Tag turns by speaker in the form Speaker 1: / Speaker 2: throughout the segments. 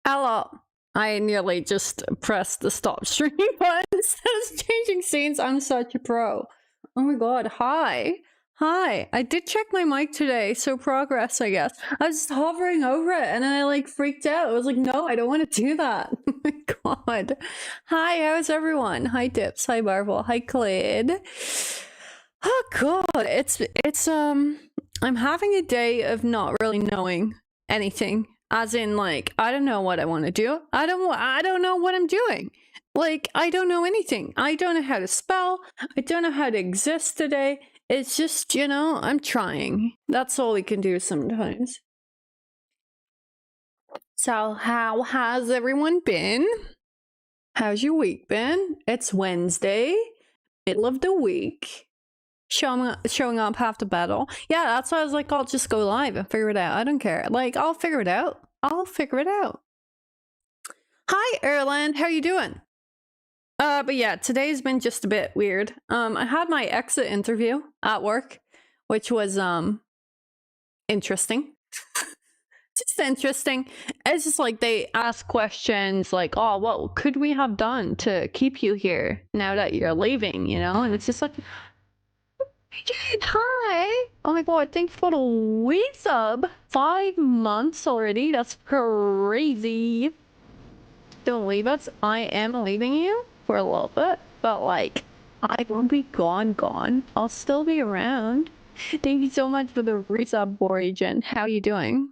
Speaker 1: Hello. I nearly just pressed the stop stream button instead of changing scenes. I'm such a pro. Oh my god, hi. Hi. I did check my mic today, so progress, I guess. I was just hovering over it and then I like freaked out. I was like, no, I don't want to do that. Oh my god. Hi, how's everyone? Hi Dips, hi Marvel, hi Clade. Oh god, it's I'm having a day of not really knowing anything. As in, like, I don't know what I want to do. I don't know what I'm doing. Like, I don't know anything. I don't know how to spell. I don't know how to exist today. It's just, you know, I'm trying. That's all we can do sometimes. So, how has everyone been? How's your week been? It's Wednesday, middle of the week. Showing up half the battle. Yeah, that's why I was like, I'll just go live and figure it out. I don't care. Like, I'll figure it out. I'll figure it out. Hi, Erland. How you doing? But yeah, today's been just a bit weird. I had my exit interview at work, which was, interesting. Just interesting. It's just like they ask questions like, oh, what could we have done to keep you here now that you're leaving, you know? And it's just like, hi. Oh my god, thanks for the resub. 5 months already. That's crazy. Don't leave us. I am leaving you for a little bit, but like, I won't be gone. I'll still be around. Thank you so much for the resub, Origin. How you doing?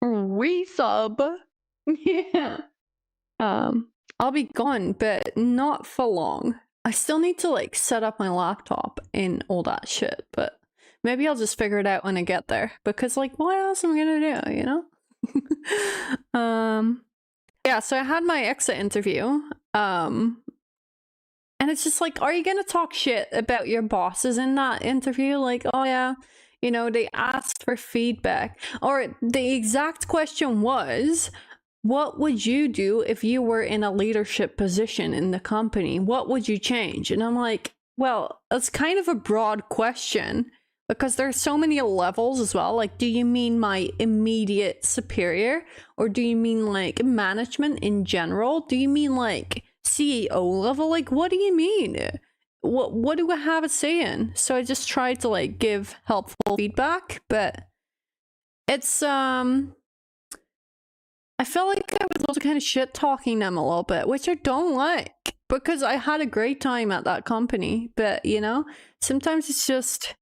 Speaker 1: Resub. Yeah. I'll be gone, but not for long. I still need to like set up my laptop and all that shit, but maybe I'll just figure it out when I get there. Because like, what else am I gonna do, you know? Yeah, so I had my exit interview. And it's just like, are you gonna talk shit about your bosses in that interview? Like, oh yeah, you know, they asked for feedback. Or the exact question was, what would you do if you were in a leadership position in the company? What would you change? And I'm like, well, that's kind of a broad question because there's so many levels as well. Like, do you mean my immediate superior? Or do you mean like management in general? Do you mean like CEO level? Like, what do you mean? What do I have a say in? So I just tried to like give helpful feedback, but it's I felt like I was also kind of shit talking them a little bit, which I don't like because I had a great time at that company. But you know, sometimes it's just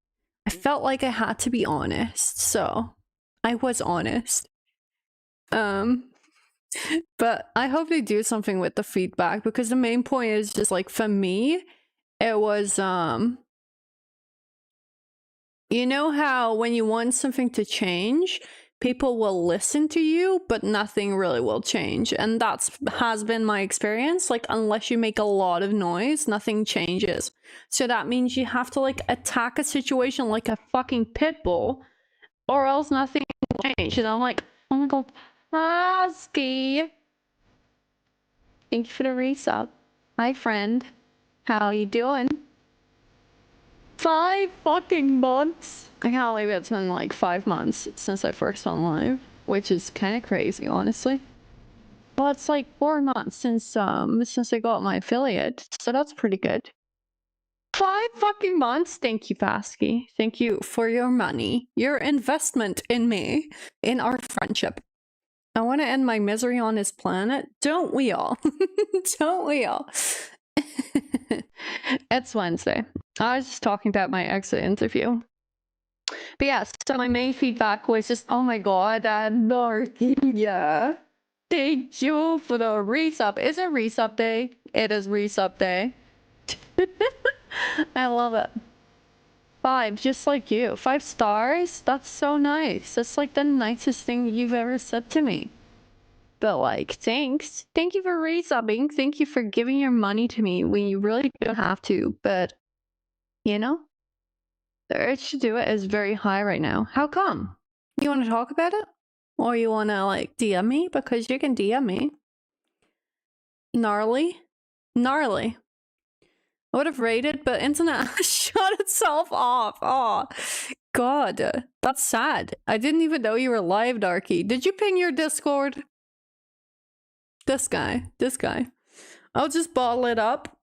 Speaker 1: I felt like I had to be honest, so I was honest. But I hope they do something with the feedback because the main point is just like for me, it was you know how when you want something to change, people will listen to you, but nothing really will change. And that's has been my experience. Like, unless you make a lot of noise, nothing changes. So that means you have to like attack a situation like a fucking pit bull, or else nothing will change. And I'm like, oh my god, Husky. Thank you for the resub. Hi friend. How you doing? 5 fucking months. I can't believe it's been like 5 months since I first went live, which is kind of crazy, honestly. Well, it's like 4 months since I got my affiliate, so that's pretty good. 5 fucking months. Thank you, Pasky. Thank you for your money, your investment in me, in our friendship. I want to end my misery on this planet. Don't we all? Don't we all? It's Wednesday. I was just talking about my exit interview. But yeah, so my main feedback was just, oh my god, Anarchy. Thank you for the resub. Is it resub day? It is resub day. I love it. 5, just like you. 5 stars? That's so nice. That's like the nicest thing you've ever said to me. But like, thanks. Thank you for resubbing. Thank you for giving your money to me when you really don't have to. But, you know, the urge to do it is very high right now. How come? You want to talk about it? Or you want to like DM me? Because you can DM me. Gnarly? Gnarly. I would have rated, but internet shut itself off. Oh, God. That's sad. I didn't even know you were live, Darky. Did you ping your Discord? This guy. I'll just bottle it up.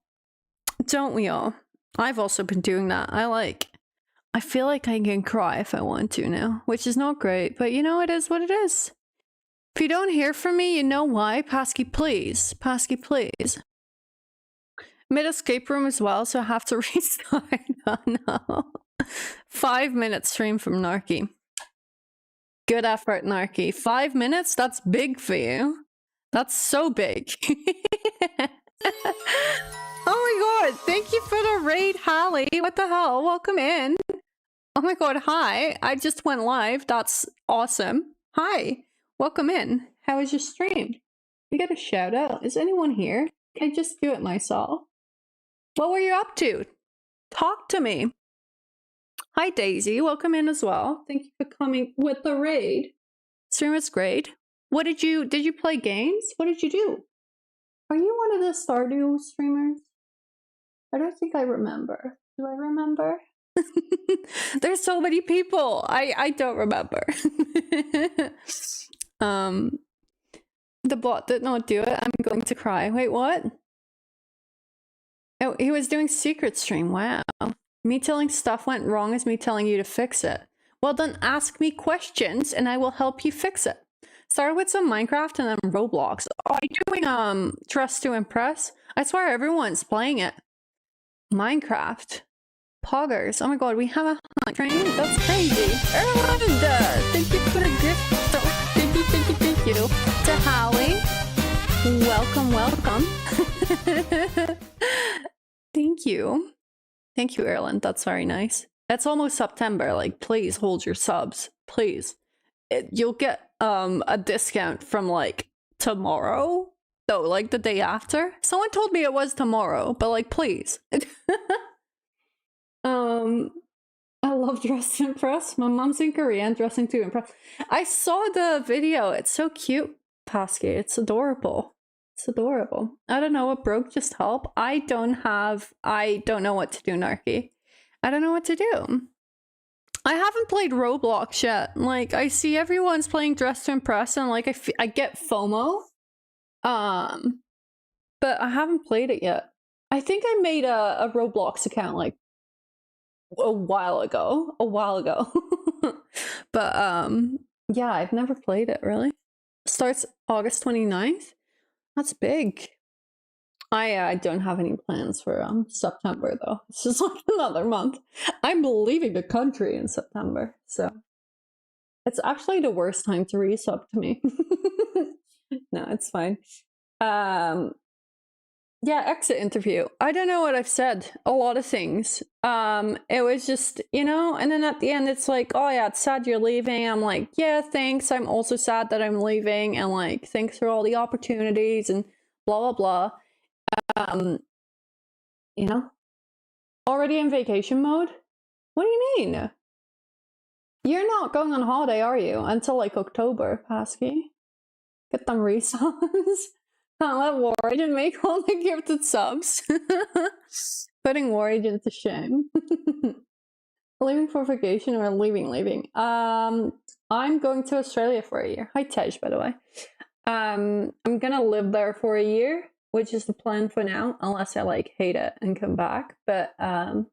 Speaker 1: Don't we all? I've also been doing that. I feel like I can cry if I want to now, which is not great, but you know, it is what it is. If you don't hear from me, you know why. Pasky, please. Mid escape room as well, so I have to restart. Oh no. 5-minute stream from Narky. Good effort, Narky. 5 minutes? That's big for you. That's so big. Oh my god, thank you for the raid, Hallie. What the hell? Welcome in. Oh my god, hi. I just went live. That's awesome. Hi. Welcome in. How was your stream? You get a shout out. Is anyone here? Can I just do it myself? What were you up to? Talk to me. Hi Daisy, welcome in as well. Thank you for coming with the raid. Stream was great. What did you play games? What did you do? Are you one of the Stardew streamers? I don't think I remember. Do I remember? There's so many people. I don't remember. The bot did not do it. I'm going to cry. Wait, what? Oh, he was doing secret stream. Wow. Me telling stuff went wrong is me telling you to fix it. Well, then ask me questions and I will help you fix it. Start with some Minecraft and then Roblox. Oh, are you doing Trust to Impress? I swear everyone's playing it. Minecraft. Poggers. Oh my god, we have a hunt train? That's crazy. Erland! Thank you for the gift. Thank you. To Hallie. Welcome. Thank you. Thank you, Erland. That's very nice. It's almost September. Like, please hold your subs. Please. You'll get a discount from like tomorrow. No, like the day after. Someone told me it was tomorrow, but like, please. I love Dress to Impress. My mom's in Korea dressing to impress. I saw the video. It's so cute, Pasky. It's adorable. It's adorable. I don't know what broke. Just help. I don't know what to do, Narky. I don't know what to do. I haven't played Roblox yet. Like, I see everyone's playing Dress to Impress, and like, I get FOMO. But I haven't played it yet. I think I made a Roblox account like a while ago. But yeah, I've never played it really. Starts August 29th. That's big. I don't have any plans for September though. It's just like another month. I'm leaving the country in September, so it's actually the worst time to resub to me. No, it's fine. Yeah, exit interview. I don't know what I've said. A lot of things. It was just, you know, and then at the end it's like, oh yeah, it's sad you're leaving. I'm like, yeah, thanks. I'm also sad that I'm leaving, and like, thanks for all the opportunities and blah blah blah. You know, already in vacation mode? What do you mean? You're not going on holiday, are you? Until like October, Pasky. Get them resubs. Can't let War Agent make all the gifted subs. Putting War Agent to shame. Leaving for vacation or leaving? I'm going to Australia for a year. Hi Tej, by the way. I'm gonna live there for a year, which is the plan for now, unless I like hate it and come back. But I'm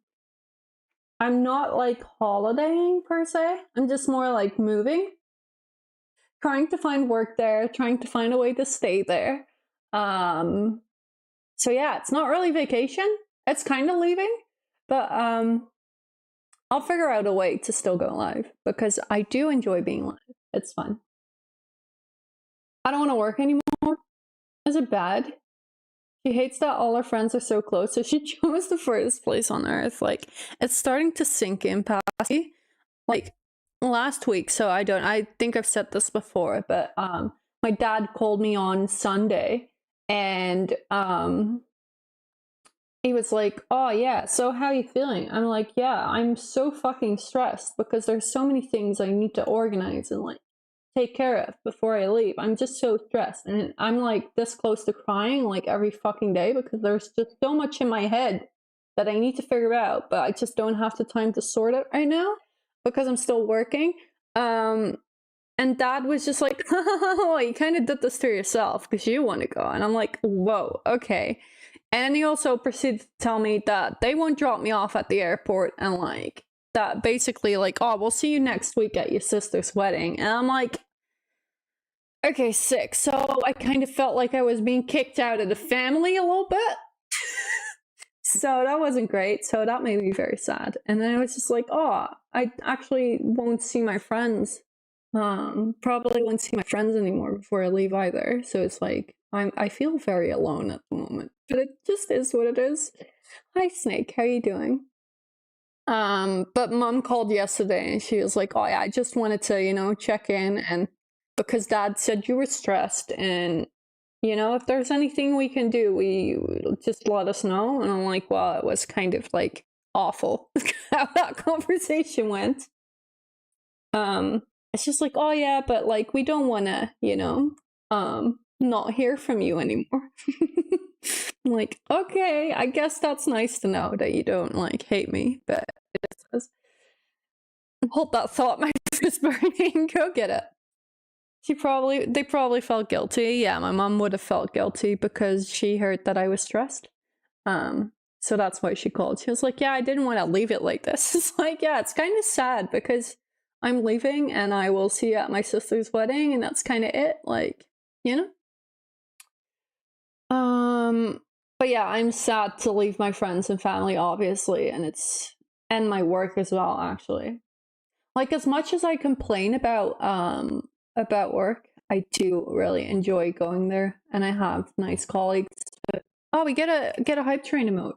Speaker 1: not like holidaying per se. I'm just more like moving. Trying to find work there, trying to find a way to stay there. So yeah, it's not really vacation. It's kind of leaving, but I'll figure out a way to still go live because I do enjoy being live. It's fun. I don't want to work anymore. Is it bad? She hates that all her friends are so close, so she chose the furthest place on earth. Like, it's starting to sink in past me. Like last week, so I think I've said this before, but my dad called me on Sunday. And he was like, oh yeah, so how are you feeling? I'm like, yeah, I'm so fucking stressed because there's so many things I need to organize and like take care of before I leave. I'm just so stressed, and I'm like this close to crying like every fucking day because there's just so much in my head that I need to figure out, but I just don't have the time to sort it right now because I'm still working. And Dad was just like, oh, you kind of did this to yourself because you want to go. And I'm like, whoa, okay. And he also proceeded to tell me that they won't drop me off at the airport, and like that basically like, oh, we'll see you next week at your sister's wedding. And I'm like, okay, sick. So I kind of felt like I was being kicked out of the family a little bit. So that wasn't great. So that made me very sad. And then I was just like, oh, I actually won't see my friends. Probably won't see my friends anymore before I leave either. So it's like I feel very alone at the moment. But it just is what it is. Hi Snake, how you doing? But Mom called yesterday and she was like, oh yeah, I just wanted to, you know, check in, and because Dad said you were stressed, and you know, if there's anything we can do, we just let us know. And I'm like, well, it was kind of like awful how that conversation went. It's just like, oh yeah, but like we don't want to, you know, not hear from you anymore. I'm like, okay, I guess that's nice to know that you don't like hate me, but it says, hold that thought, my is burning. Go get it. They probably felt guilty. Yeah, my mom would have felt guilty because she heard that I was stressed. So that's why she called. She was like, yeah, I didn't want to leave it like this. It's like, yeah, it's kind of sad because I'm leaving and I will see you at my sister's wedding, and that's kind of it. Like, you know? But yeah, I'm sad to leave my friends and family, obviously, and my work as well, actually. Like, as much as I complain about work, I do really enjoy going there, and I have nice colleagues. But, oh, we get a hype train emote.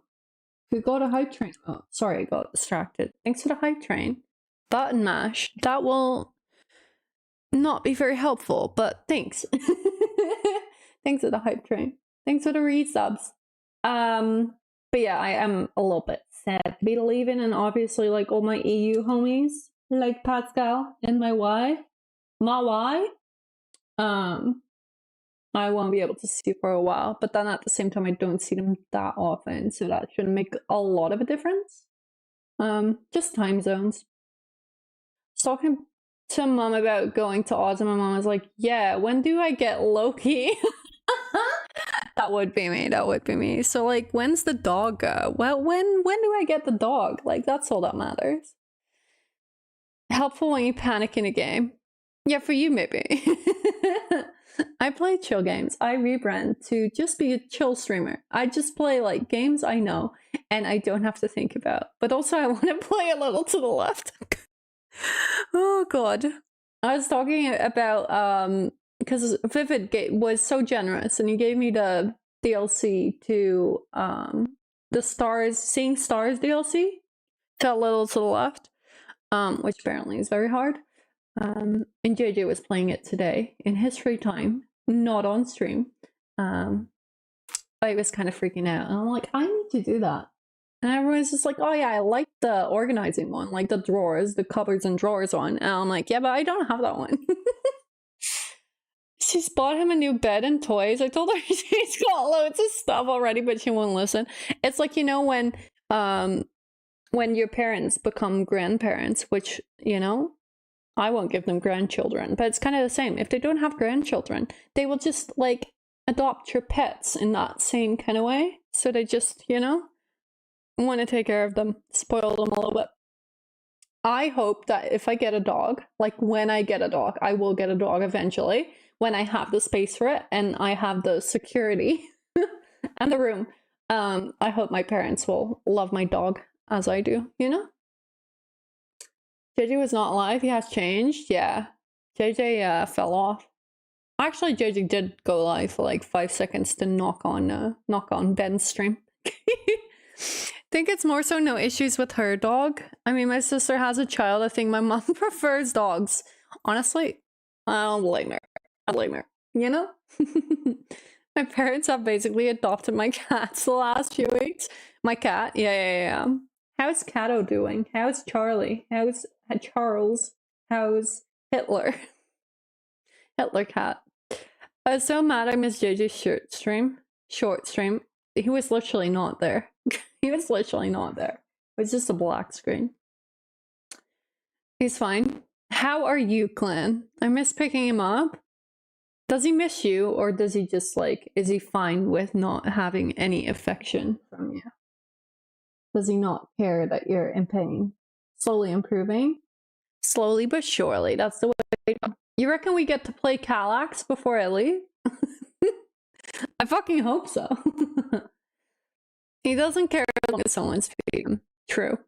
Speaker 1: We got a hype train emote. Sorry, I got distracted. Thanks for the hype train. Button mash. That will not be very helpful, but thanks. Thanks for the hype train. Thanks for the resubs. But yeah, I am a little bit sad to be leaving, and obviously like all my EU homies, like Pascal and my wife, I won't be able to see for a while, but then at the same time I don't see them that often, so that shouldn't make a lot of a difference. Just time zones. Talking to Mom about going to Oz, and my mom was like, yeah, when do I get Loki? That would be me. That would be me. So like, when's the dog go? Well, when do I get the dog? Like, that's all that matters. Helpful when you panic in a game. Yeah, for you maybe. I play chill games. I rebrand to just be a chill streamer. I just play like games I know and I don't have to think about. But also I want to play a little to the left. Oh god. I was talking about because Vivid was so generous and he gave me the DLC to the Seeing Stars DLC to a little to the left, which apparently is very hard. And JJ was playing it today in his free time, not on stream. I was kind of freaking out, and I'm like, I need to do that. And everyone's just like, oh yeah, I like the organizing one, like the drawers, the cupboards and drawers one. And I'm like, yeah, but I don't have that one. She's bought him a new bed and toys. I told her she's got loads of stuff already, but she won't listen. It's like, you know, when your parents become grandparents, which, you know, I won't give them grandchildren, but it's kind of the same. If they don't have grandchildren, they will just like adopt your pets in that same kind of way. So they just, you know, want to take care of them, spoil them a little bit. I hope that if I get a dog, like when I get a dog, I will get a dog eventually when I have the space for it and I have the security and the room. I hope my parents will love my dog as I do, you know? JJ was not live. He has changed. Yeah. JJ fell off. Actually, JJ did go live for like 5 seconds to knock on Ben's stream. Think it's more so no issues with her dog. I mean, my sister has a child. I think my mom prefers dogs. Honestly, I don't blame her. I blame her. You know? My parents have basically adopted my cats the last few weeks. My cat, yeah. How's Cato doing? How's Charlie? How's Charles? How's Hitler? Hitler cat. I was so mad I missed JJ's short stream. He was literally not there. He was literally not there. It was just a black screen. He's fine. How are you, Clan? I miss picking him up. Does he miss you, or does he just like, is he fine with not having any affection from you? Does he not care that you're in pain? Slowly improving? Slowly but surely, that's the way. You reckon we get to play Calax before I leave? I fucking hope so. He doesn't care as long as someone's feeding him. True.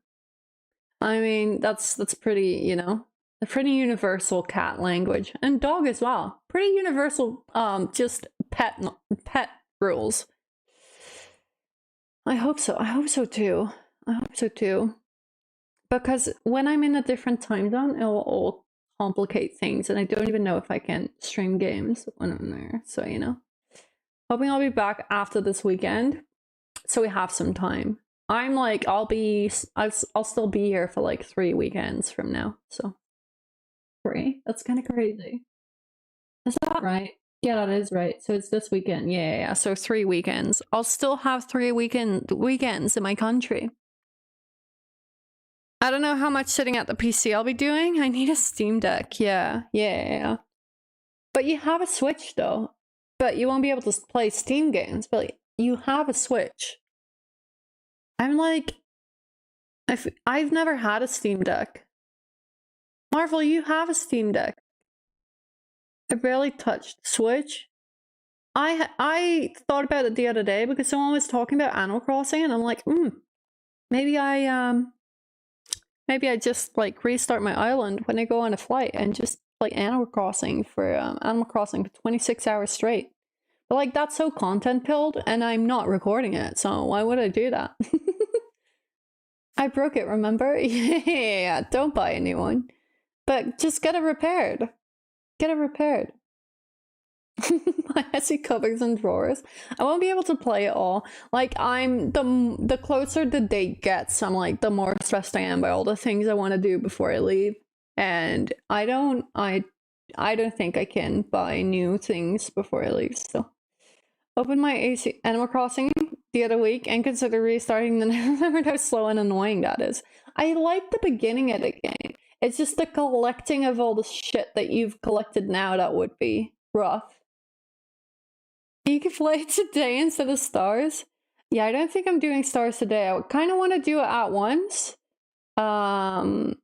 Speaker 1: I mean, that's pretty, you know, a pretty universal cat language, and dog as well. Pretty universal, just pet rules. I hope so. I hope so too. I hope so too. Because when I'm in a different time zone, it will all complicate things, and I don't even know if I can stream games when I'm there. So, you know, hoping I'll be back after this weekend, so we have some time. I'm like, I'll still be here for like 3 weekends from now. So 3? That's kind of crazy. Is that right? Yeah, that is right. So it's this weekend. Yeah. So 3 weekends. I'll still have 3 weekends in my country. I don't know how much sitting at the PC I'll be doing. I need a Steam Deck. Yeah. But you have a Switch though. But you won't be able to play Steam games. But you have a Switch. I'm like, I've never had a Steam Deck. Marvel, you have a Steam Deck. I barely touched Switch. I thought about it the other day because someone was talking about Animal Crossing, and I'm like, maybe I just like restart my island when I go on a flight and just play Animal Crossing for 26 hours straight. But like, that's so content pilled, and I'm not recording it, so why would I do that? I broke it, remember? Yeah, don't buy a new one. But just get it repaired. Get it repaired. My messy cupboards and drawers. I won't be able to play it all. Like, I'm the closer the date gets, I'm like, the more stressed I am by all the things I want to do before I leave. And I don't think I can buy new things before I leave. So opened my AC Animal Crossing the other week and considered restarting, then I remembered how slow and annoying that is. I like the beginning of the game. It's just the collecting of all the shit that you've collected now that would be rough. You can play today instead of stars? Yeah, I don't think I'm doing stars today. I kind of want to do it at once. So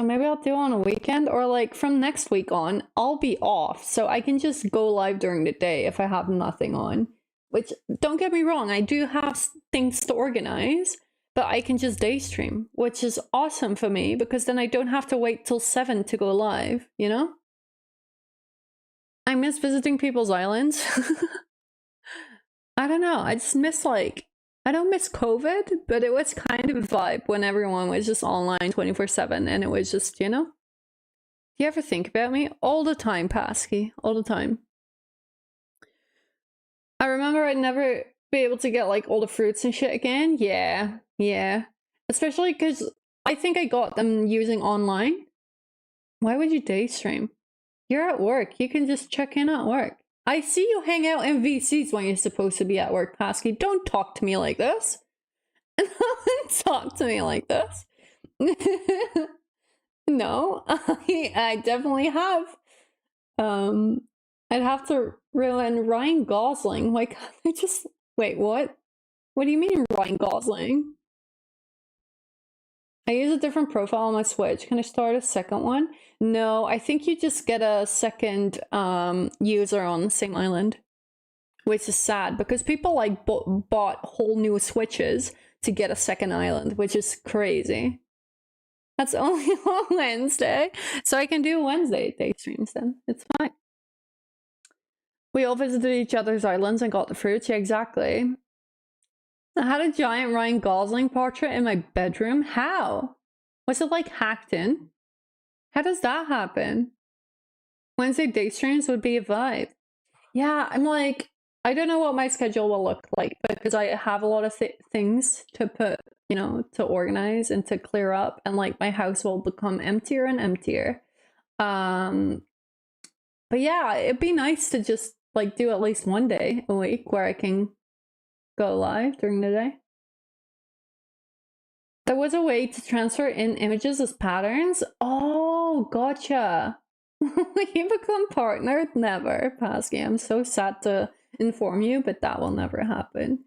Speaker 1: maybe I'll do it on a weekend, or like from next week on, I'll be off. So I can just go live during the day if I have nothing on. Which, don't get me wrong, I do have things to organize, but I can just day stream, which is awesome for me because then I don't have to wait till 7 to go live, you know? I miss visiting people's islands. I don't know. I just miss like, I don't miss COVID, but it was kind of a vibe when everyone was just online 24/7 and it was just, you know? Do you ever think about me? All the time, Pasky. All the time. I remember I'd never be able to get like all the fruits and shit again. Yeah. Especially because I think I got them using online. Why would you day stream? You're at work. You can just check in at work. I see you hang out in VCs when you're supposed to be at work, Pasky. Don't talk to me like this. Don't talk to me like this. No, I definitely have. I'd have to ruin Ryan Gosling. Like, I just wait. What? What do you mean Ryan Gosling? I use a different profile on my Switch. Can I start a second one? No, I think you just get a second user on the same island, which is sad because people like bought whole new Switches to get a second island, which is crazy. That's only on Wednesday, so I can do Wednesday day streams then. It's fine. We all visited each other's islands and got the fruits. Yeah, exactly. I had a giant Ryan Gosling portrait in my bedroom. How? Was it like hacked in? How does that happen? Wednesday day streams would be a vibe. Yeah, I'm like, I don't know what my schedule will look like because I have a lot of things to put, you know, to organize and to clear up, and like my house will become emptier and emptier. But yeah, it'd be nice to just like do at least one day a week where I can go live during the day. There was a way to transfer in images as patterns. Oh, gotcha. You become partnered? Never, Pasky. I'm so sad to inform you, but that will never happen.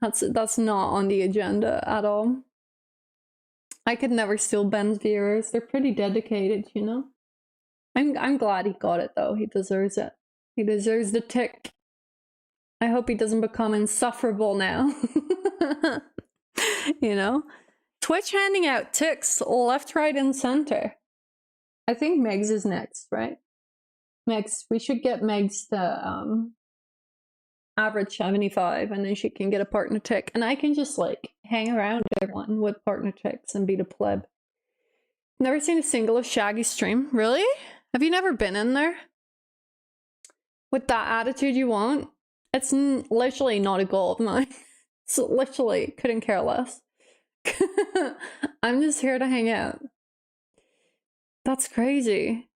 Speaker 1: That's not on the agenda at all. I could never steal Ben's viewers. They're pretty dedicated, you know? I'm glad he got it though. He deserves it. He deserves the tick. I hope he doesn't become insufferable now. You know? Twitch handing out ticks left, right, and center. I think Megs is next, right? Megs, we should get Megs to average 75 and then she can get a partner tick. And I can just like hang around everyone with partner ticks and be the pleb. Never seen a single of Shaggy stream. Really? Have you never been in there? With that attitude you want? It's literally not a goal of mine. It's literally couldn't care less. I'm just here to hang out. That's crazy.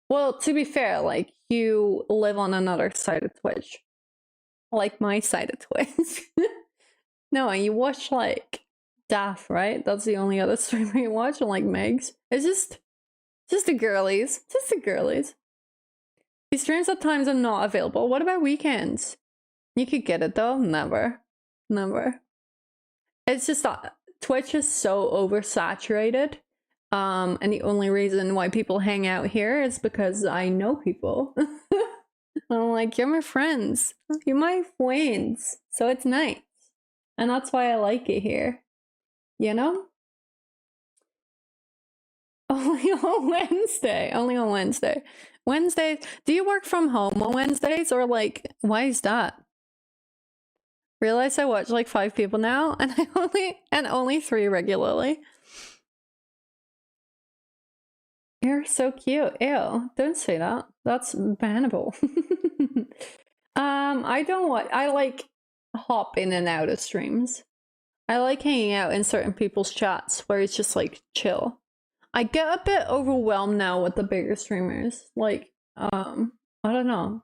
Speaker 1: Well, to be fair, like, you live on another side of Twitch. Like my side of Twitch. No, you watch, like, Daff, right? That's the only other streamer you watch, and like Megs. It's just the girlies. Just the girlies. These streams at times are not available. What about weekends? You could get it though. Never. Never. It's just that Twitch is so oversaturated. And the only reason why people hang out here is because I know people. I'm like, you're my friends. You're my friends. So it's nice. And that's why I like it here. You know? Only on Wednesday. Only on Wednesday. Wednesdays. Do you work from home on Wednesdays? Or like, why is that? Realize I watch like 5 people now, and only 3 regularly. You're so cute. Ew, don't say that. That's bannable. I like hop in and out of streams. I like hanging out in certain people's chats where it's just like chill. I get a bit overwhelmed now with the bigger streamers. Like, I don't know.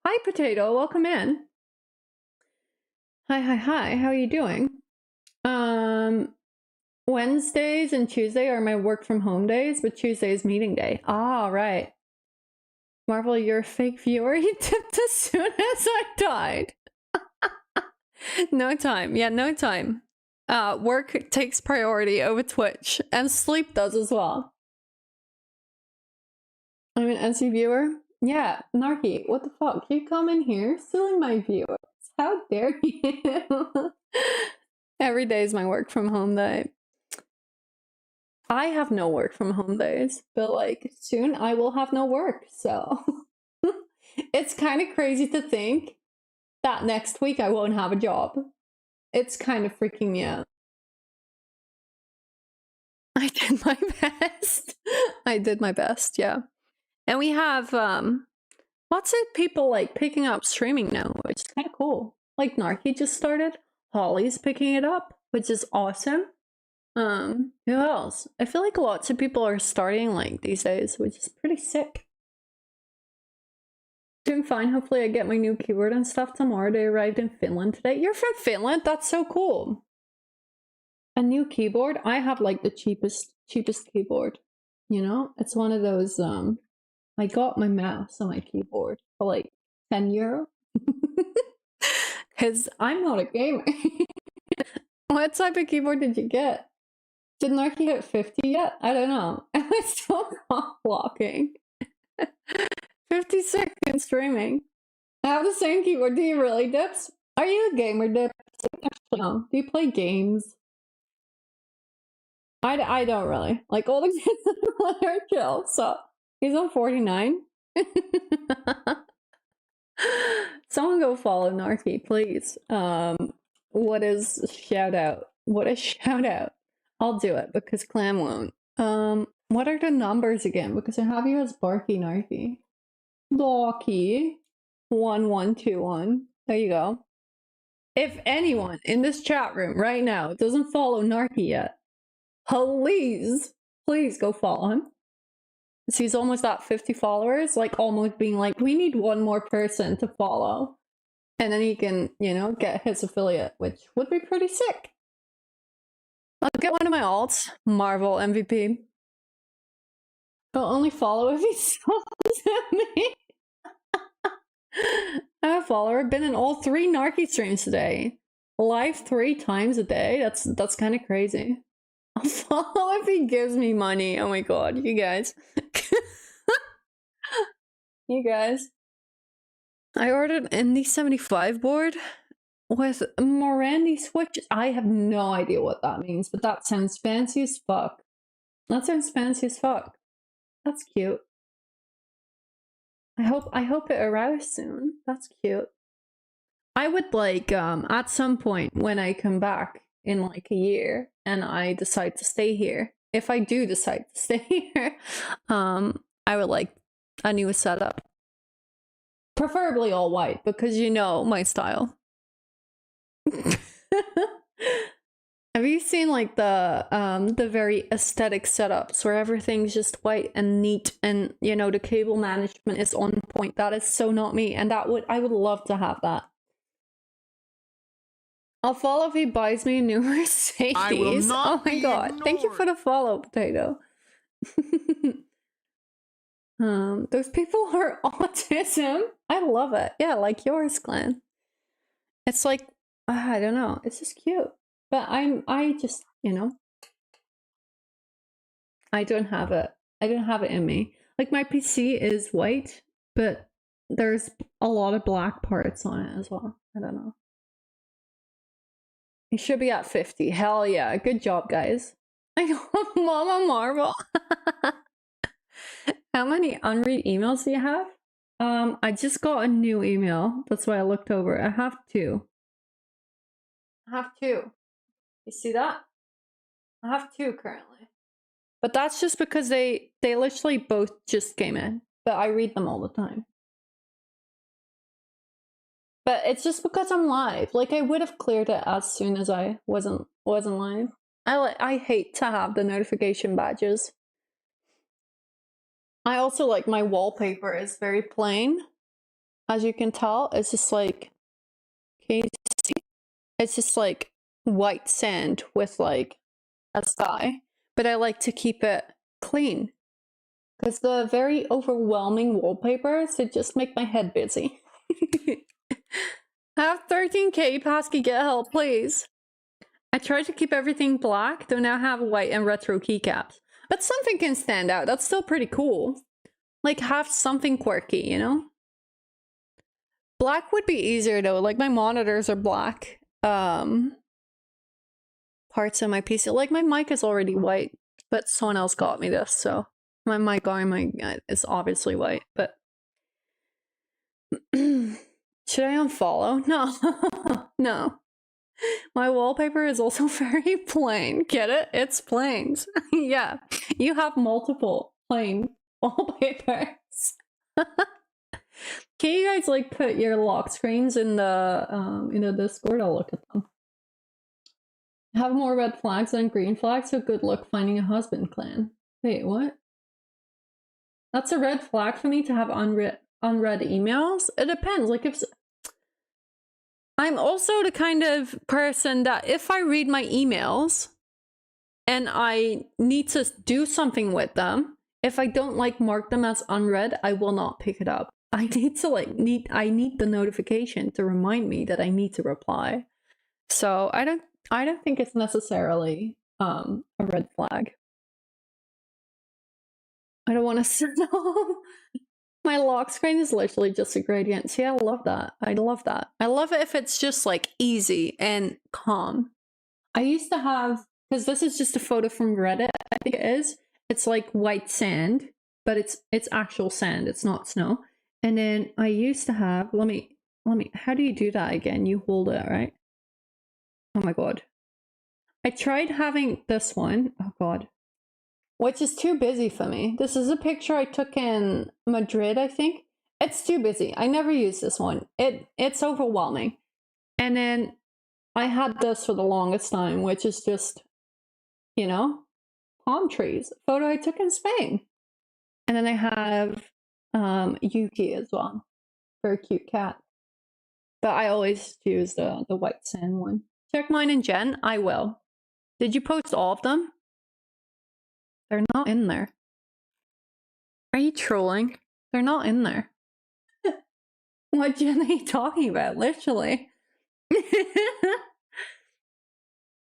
Speaker 1: Hi, Potato. Welcome in. Hi, how are you doing? Wednesdays and Tuesday are my work from home days, but Tuesday is meeting day. Ah, right. Marvel, you're a fake viewer. You tipped as soon as I died. No time. Yeah, no time. Work takes priority over Twitch, and sleep does as well. I'm an NC viewer. Yeah, Narky, what the fuck? You come in here stealing my viewers. How dare you? Every day is my work from home day. I have no work from home days, but like soon I will have no work. So it's kind of crazy to think that next week I won't have a job. It's kind of freaking me out. I did my best. I did my best, yeah. And we have lots of people like picking up streaming now, which is kind of cool. Like Narky just started. Holly's picking it up, which is awesome. Who else? I feel like lots of people are starting like these days, which is pretty sick. Doing fine. Hopefully I get my new keyboard and stuff tomorrow. They arrived in Finland today. You're from Finland? That's so cool. A new keyboard? I have like the cheapest keyboard. You know? It's one of those, I got my mouse and my keyboard for like 10 euro. Because I'm not a gamer. What type of keyboard did you get? Did Narky hit 50 yet? I don't know. Am I still cock blocking? 56 in streaming. I have the same keyboard. Do you really, Dips? Are you a gamer, Dips? Actually, no. Do you play games? I don't really. Like, all the kids are chill, so he's on 49. Someone go follow Narky, please. What is shout out? What is shout out? I'll do it because Clam won't. What are the numbers again? Because I have you as Barky Narky. Barky 1121. There you go. If anyone in this chat room right now doesn't follow Narky yet, please go follow him. He's almost at 50 followers, like almost being like, we need one more person to follow. And then he can, you know, get his affiliate, which would be pretty sick. I'll get one of my alts. Marvel MVP. I'll only follow if he spawns at me. I'm a follower. Been in all 3 Narky streams today. Live 3 times a day? That's kind of crazy. I'll follow if he gives me money. Oh my god, you guys. You guys. I ordered an ND75 board with Morandi switches. I have no idea what that means, but that sounds fancy as fuck. That sounds fancy as fuck. That's cute. I hope it arrives soon. That's cute. I would like at some point when I come back in like a year and I decide to stay here. If I do decide to stay here, I would like a new setup. Preferably all white because you know my style. Have you seen like the very aesthetic setups where everything's just white and neat and you know the cable management is on point? That is so not me, and I would love to have that. I'll follow if he buys me a new Mercedes. Oh my god. Ignored. Thank you for the follow, Potato. Those people are autism. I love it. Yeah, like yours, Clan. It's like, I don't know. It's just cute. But I just, you know, I don't have it. I don't have it in me. Like my PC is white, but there's a lot of black parts on it as well. I don't know. He should be at 50. Hell yeah. Good job, guys. I know, Mama Marvel. How many unread emails do you have? I just got a new email. That's why I looked over. I have 2. I have 2. You see that? I have 2 currently. But that's just because they literally both just came in. But I read them all the time. But it's just because I'm live. Like I would have cleared it as soon as I wasn't live. I hate to have the notification badges. I also like my wallpaper is very plain. As you can tell, it's just like, can you see? It's just like white sand with like a sky. But I like to keep it clean. Because the very overwhelming wallpapers, they just make my head busy. Have 13k Pasky, get help, please. I tried to keep everything black, though now have white and retro keycaps. But something can stand out. That's still pretty cool. Like, have something quirky, you know? Black would be easier, though. Like, my monitors are black. Parts of my PC. Like, my mic is already white, but someone else got me this, so... My mic on my is obviously white, but... Should I unfollow? No. No. My wallpaper is also very plain. Get it? It's planes. Yeah. You have multiple plain wallpapers. Can you guys like put your lock screens in the Discord? I'll look at them. Have more red flags than green flags, so good luck finding a husband, Clan. Wait, what? That's a red flag for me to have unread emails? It depends. Like if I'm also the kind of person that if I read my emails and I need to do something with them, if I don't like mark them as unread, I will not pick it up. I need to I need the notification to remind me that I need to reply. So I don't think it's necessarily a red flag. I don't want to know. My lock screen is literally just a gradient. See, I love that. I love that. I love it if it's just like easy and calm. I used to have, because this is just a photo from Reddit, I think it is. It's like white sand, but it's actual sand. It's not snow. And then I used to have, let me, how do you do that again? You hold it, right? Oh my God. I tried having this one. Oh God. Which is too busy for me. This is a picture I took in Madrid, I think. It's too busy. I never use this one. It's overwhelming. And then I had this for the longest time, which is just, you know, palm trees. A photo I took in Spain. And then I have Yuki as well. Very cute cat. But I always use the white sand one. Check mine in Jen. I will. Did you post all of them? They're not in there. Are you trolling? They're not in there. What gen are you talking about? Literally.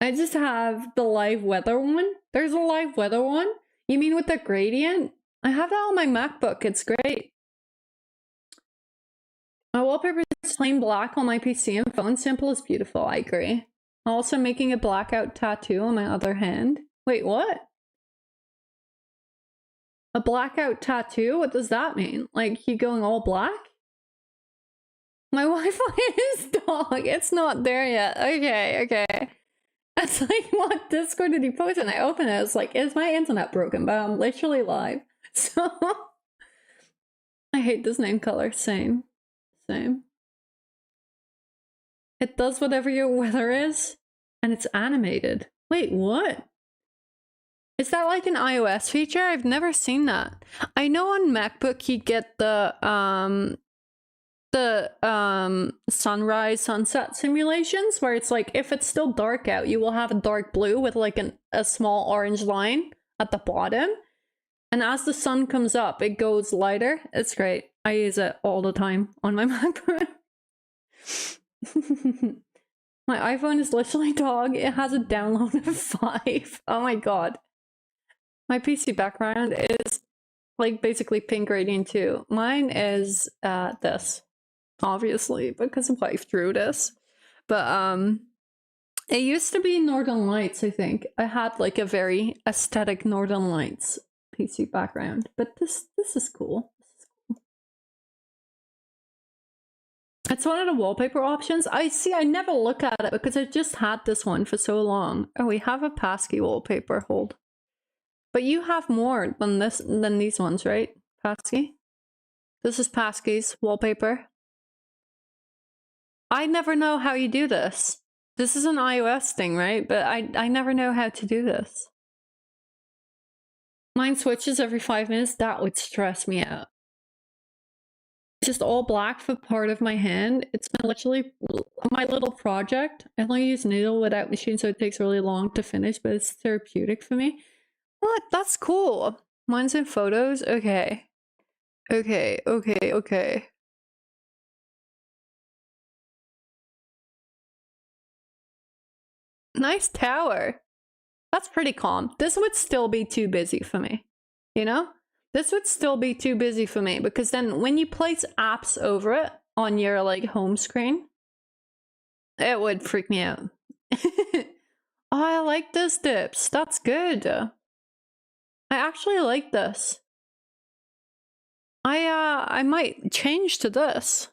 Speaker 1: I just have the live weather one. There's a live weather one? You mean with the gradient? I have that on my MacBook. It's great. My wallpaper is plain black on my PC and phone. Simple is beautiful. I agree. Also making a blackout tattoo on my other hand. Wait, what? A blackout tattoo? What does that mean? Like, you going all black? My Wi-Fi is dog. It's not there yet. Okay, okay. That's like, what Discord did you post? And I opened it. It's like, is my internet broken? But I'm literally live. So I hate this name color. Same. Same. It does whatever your weather is, and it's animated. Wait, what? Is that like an iOS feature? I've never seen that. I know on MacBook you get the sunrise sunset simulations where it's like if it's still dark out, you will have a dark blue with like a small orange line at the bottom. And as the sun comes up, it goes lighter. It's great. I use it all the time on my MacBook. My iPhone is literally dog. It has a download of 5. Oh my god. My PC background is like basically pink gradient too. Mine is this, obviously, because wife drew this. But it used to be Northern Lights, I think. I had like a very aesthetic Northern Lights PC background, but this is cool. It's one of the wallpaper options. I see, I never look at it because I just had this one for so long. Oh, we have a Pasky wallpaper, hold. But you have more than these ones, right? Pasky? This is Pasky's wallpaper. I never know how you do this. This is an iOS thing, right? But I never know how to do this. Mine switches every 5 minutes. That would stress me out. Just all black for part of my hand. It's been literally my little project. I only use needle without machine, so it takes really long to finish, but it's therapeutic for me. What? That's cool. Mine's in photos? Okay. Okay, okay, okay. Nice tower. That's pretty calm. This would still be too busy for me. You know? This would still be too busy for me because then when you place apps over it on your like home screen, it would freak me out. Oh, I like this dips. That's good. I actually like this. I might change to this.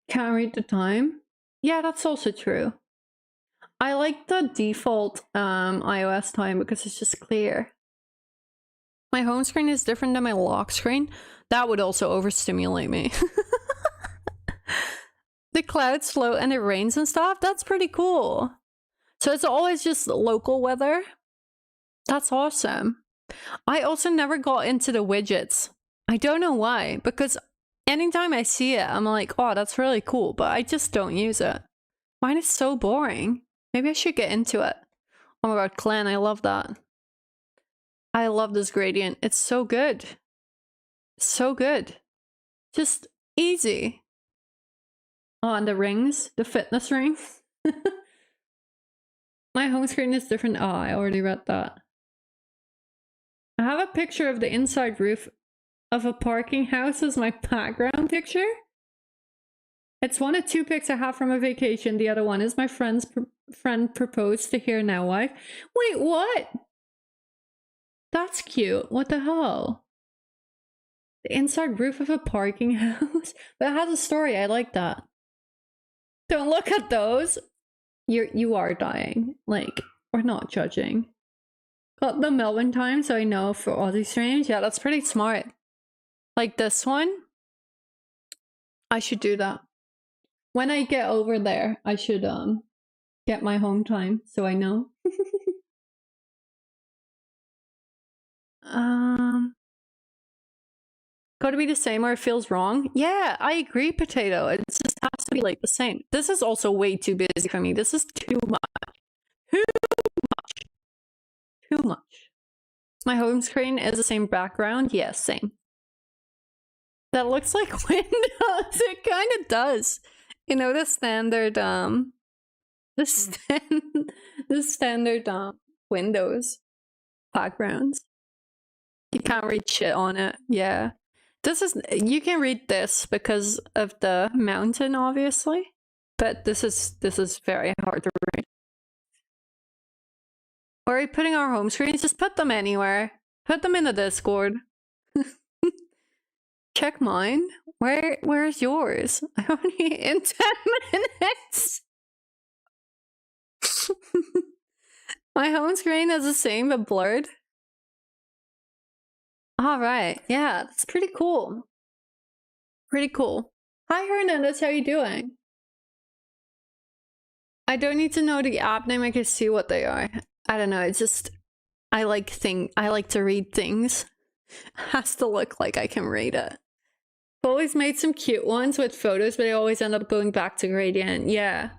Speaker 1: Can't read the time. Yeah, that's also true. I like the default iOS time because it's just clear. My home screen is different than my lock screen. That would also overstimulate me. The clouds float and it rains and stuff. That's pretty cool. So it's always just local weather. That's awesome. I also never got into the widgets. I don't know why, because anytime I see it, I'm like, oh, that's really cool, but I just don't use it. Mine is so boring. Maybe I should get into it. Oh my god, Clan, I love that. I love this gradient. It's so good. So good. Just easy. Oh, and the rings. The fitness rings. My home screen is different. Oh, I already read that. I have a picture of the inside roof of a parking house as my background picture. It's one of 2 pics I have from a vacation. The other one is my friend proposed to her now wife. Wait, what? That's cute. What the hell? The inside roof of a parking house? That has a story. I like that. Don't look at those. You are dying. Like, we're not judging. Got the Melbourne time so I know for Aussie streams. Yeah, that's pretty smart. Like this one. I should do that. When I get over there, I should get my home time so I know. Gotta be the same or it feels wrong. Yeah, I agree, Potato. It just has to be like the same. This is also way too busy for me. This is too much. My home screen is the same background. Yes, same. That looks like Windows. It kind of does. You know, the standard the standard Windows backgrounds. You can't read shit on it. Yeah. This is, you can read this because of the mountain, obviously, but this is very hard to read. Where are we putting our home screens? Just put them anywhere. Put them in the Discord. Check mine. Where's yours? I only in 10 minutes. My home screen is the same but blurred. All right. Yeah, that's pretty cool. Pretty cool. Hi Hernandez, how you doing? I don't need to know the app name, I can see what they are. I don't know, it's just I like to read things. Has to look like I can read it. I've always made some cute ones with photos, but I always end up going back to gradient. Yeah.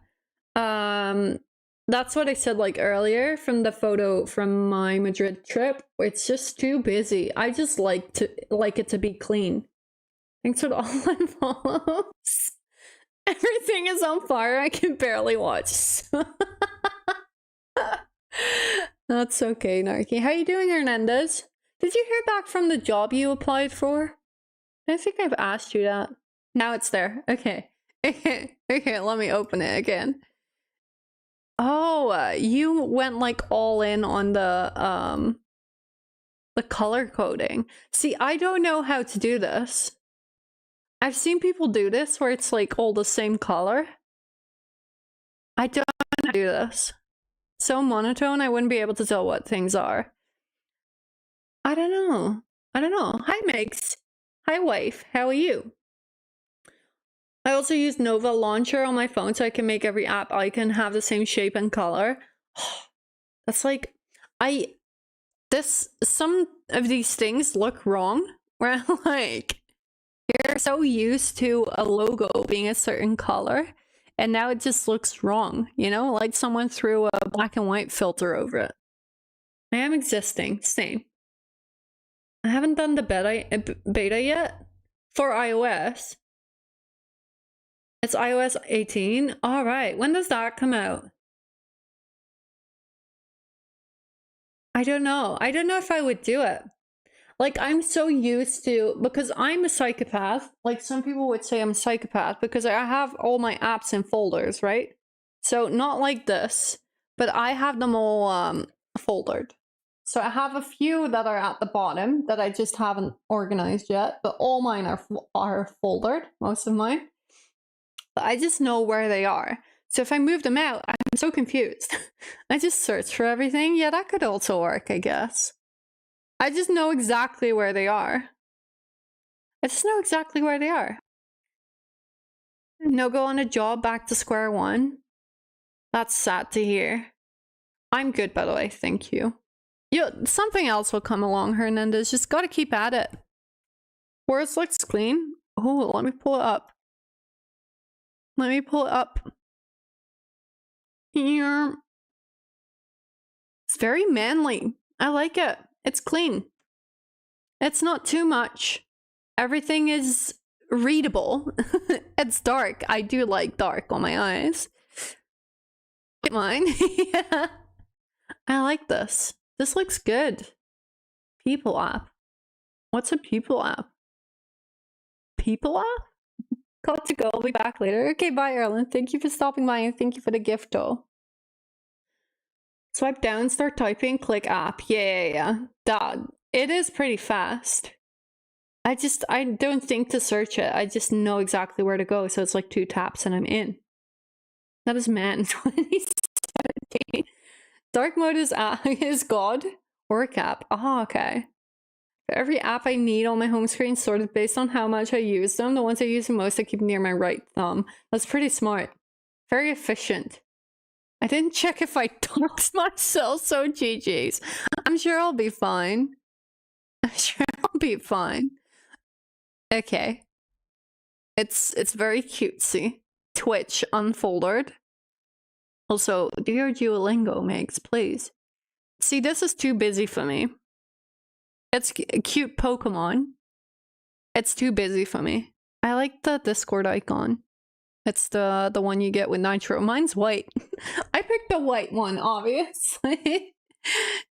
Speaker 1: That's what I said like earlier from the photo from my Madrid trip. It's just too busy. I just like it to be clean. Thanks for all my follows. Everything is on fire. I can barely watch. That's okay, Narky. How you doing, Hernandez? Did you hear back from the job you applied for? I don't think I've asked you that. Now it's there. Okay. Okay, let me open it again. Oh, you went like all in on the color coding. See, I don't know how to do this. I've seen people do this where it's like all the same color. I don't know how to do this. So monotone, I wouldn't be able to tell what things are. I don't know. Hi, Megs. Hi, wife. How are you? I also use Nova Launcher on my phone so I can make every app icon have the same shape and color. That's like, some of these things look wrong. Where like, you're so used to a logo being a certain color, and now it just looks wrong, you know? Like someone threw a black and white filter over it. I am existing, same. I haven't done the beta yet for iOS. It's iOS 18? Alright, when does that come out? I don't know. I don't know if I would do it. Like, I'm so used to, because I'm a psychopath, like some people would say I'm a psychopath because I have all my apps in folders, right? So not like this, but I have them all foldered. So I have a few that are at the bottom that I just haven't organized yet, but all mine are foldered, most of mine. But I just know where they are. So if I move them out, I'm so confused. I just search for everything. Yeah, that could also work, I guess. I just know exactly where they are. No go on a job, back to square one. That's sad to hear. I'm good, by the way, thank you. Something else will come along, Hernandez. Just gotta keep at it. Words looks clean. Oh, let me pull it up. Here. It's very manly. I like it. It's clean. It's not too much. Everything is readable. It's dark. I do like dark on my eyes. Mine. Yeah. I like this. This looks good. People app. What's a people app? People app? Got to go. I'll be back later. Okay, bye, Erlen. Thank you for stopping by and thank you for the gift, though. Swipe down, start typing, click app. Yeah. It is pretty fast. I don't think to search it. I just know exactly where to go. So it's like 2 taps and I'm in. That is man 2017. Dark mode is God. Work app. Oh, okay. For every app I need on my home screen sorted based on how much I use them. The ones I use the most I keep near my right thumb. That's pretty smart. Very efficient. I didn't check if I doxed myself, so GG's. I'm sure I'll be fine. Okay. It's very cutesy. Twitch unfoldered. Also, do your Duolingo, Megs, please. See, this is too busy for me. It's a cute Pokemon. It's too busy for me. I like the Discord icon. It's the one you get with Nitro. Mine's white. I picked the white one, obviously.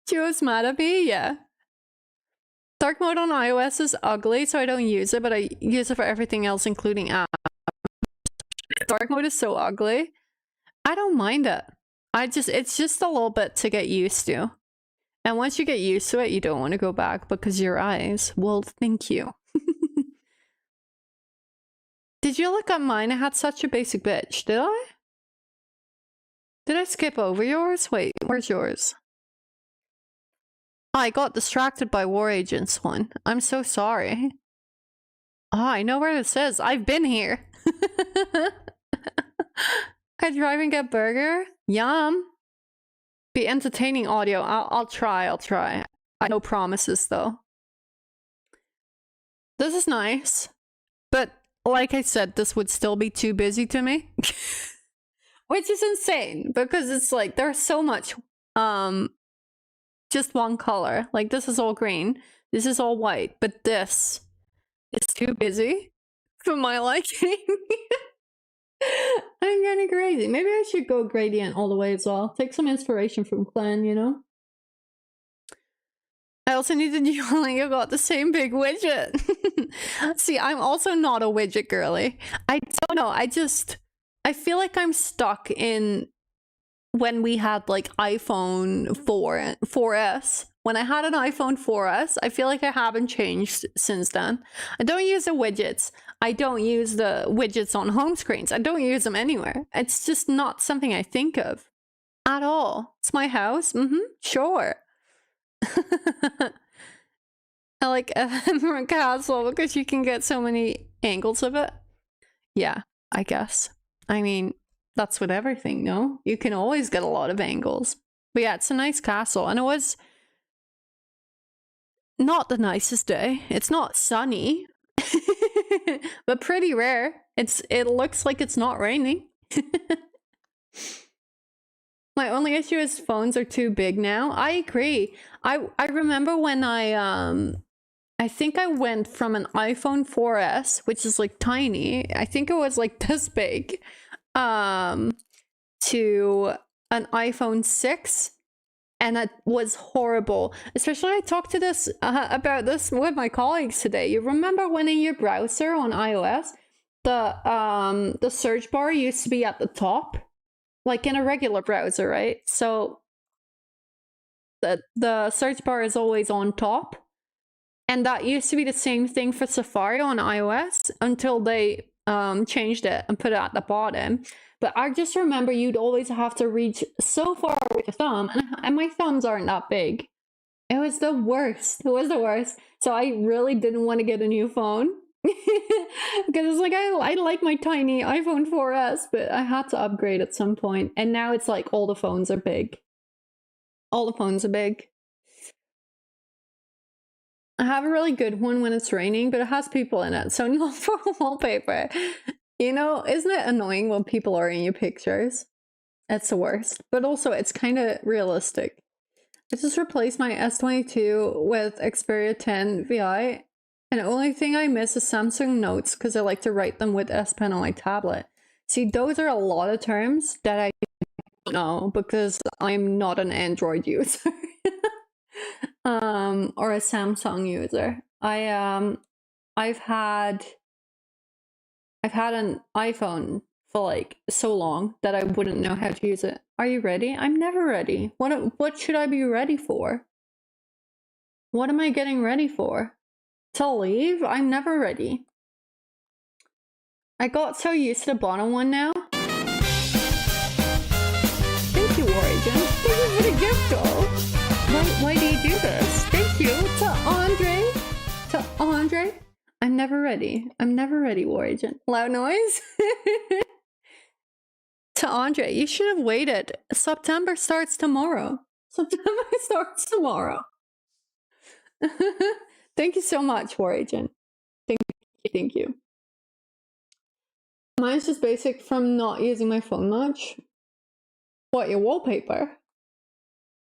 Speaker 1: Joe's mad at me? Yeah. Dark mode on iOS is ugly, so I don't use it, but I use it for everything else, including apps. Dark mode is so ugly. I don't mind it. It's just a little bit to get used to. And once you get used to it, you don't want to go back because your eyes will thank you. Did you look at mine? I had such a basic bitch. Did I? Did I skip over yours? Wait, where's yours? I got distracted by War Agents one. I'm so sorry. Oh, I know where this is. I've been here. I drive and get burger. Yum. Be entertaining audio. I'll try. No promises though. This is nice. But like I said, this would still be too busy to me. Which is insane because it's like there's so much just one color. Like this is all green. This is all white. But this is too busy for my liking. I'm getting crazy. Maybe I should go gradient all the way as well. Take some inspiration from Clan, you know? I also need to Duolingo. You got the same big widget. See, I'm also not a widget girly. I don't know. I feel like I'm stuck in when we had like iPhone 4S. When I had an iPhone 4S, I feel like I haven't changed since then. I don't use the widgets. I don't use the widgets on home screens. I don't use them anywhere. It's just not something I think of at all. It's my house. Sure. I like Emerald Castle because you can get so many angles of it. Yeah, I guess. I mean, that's with everything, no? You can always get a lot of angles. But yeah, it's a nice castle. And it was not the nicest day. It's not sunny. But pretty rare. It looks like it's not raining. My only issue is phones are too big now. I agree. I remember when I think I went from an iPhone 4S, which is like tiny. I think it was like this big, to an iPhone 6, and that was horrible. Especially I talked to this about this with my colleagues today. You remember when in your browser on iOS, the search bar used to be at the top, like in a regular browser, right? So the search bar is always on top. And that used to be the same thing for Safari on iOS until they changed it and put it at the bottom. But I just remember you'd always have to reach so far with your thumb, and my thumbs aren't that big. It was the worst. It was the worst. So I really didn't want to get a new phone. Because it's like, I like my tiny iPhone 4S, but I had to upgrade at some point. And now it's like all the phones are big. All the phones are big. I have a really good one when it's raining, but it has people in it, so not for wallpaper. You know, isn't it annoying when people are in your pictures? It's the worst. But also, it's kind of realistic. I just replaced my S22 with Xperia 10 VI, and the only thing I miss is Samsung Notes, because I like to write them with S Pen on my tablet. See, those are a lot of terms that I don't know, because I'm not an Android user. Or a Samsung user. I've had an iPhone for like so long that I wouldn't know how to use it. Are you ready? I'm never ready. What should I be ready for? What am I getting ready for? To leave? I'm never ready. I got so used to the bottom one now. Thank you, Origin. Thank you for the gift, though. Why do you do this? Thank you to Andre. To Andre. I'm never ready. I'm never ready, Origin. Loud noise. To Andre, you should have waited. September starts tomorrow. September starts tomorrow. Thank you so much, Origin. Thank you. Mine's just basic from not using my phone much. What, your wallpaper?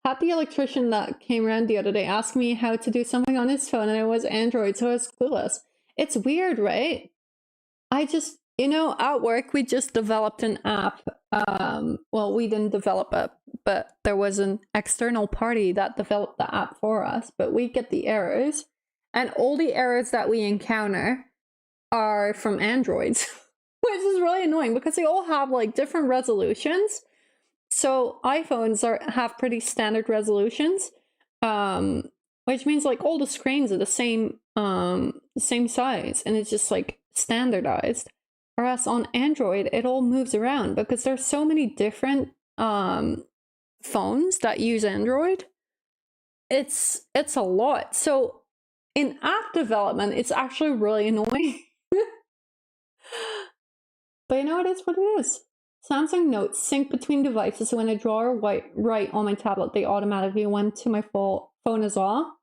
Speaker 1: Had the electrician that came around the other day ask me how to do something on his phone, and it was Android, so I was clueless. It's weird, right? I just, at work, we just developed an app. Well, we didn't develop it, but there was an external party that developed the app for us, but we get the errors, and all the errors that we encounter are from Androids, which is really annoying because they all have like different resolutions. So iPhones have pretty standard resolutions, which means like all the screens are the same size, and it's just like standardized. Whereas on Android, it all moves around because there's so many different phones that use Android. It's a lot. So in app development, it's actually really annoying. But it is what it is. Samsung Notes sync between devices, so when I draw or write on my tablet, they automatically went to my phone as well.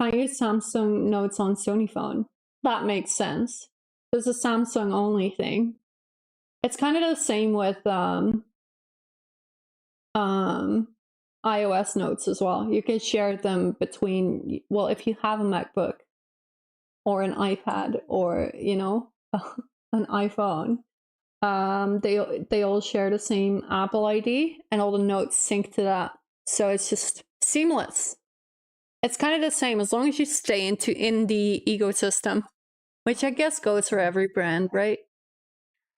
Speaker 1: I use Samsung Notes on Sony phone. That makes sense. It's a Samsung only thing. It's kind of the same with iOS Notes as well. You can share them between, well, if you have a MacBook or an iPad or, an iPhone, they all share the same Apple ID, and all the notes sync to that. So it's just seamless. It's kind of the same as long as you stay in the ecosystem, which I guess goes for every brand, right?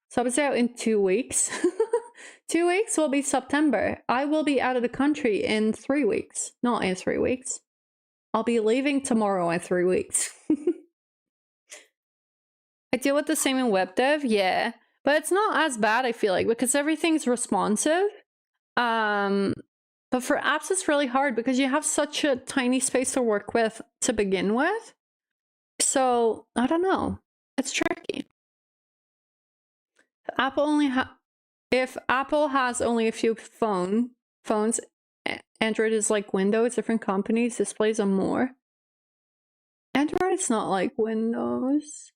Speaker 1: So I was out in 2 weeks. 2 weeks will be September. I will be out of the country in 3 weeks. Not in 3 weeks. I'll be leaving tomorrow in 3 weeks. I deal with the same in web dev, yeah. But it's not as bad, I feel like, because everything's responsive. But for apps, it's really hard because you have such a tiny space to work with to begin with. So, I don't know. It's tricky. If Apple has only a few phones, Android is like Windows, different companies, displays them more. Android is not like Windows.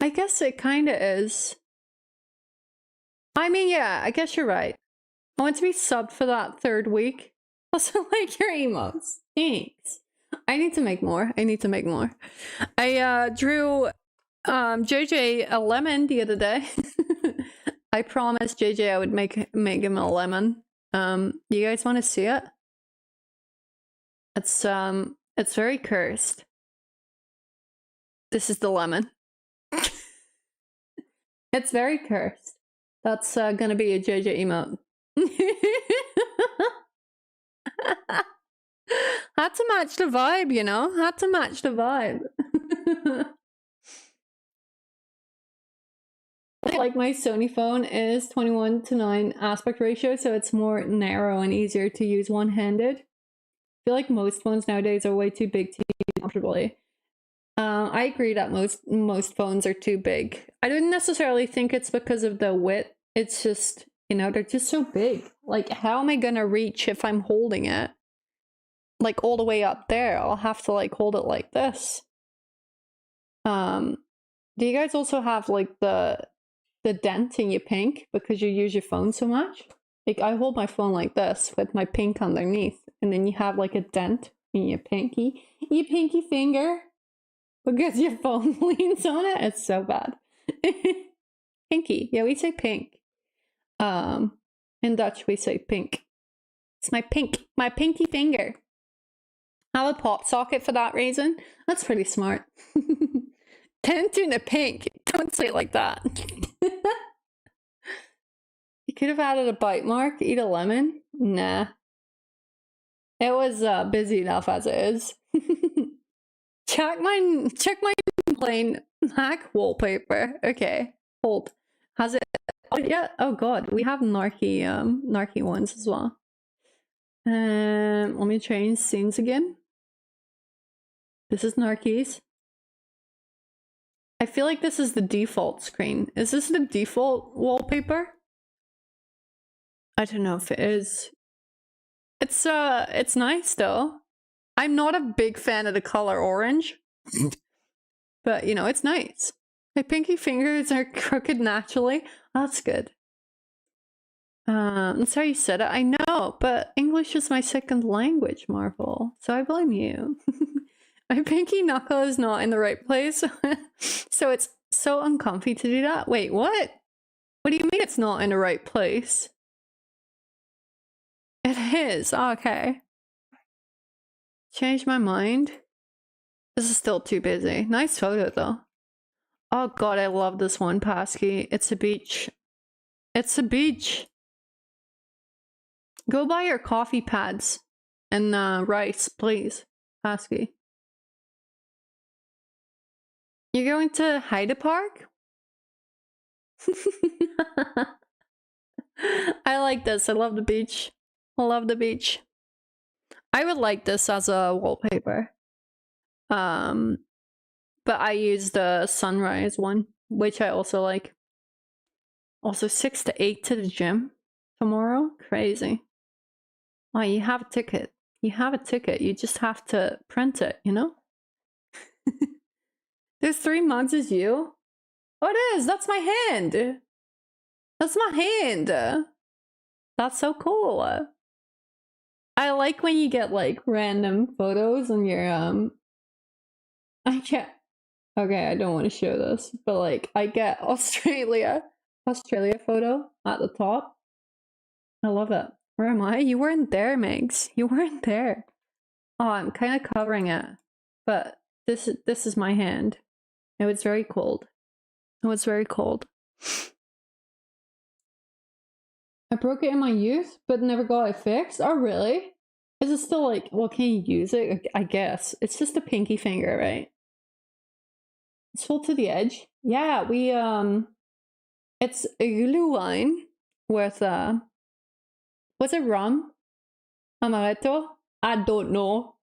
Speaker 1: I guess it kind of is. I mean, yeah, I guess you're right. I want to be subbed for that 3rd week. Also, like your emotes. Thanks. I need to make more. I drew JJ a lemon the other day. I promised JJ I would make him a lemon. You guys want to see it? It's very cursed. This is the lemon. It's very cursed. That's gonna be a JJ emote. Had to match the vibe, Had to match the vibe. Like my Sony phone is 21:9 aspect ratio, so it's more narrow and easier to use one-handed. I feel like most phones nowadays are way too big to use comfortably. I agree that most phones are too big. I don't necessarily think it's because of the width. It's just, they're just so big. Like, how am I gonna reach if I'm holding it? Like, all the way up there. I'll have to, like, hold it like this. Do you guys also have, like, the dent in your pink because you use your phone so much? Like, I hold my phone like this with my pink underneath, and then you have, like, a dent in your pinky finger because your phone leans on it. It's so bad. Pinky. Yeah, we say pink. In Dutch, we say pink. It's my pinky finger. I have a pop socket for that reason. That's pretty smart. Dent in the pink. Don't say it like that. You could have added a bite mark. Eat a lemon. Nah. It was busy enough as it is. Check my plain Mac wallpaper. Okay. Hold. Has it? Oh yeah. Oh god. We have narky ones as well. Let me change scenes again. This is Narkies. I feel like this is the default screen. Is this the default wallpaper? I don't know if it is. It's nice though. I'm not a big fan of the color orange. But it's nice. My pinky fingers are crooked naturally. That's good. That's how you said it. I know, but English is my second language, Marvel. So I blame you. My pinky knuckle is not in the right place. So it's so uncomfy to do that. Wait, what? What do you mean it's not in the right place? It is. Oh, okay. Change my mind. This is still too busy. Nice photo though. Oh god, I love this one, Pasky. It's a beach. It's a beach. Go buy your coffee pads and rice, please, Pasky. You're going to Hyde Park? I like this. I love the beach. I love the beach. I would like this as a wallpaper. But I use the sunrise one, which I also like. Also 6 to 8 to the gym tomorrow. Crazy. Oh, you have a ticket. You have a ticket. You just have to print it, you know? There's 3 mugs as you? Oh, it is. That's my hand. That's my hand. That's so cool. I like when you get like random photos on your I can't. Okay, I don't want to show this, but like I get Australia photo at the top. I love it. Where am I? You weren't there, Megs. You weren't there. Oh, I'm kind of covering it, but this is my hand. It was very cold. It was very cold. I broke it in my youth, but never got it fixed. Oh, really? Is it still like, well, can you use it? I guess. It's just a pinky finger, right? It's full to the edge. Yeah, we, it's a glue wine with, was it rum? Amaretto? I don't know.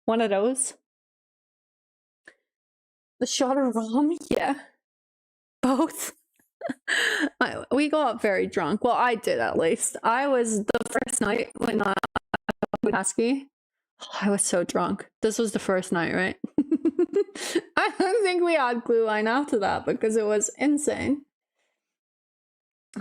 Speaker 1: One of those. The shot of rum? Yeah. Both. We got very drunk. Well, I did at least. I was the first night when I was Husky. I was so drunk. This was the first night, right? I don't think we had glue wine after that because it was insane.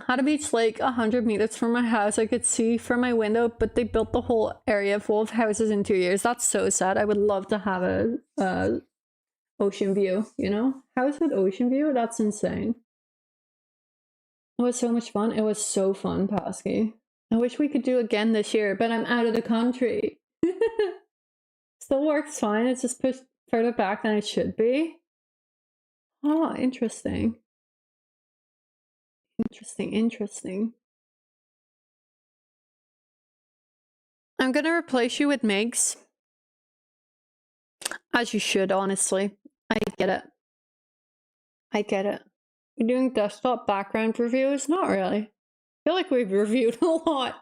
Speaker 1: Had a beach lake 100 meters from my house. I could see from my window, but they built the whole area full of houses in 2 years. That's so sad. I would love to have a ocean view, you know? House with ocean view? That's insane. It was so much fun. It was so fun, Pasky. I wish we could do again this year, but I'm out of the country. Still works fine. It's just pushed further back than it should be. Oh, interesting. Interesting. I'm gonna replace you with Megs. As you should, honestly. I get it. I get it. You're doing desktop background reviews? Not really. I feel like we've reviewed a lot.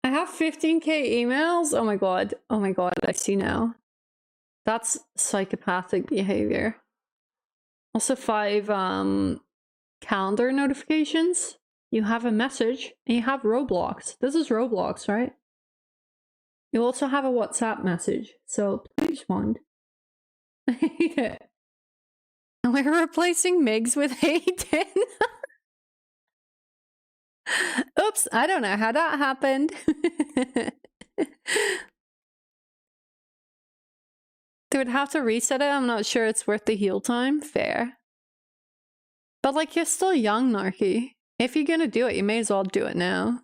Speaker 1: I have 15k emails? Oh my god. Oh my god, I see now. That's psychopathic behavior. Also 5 calendar notifications. You have a message and you have Roblox. This is Roblox, right? You also have a WhatsApp message. So please respond. I hate it. And we're replacing Migs with Hayden. Oops, I don't know how that happened. They would have to reset it. I'm not sure it's worth the heal time. Fair. But like, you're still young, Narky. If you're gonna do it, you may as well do it now.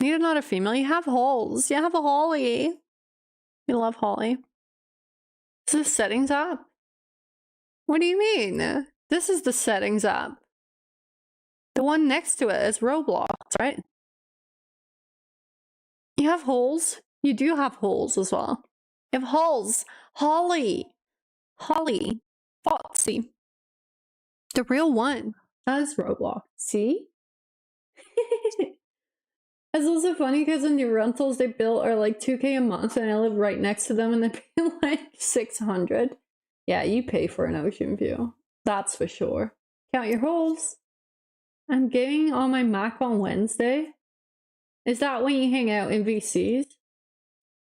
Speaker 1: Need another female. You have holes. You have a Holly. You love Holly. This is the settings app? What do you mean? This is the settings app. The one next to it is Roblox, right? You have holes? You do have holes as well. You have holes. Holly. Foxy. The real one. That is Roblox. See? It's also funny because in the rentals they built are like 2k a month and I live right next to them and they pay like 600. Yeah, you pay for an ocean view. That's for sure. Count your holes. I'm getting on my Mac on Wednesday. Is that when you hang out in VCs?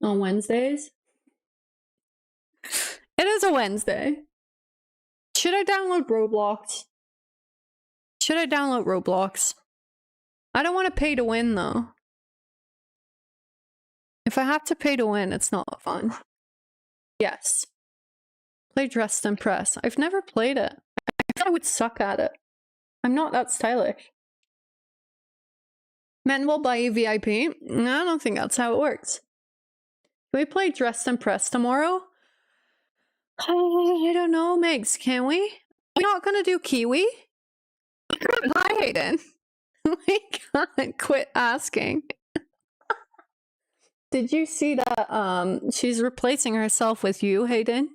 Speaker 1: On Wednesdays? It is a Wednesday. Should I download Roblox? Should I download Roblox? I don't want to pay to win, though. If I have to pay to win, it's not fun. Yes. Play Dressed and Press. I've never played it. I thought I would suck at it. I'm not that stylish. Men will buy you VIP? No, I don't think that's how it works. Can we play Dressed and Press tomorrow? I don't know, Megs. Can we? We're not gonna do Kiwi? Hi, Hayden. We can't quit asking. Did you see that she's replacing herself with you, Hayden?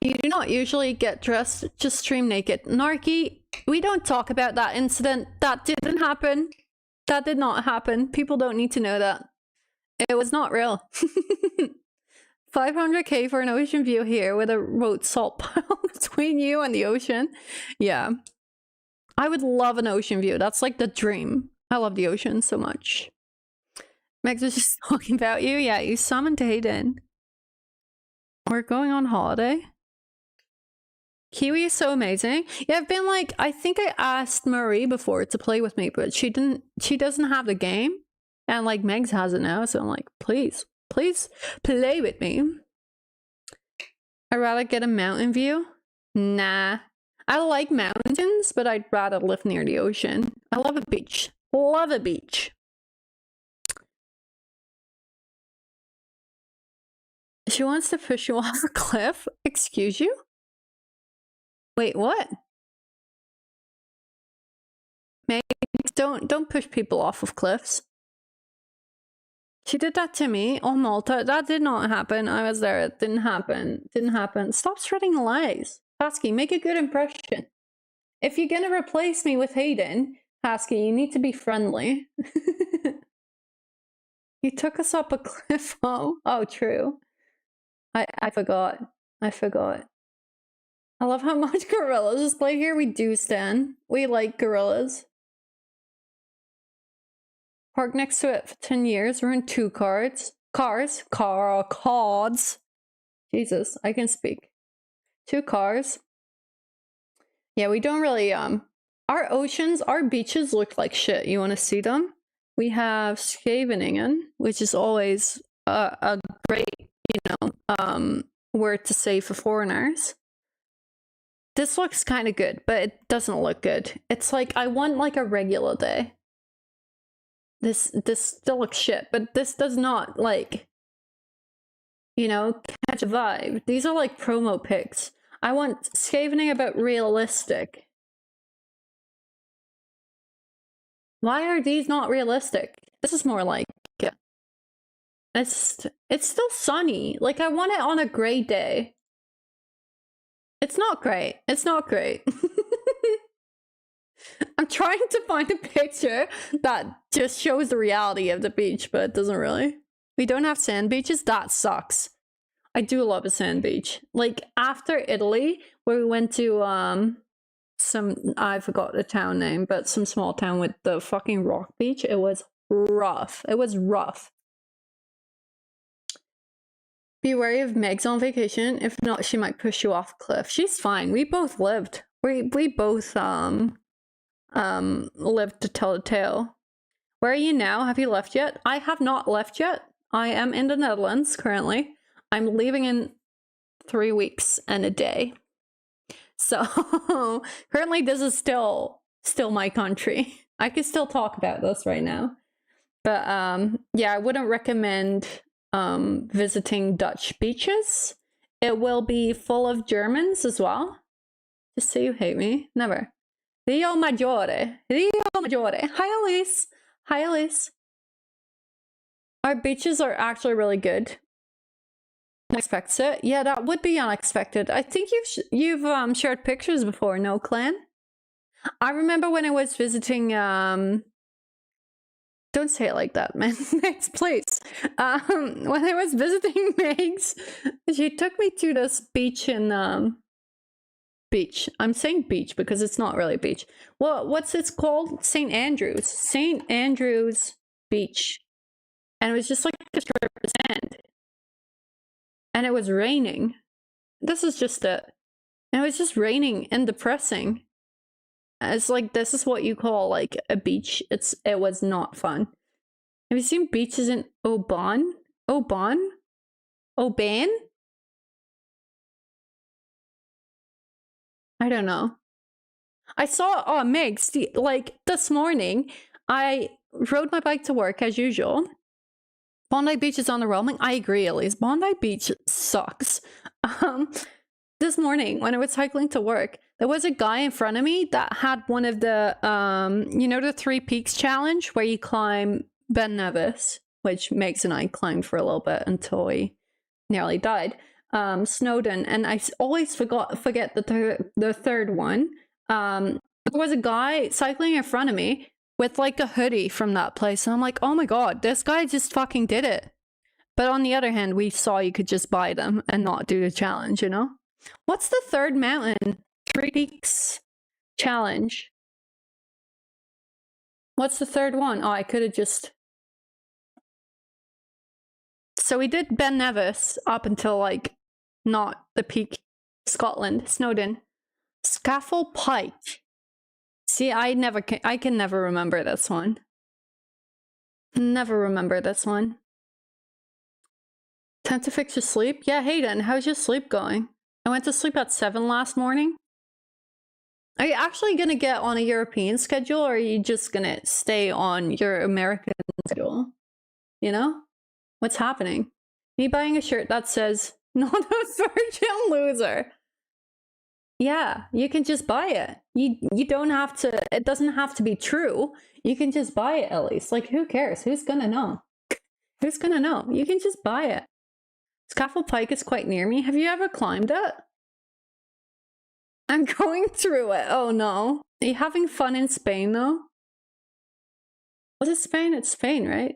Speaker 1: You do not usually get dressed, just stream naked. Narky, we don't talk about that incident. That didn't happen. That did not happen. People don't need to know that. It was not real. 500k for an ocean view here with a road salt pile between you and the ocean. Yeah. I would love an ocean view. That's like the dream. I love the ocean so much. Megs was just talking about you. Yeah, you summoned Hayden. We're going on holiday. Kiwi is so amazing. Yeah, I've been like, I think I asked Marie before to play with me, but she doesn't have the game. And like Megs has it now, so I'm like, please play with me. I'd rather get a mountain view. Nah. I like mountains, but I'd rather live near the ocean. I love a beach. Love a beach. She wants to push you off a cliff. Excuse you? Wait, what? Meg, don't push people off of cliffs. She did that to me on Malta. That did not happen. I was there. It didn't happen. Didn't happen. Stop spreading lies. Husky, make a good impression. If you're gonna replace me with Hayden, Husky, you need to be friendly. You took us up a cliff. Oh, true. I forgot. I forgot. I love how much gorillas just play here. We do, Stan. We like gorillas. Parked next to it for 10 years. We're in 2 cars. Cards. Jesus, I can speak. 2 cars. Yeah, we don't really, our oceans, our beaches look like shit. You want to see them? We have Scheveningen, which is always a great, word to say for foreigners. This looks kind of good, but it doesn't look good. It's like, I want like a regular day. This still looks shit, but this does not like, catch a vibe. These are like promo pics. I want Scheveningen but realistic. Why are these not realistic? This is more like, yeah. It's still sunny. Like, I want it on a gray day. It's not great. It's not great. I'm trying to find a picture that just shows the reality of the beach, but it doesn't really. We don't have sand beaches? That sucks. I do love a sand beach. Like, after Italy, where we went to, I forgot the town name, but some small town with the fucking rock beach, it was rough. It was rough. Be wary of Meg's on vacation. If not, she might push you off a cliff. She's fine. We both lived. We both, lived to tell the tale. Where are you now? Have you left yet? I have not left yet. I am in the Netherlands currently. I'm leaving in 3 weeks and a day. So currently this is still my country. I can still talk about this right now. But yeah, I wouldn't recommend visiting Dutch beaches. It will be full of Germans as well. Just say you hate me. Never. Rio Maggiore. Rio Maggiore. Hi, Elise. Hi, Elise. Our beaches are actually really good. Unexpected it. Yeah, that would be unexpected. I think you've shared pictures before, no, Clan? I remember when I was visiting, don't say it like that, man. Next, please. When I was visiting Meg's, she took me to this beach in, beach. I'm saying beach because it's not really a beach. Well, what's it called? St. Andrews. St. Andrews Beach. And it was just like a strip of sand. And it was raining. This is just it. And it was just raining and depressing. It's like, this is what you call like a beach. It was not fun. Have you seen beaches in Oban? Oban? Oban? I don't know. I saw, oh, Megs, like this morning, I rode my bike to work as usual. Bondi Beach is underwhelming. I agree, at least. Bondi Beach sucks. This morning, when I was cycling to work, there was a guy in front of me that had one of the, you know, the 3 Peaks challenge where you climb Ben Nevis, which Megs and I climbed for a little bit until we nearly died. Snowdon, and I always forget the third one. There was a guy cycling in front of me with like a hoodie from that place, and I'm like, oh my god, this guy just fucking did it. But on the other hand, we saw you could just buy them and not do the challenge, you know? What's the third mountain? 3 Peaks challenge. What's the third one? Oh, I could have just... So we did Ben Nevis up until like not the peak, Scotland, Snowdon. Scaffold Pike. See, I can never remember this one. Never remember this one. Time to fix your sleep? Yeah, Hayden, how's your sleep going? I went to sleep at 7 last morning. Are you actually gonna get on a European schedule, or are you just gonna stay on your American schedule? You know? What's happening? Me buying a shirt that says, not a virgin loser. Yeah, you can just buy it. You don't have to, it doesn't have to be true. You can just buy it at least. Like, who cares? Who's gonna know? Who's gonna know? You can just buy it. Scaffold Pike is quite near me. Have you ever climbed it? I'm going through it. Oh no. Are you having fun in Spain though? Was it Spain? It's Spain, right?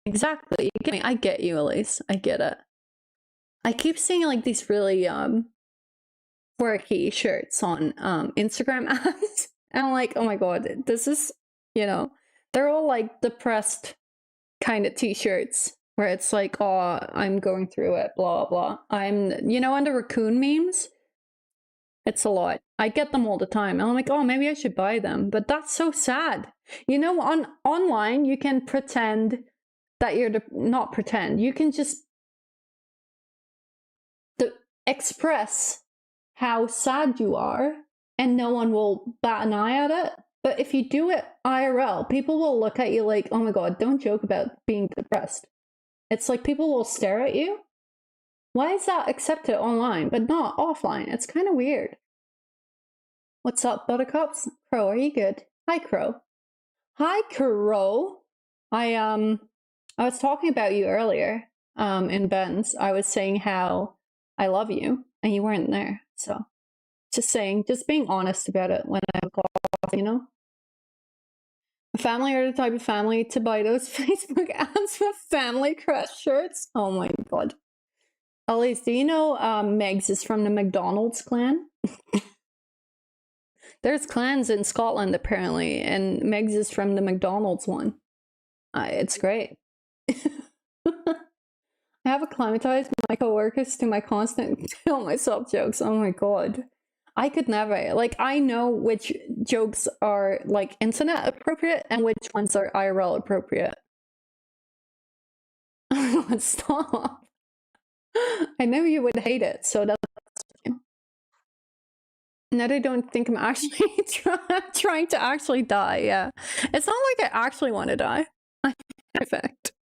Speaker 1: Exactly. You get me. I get you, Elise. I get it. I keep seeing like these really quirky shirts on Instagram ads. And I'm like, oh my god, this is, you know, they're all like depressed kind of t-shirts where it's like, oh, I'm going through it, blah blah. I'm, you know, under raccoon memes. It's a lot. I get them all the time. And I'm like, oh, maybe I should buy them. But that's so sad. You know, online, you can pretend that you're not pretend. You can just express how sad you are and no one will bat an eye at it. But if you do it IRL, people will look at you like, oh my god, don't joke about being depressed. It's like people will stare at you. Why is that accepted online but not offline? It's kind of weird. What's up, buttercups? Crow, are you good? Hi, Crow. Hi, Crow. I was talking about you earlier in Ben's. I was saying how I love you and you weren't there. So just saying, just being honest about it when I call, you know? Family are the type of family to buy those Facebook ads with family crush shirts. Oh my god. Elise, do you know Megs is from the McDonald's clan? There's clans in Scotland apparently, and Megs is from the McDonald's one. It's great. I have acclimatized my coworkers to my constant kill myself jokes. Oh my god. I could never. Like, I know which jokes are like internet appropriate and which ones are IRL appropriate. Stop. I know you would hate it, so that's you. No, they don't think I'm actually trying to actually die. Yeah, it's not like I actually want to die. Perfect.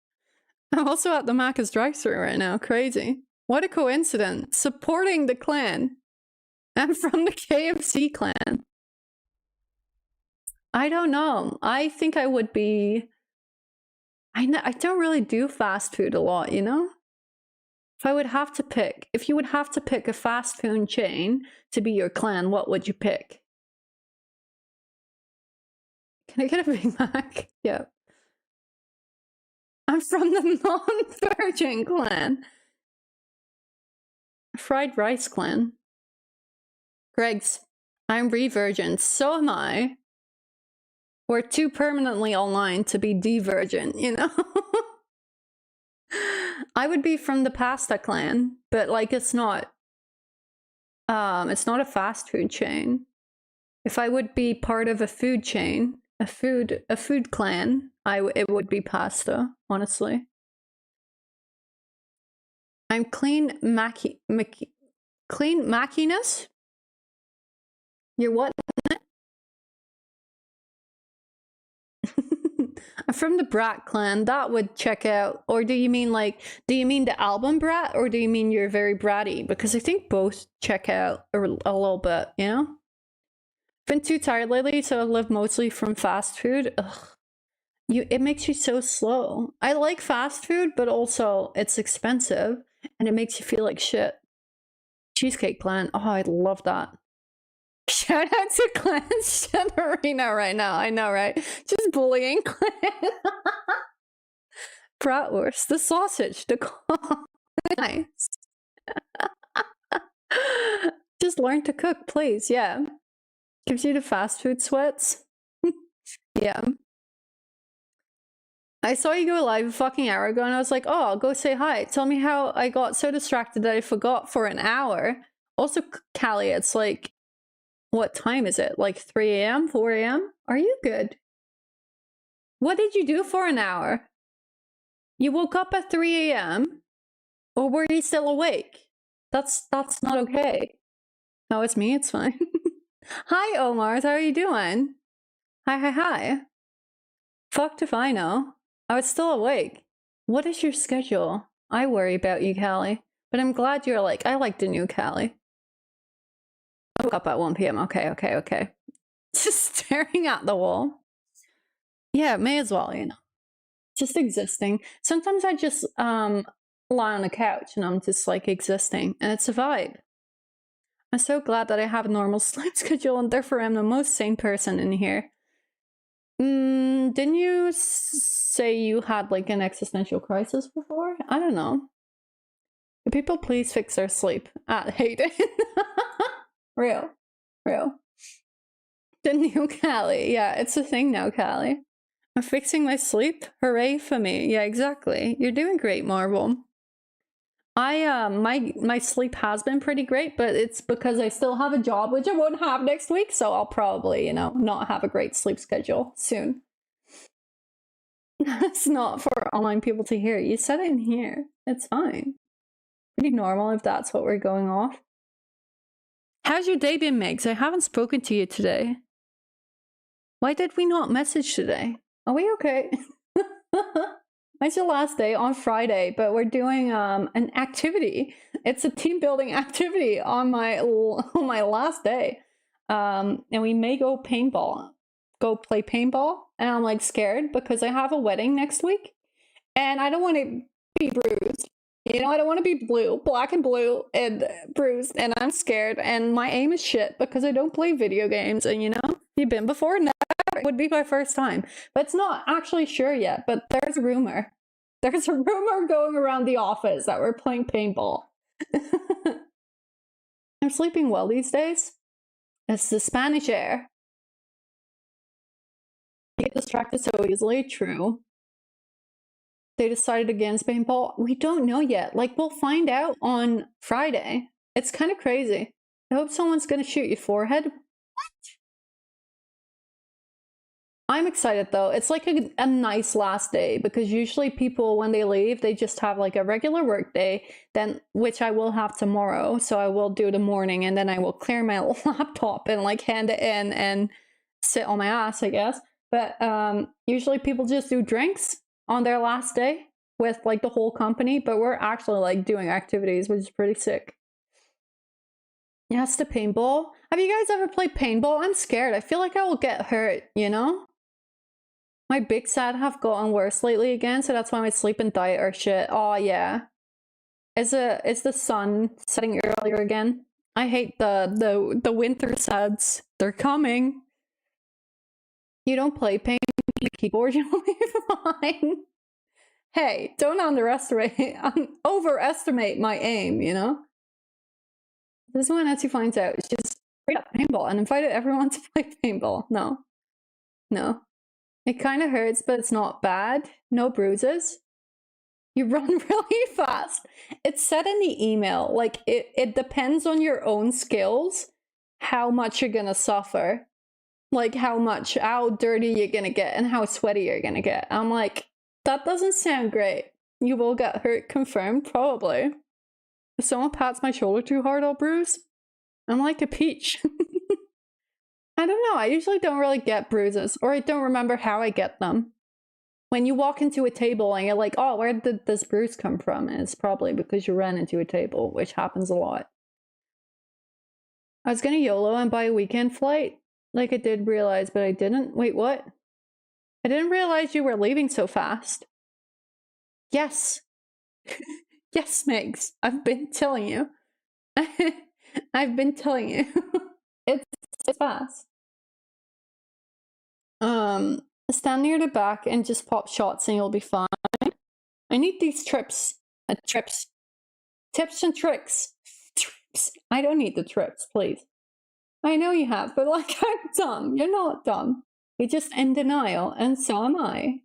Speaker 1: I'm also at the Macca's drive-thru right now. Crazy. What a coincidence. Supporting the clan. I'm from the KFC clan. I don't know. I think I would be... I don't really do fast food a lot, you know? If you would have to pick a fast food chain to be your clan, what would you pick? Can I get a Big Mac? Yeah. I'm from the non-virgin clan. Fried rice clan. Greg's, I'm re-virgin, so am I. We're too permanently online to be de-virgin, you know? I would be from the pasta clan, but like it's not a fast food chain. If I would be part of a food chain, a food clan, it would be pasta, honestly. I'm clean clean mackiness? You're what? I'm from the Brat clan. That would check out. Or do you mean the album Brat, or do you mean you're very bratty? Because I think both check out a little bit, you know? Been too tired lately, so I've lived mostly from fast food. Ugh. It makes you so slow. I like fast food, but also it's expensive and it makes you feel like shit. Cheesecake Clan. Oh, I love that. Shout out to Clan Shenarina right now. I know, right? Just bullying Clan. Bratwurst, the sausage, the nice. Just learn to cook, please. Yeah. Gives you the fast food sweats. Yeah. I saw you go live a fucking hour ago and I was like, oh, I'll go say hi. Tell me how I got so distracted that I forgot for an hour. Also, Callie, it's like, what time is it? Like 3 a.m., 4 a.m.? Are you good? What did you do for an hour? You woke up at 3 a.m.? Or were you still awake? That's not okay. No, it's me, it's fine. Hi, Omar, how are you doing? Hi. Fucked if I know. I was still awake. What is your schedule? I worry about you, Callie. But I'm glad you're like, I like the new Callie. I woke up at 1 p.m. Okay. Just staring at the wall. Yeah, may as well, you know. Just existing. Sometimes I just lie on the couch and I'm just like existing, and it's a vibe. I'm so glad that I have a normal sleep schedule and therefore I'm the most sane person in here. Didn't you say you had like an existential crisis before? I don't know. Could people please fix their sleep? Hate it. Real. The new Callie. Yeah, it's a thing now, Callie. I'm fixing my sleep. Hooray for me. Yeah, exactly. You're doing great, Marvel. My sleep has been pretty great, but it's because I still have a job, which I won't have next week, so I'll probably, you know, not have a great sleep schedule soon. It's not for online people to hear. You said it in here. It's fine. Pretty normal if that's what we're going off. How's your day been, Megs? I haven't spoken to you today. Why did we not message today? Are we okay? It's your last day on Friday, but we're doing an activity. It's a team building activity on my last day. And we may go play paintball. And I'm like scared because I have a wedding next week and I don't want to be bruised. You know, I don't want to be black and blue and bruised, and I'm scared, and my aim is shit because I don't play video games, and you know, you've been before? Never. It would be my first time. But it's not actually sure yet, but there's a rumor. There's a rumor going around the office that we're playing paintball. I'm sleeping well these days. It's the Spanish air. I get distracted so easily, true. They decided against paintball. We don't know yet. Like, we'll find out on Friday. It's kind of crazy. I hope someone's gonna shoot your forehead. What? I'm excited though. It's like a nice last day, because usually people, when they leave, they just have like a regular work day, then which I will have tomorrow. So I will do the morning and then I will clear my laptop and like hand it in and sit on my ass, I guess. But usually people just do drinks on their last day with like the whole company, but we're actually like doing activities, which is pretty sick. Yes, to paintball. Have you guys ever played paintball? I'm scared. I feel like I will get hurt, you know? My big sad have gotten worse lately again, so that's why my sleep and diet are shit. Oh yeah. Is the sun setting earlier again? I hate the winter sads. They're coming. You don't play paint keyboard, you'll be fine. Hey, don't overestimate my aim, you know? This is when Etsy finds out. It's just straight up paintball and invited everyone to play paintball. No. It kind of hurts, but it's not bad. No bruises. You run really fast. It's said in the email, like it depends on your own skills, how much you're gonna suffer. like how dirty you're gonna get and how sweaty you're gonna get. I'm like, that doesn't sound great. You will get hurt, confirmed, probably. If someone pats my shoulder too hard, I'll bruise. I'm like a peach. I don't know, I usually don't really get bruises, or I don't remember how I get them. When you walk into a table and you're like, oh, where did this bruise come from? And it's probably because you ran into a table, which happens a lot. I was gonna YOLO and buy a weekend flight, like I did realize, but I didn't. Wait, what? I didn't realize you were leaving so fast. Yes. Yes, Megs. I've been telling you. I've been telling you. It's fast. Stand near the back and just pop shots and you'll be fine. I need these trips. Tips and tricks. Trips. I don't need the trips, please. I know you have, but like, I'm dumb. You're not dumb. You're just in denial, and so am I.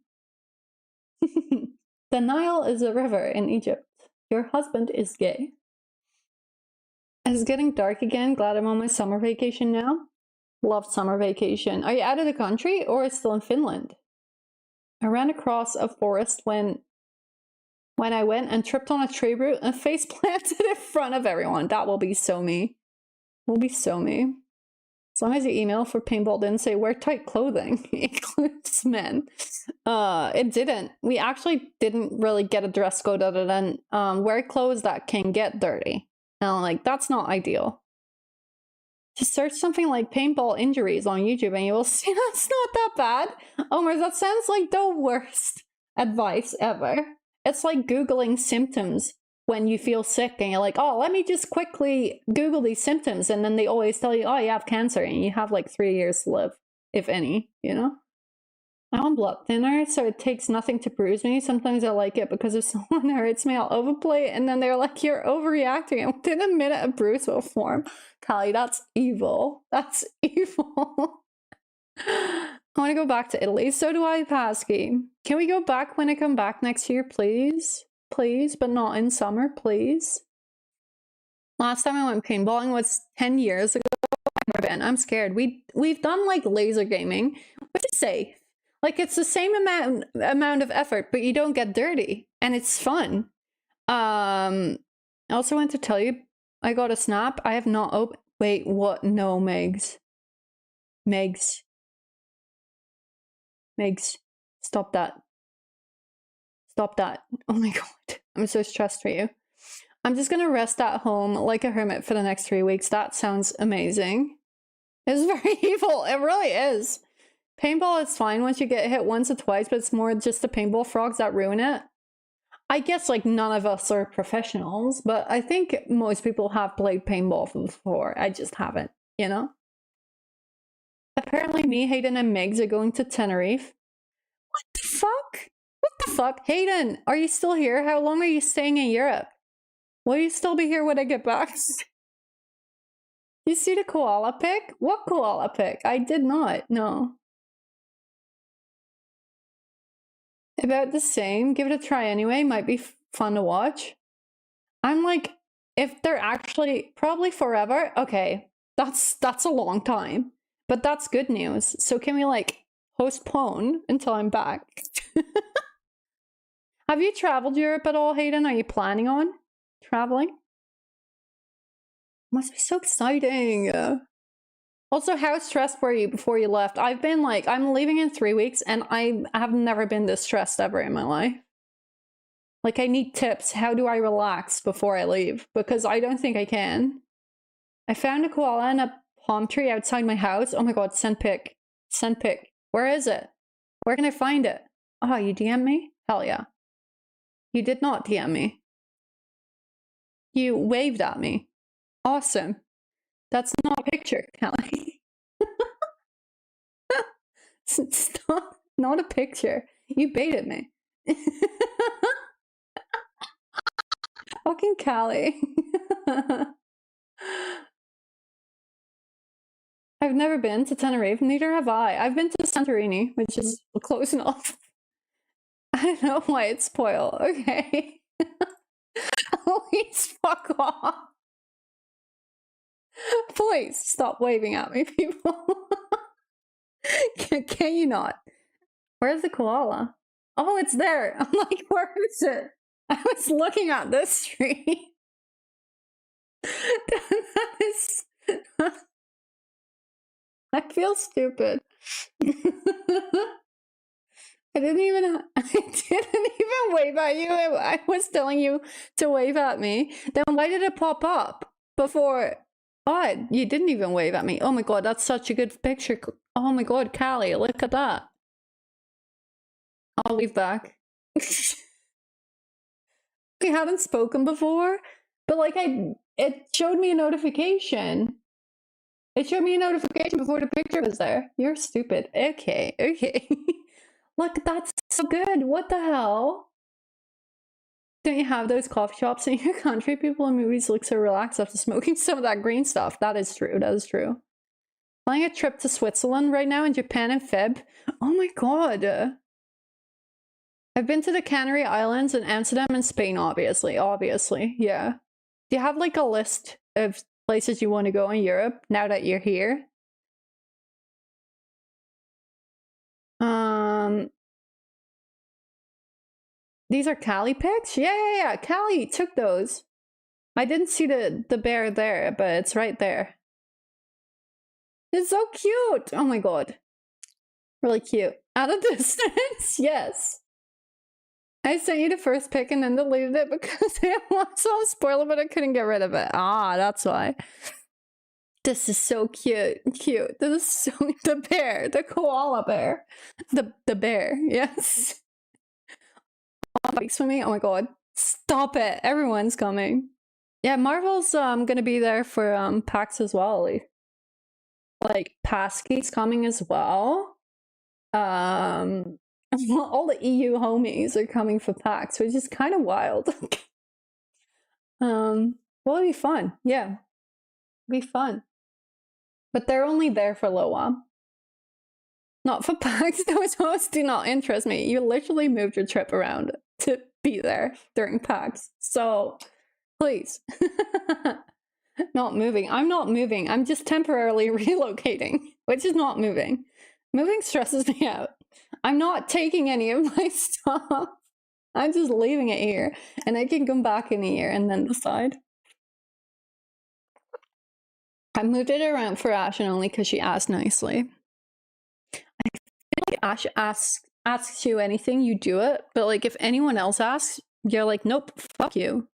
Speaker 1: The Nile is a river in Egypt. Your husband is gay. It's getting dark again. Glad I'm on my summer vacation now. Loved summer vacation. Are you out of the country or still in Finland? I ran across a forest when I went and tripped on a tree root and face planted in front of everyone. That will be so me. Will be so me. As long as the email for paintball didn't say wear tight clothing, it includes men. It didn't. We actually didn't really get a dress code other than wear clothes that can get dirty. And I'm like, that's not ideal. Just search something like paintball injuries on YouTube and you will see that's not that bad. Omer, that sounds like the worst advice ever. It's like Googling symptoms when you feel sick and you're like, oh, let me just quickly Google these symptoms. And then they always tell you, oh, you have cancer and you have like 3 years to live, if any, you know? I'm on blood thinner, so it takes nothing to bruise me. Sometimes I like it because if someone hurts me, I'll overplay it, and then they're like, you're overreacting. And within a minute, a bruise will form. Callie, that's evil. That's evil. I want to go back to Italy. So do I, Pasky. Can we go back when I come back next year, please? Please, but not in summer, please. Last time I went paintballing was 10 years ago. I've never been. I'm scared. We've done like laser gaming, which is safe. Like it's the same amount of effort, but you don't get dirty and it's fun. I also want to tell you, I got a snap. I have not opened. Wait, what? No, Megs. Megs. Megs. Stop that. Stop that. Oh my god. I'm so stressed for you. I'm just gonna rest at home like a hermit for the next 3 weeks. That sounds amazing. It's very evil. It really is. Paintball is fine once you get hit once or twice, but it's more just the paintball frogs that ruin it. I guess like none of us are professionals, but I think most people have played paintball before. I just haven't, you know? Apparently me, Hayden, and Megs are going to Tenerife. What the fuck? What the fuck? Hayden, are you still here? How long are you staying in Europe? Will you still be here when I get back? You see the koala pic? What koala pic? I did not, no. About the same. Give it a try anyway. Might be fun to watch. I'm like, if they're actually probably forever, okay, that's a long time, but that's good news. So can we like postpone until I'm back? Have you traveled Europe at all, Hayden? Are you planning on traveling? Must be so exciting. Also, how stressed were you before you left? I've been like, I'm leaving in 3 weeks and I have never been this stressed ever in my life. Like, I need tips. How do I relax before I leave? Because I don't think I can. I found a koala in a palm tree outside my house. Oh my god, send pic. Send pic. Where is it? Where can I find it? Oh, you DM me? Hell yeah. You did not DM me. You waved at me. Awesome. That's not a picture, Callie. It's not a picture. You baited me. Fucking Callie. I've never been to Tenerife, neither have I. I've been to Santorini, which is close enough. I don't know why it's spoiled. Okay. Please fuck off. Please stop waving at me, people. Can you not? Where's the koala? Oh, it's there. I'm like, where is it? I was looking at this tree. That is... I feel stupid. I didn't even wave at you. I was telling you to wave at me. Then why did it pop up before? Oh, you didn't even wave at me. Oh my god, that's such a good picture. Oh my god, Callie, look at that. I'll wave back. We hadn't spoken before, but like it showed me a notification. It showed me a notification before the picture was there. You're stupid. Okay, okay. Look, that's so good. What the hell? Don't you have those coffee shops in your country? People in movies look so relaxed after smoking some of that green stuff. That is true. That is true. Planning a trip to Switzerland right now in Japan and Feb. Oh my god. I've been to the Canary Islands and Amsterdam and Spain, obviously. Obviously, yeah. Do you have like a list of places you want to go in Europe now that you're here? These are Callie pics? Yeah. Callie took those. I didn't see the bear there, but it's right there. It's so cute. Oh my god. Really cute. At a distance, yes. I sent you the first pic and then deleted it because it was on spoiler, but I couldn't get rid of it. Ah, that's why. This is so cute. Cute. This is so the bear, the koala bear. The bear, yes. Bikes with me. Oh my god. Stop it. Everyone's coming. Yeah, Marvel's gonna be there for PAX as well. Like Pasky's coming as well. All the EU homies are coming for PAX, which is kind of wild. Well, it'll be fun. Yeah. It'll be fun. But they're only there for a little while. Not for PAX. Those do not interest me. You literally moved your trip around to be there during PAX. So, please. Not moving. I'm not moving. I'm just temporarily relocating, which is not moving. Moving stresses me out. I'm not taking any of my stuff. I'm just leaving it here, and I can come back in a year and then decide. I moved it around for Ash and only because she asked nicely. I feel like Ash asks you anything, you do it. But like if anyone else asks, you're like, nope, fuck you.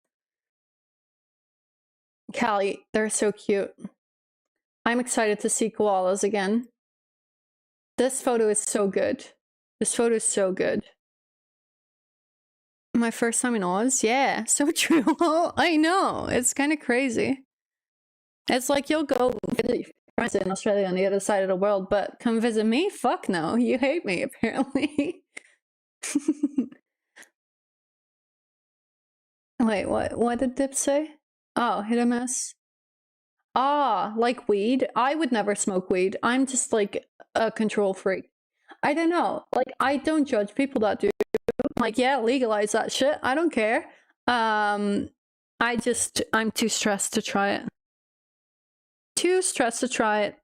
Speaker 1: Callie, they're so cute. I'm excited to see koalas again. This photo is so good. This photo is so good. My first time in Oz? Yeah, so true. I know. It's kind of crazy. It's like you'll go visit your friends in Australia on the other side of the world, but come visit me? Fuck no. You hate me, apparently. Wait, what did Dip say? Oh, hit a miss. Ah, like weed? I would never smoke weed. I'm just like a control freak. I don't know. Like, I don't judge people that do. Like, yeah, legalize that shit. I don't care. I'm too stressed to try it. Too stressed to try it.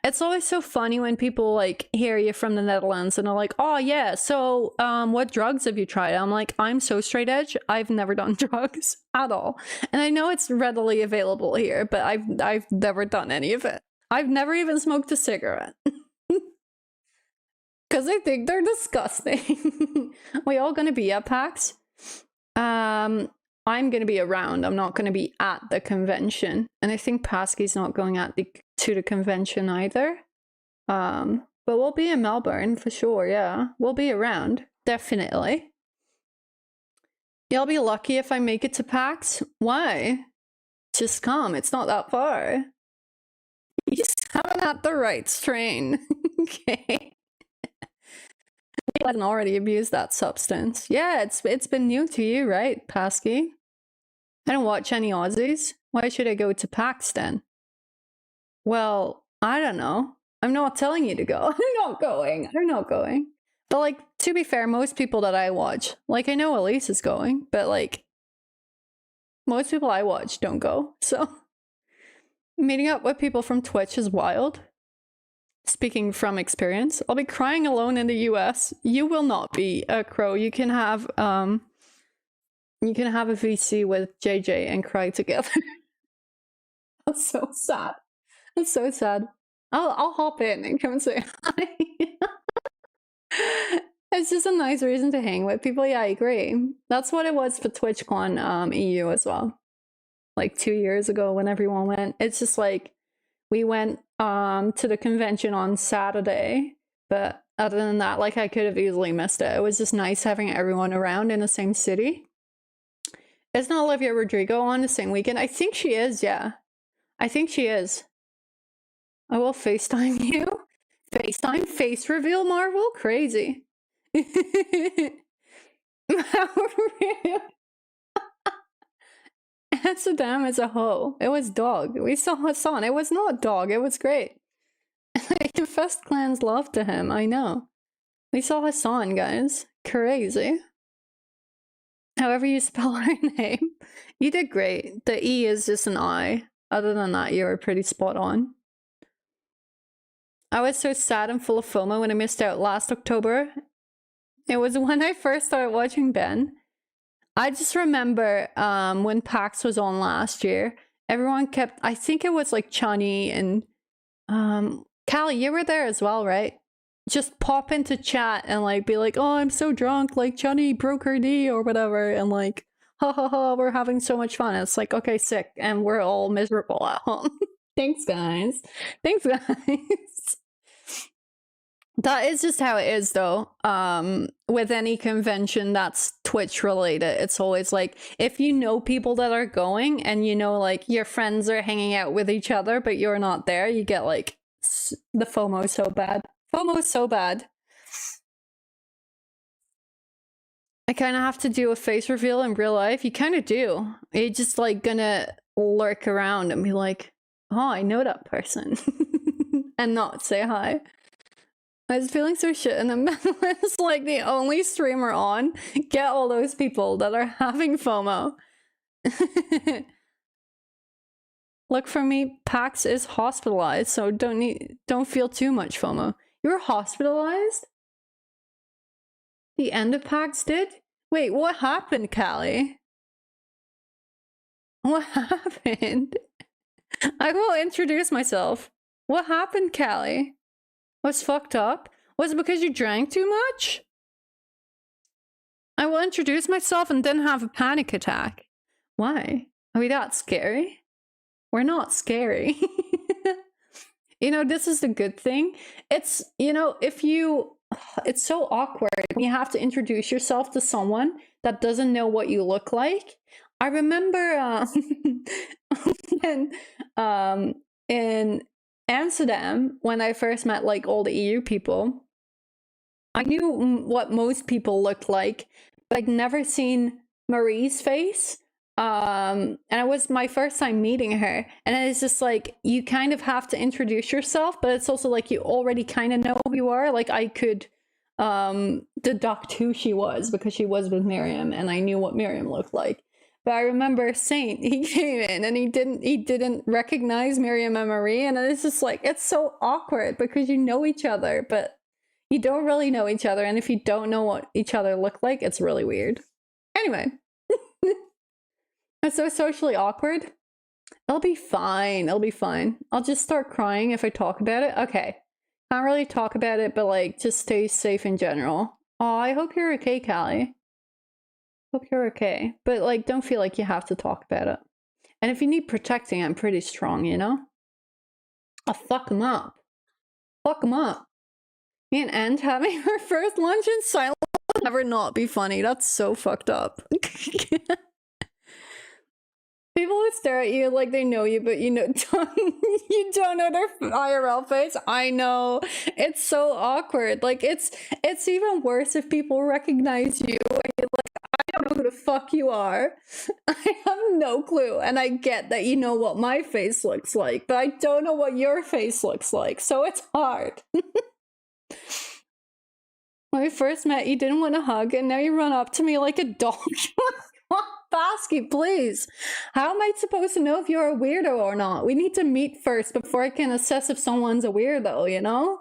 Speaker 1: It's always so funny when people like hear you from the Netherlands and are like, oh yeah, so what drugs have you tried? I'm like, I'm so straight edge. I've never done drugs at all. And I know it's readily available here, but I've never done any of it. I've never even smoked a cigarette. Because I think they're disgusting. We all gonna be at PAX? I'm gonna be around. I'm not gonna be at the convention. And I think Pasky's not going to the convention either. But we'll be in Melbourne for sure, yeah. We'll be around. Definitely. You'll be lucky if I make it to PAX. Why? Just come. It's not that far. You just haven't had the right strain. Okay. I hadn't already abused that substance. Yeah, it's been new to you, right, Pasky? I don't watch any Aussies. Why should I go to PAX then? Well, I don't know. I'm not telling you to go. I'm not going. I'm not going. But like, to be fair, most people that I watch, like I know Elise is going, but like most people I watch don't go. So meeting up with people from Twitch is wild. speaking from experience, I'll be crying alone in the US. You will not be a crow. You can have a VC with JJ and cry together. That's so sad. That's so sad. I'll hop in and come and say hi. It's just a nice reason to hang with people. Yeah, I agree. That's what it was for TwitchCon EU as well. Like 2 years ago when everyone went. It's just like we went to the convention on Saturday, but other than that, like I could have easily missed it. It was just nice having everyone around in the same city. Isn't Olivia Rodrigo on the same weekend? I think she is, yeah. I think she is. I will FaceTime you. FaceTime face reveal, Marvel? Crazy. Amsterdam is a hoe. It was dog. We saw Hassan. It was not dog. It was great. I confessed Clan's love to him. I know. We saw Hassan, guys. Crazy. However you spell her name. You did great. The E is just an I. Other than that, you were pretty spot on. I was so sad and full of FOMO when I missed out last October. It was when I first started watching Ben. I just remember when PAX was on last year, everyone kept, I think it was like Chani and Callie, you were there as well, right? Just pop into chat and like be like, oh, I'm so drunk, like Chani broke her knee or whatever, and like, ha ha ha, we're having so much fun. It's like, okay, sick, and we're all miserable at home. Thanks, guys. Thanks, guys. That is just how it is, though. With any convention that's Twitch related, it's always like, if you know people that are going and you know, like, your friends are hanging out with each other, but you're not there, you get, like, the FOMO so bad. FOMO is so bad. I kind of have to do a face reveal in real life. You kind of do. You're just, like, gonna lurk around and be like, oh, I know that person. And not say hi. I was feeling so shit, and then Ben was like the only streamer on. Get all those people that are having FOMO. Look for me, PAX is hospitalized, so don't feel too much FOMO. You were hospitalized? The end of PAX did? Wait, what happened, Callie? What happened? I will introduce myself. What happened, Callie? Was fucked up? Was it because you drank too much? I will introduce myself and then have a panic attack. Why? Are we that scary? We're not scary. You know, this is the good thing. It's, you know, it's so awkward when you have to introduce yourself to someone that doesn't know what you look like. I remember when in Amsterdam, when I first met like all the EU people, I knew what most people looked like, but I'd never seen Marie's face. And it was my first time meeting her, and it's just like, you kind of have to introduce yourself, but it's also like you already kind of know who you are. Like I could deduct who she was because she was with Miriam, and I knew what Miriam looked like. But I remember Saint, he came in and he didn't recognize Miriam and Marie, and it's just like, it's so awkward because you know each other, but you don't really know each other, and if you don't know what each other look like, it's really weird. Anyway, it's so socially awkward. It'll be fine. It'll be fine. I'll just start crying if I talk about it. Okay. Can't really talk about it, but like, just stay safe in general. Oh, I hope you're okay, Callie. Hope you're okay. But like, don't feel like you have to talk about it. And if you need protecting, I'm pretty strong, you know? I'll fuck them up. Fuck them up. Me and Ant having her first lunch in silence will never not be funny. That's so fucked up. People who stare at you like they know you, but you know you don't know their IRL face. I know, it's so awkward. Like it's even worse if people recognize you and you're like, I don't know who the fuck you are. I have no clue, and I get that you know what my face looks like, but I don't know what your face looks like, so it's hard. When we first met, you didn't want to hug, and now you run up to me like a dog. Basky, please. How am I supposed to know if you're a weirdo or not? We need to meet first before I can assess if someone's a weirdo, you know?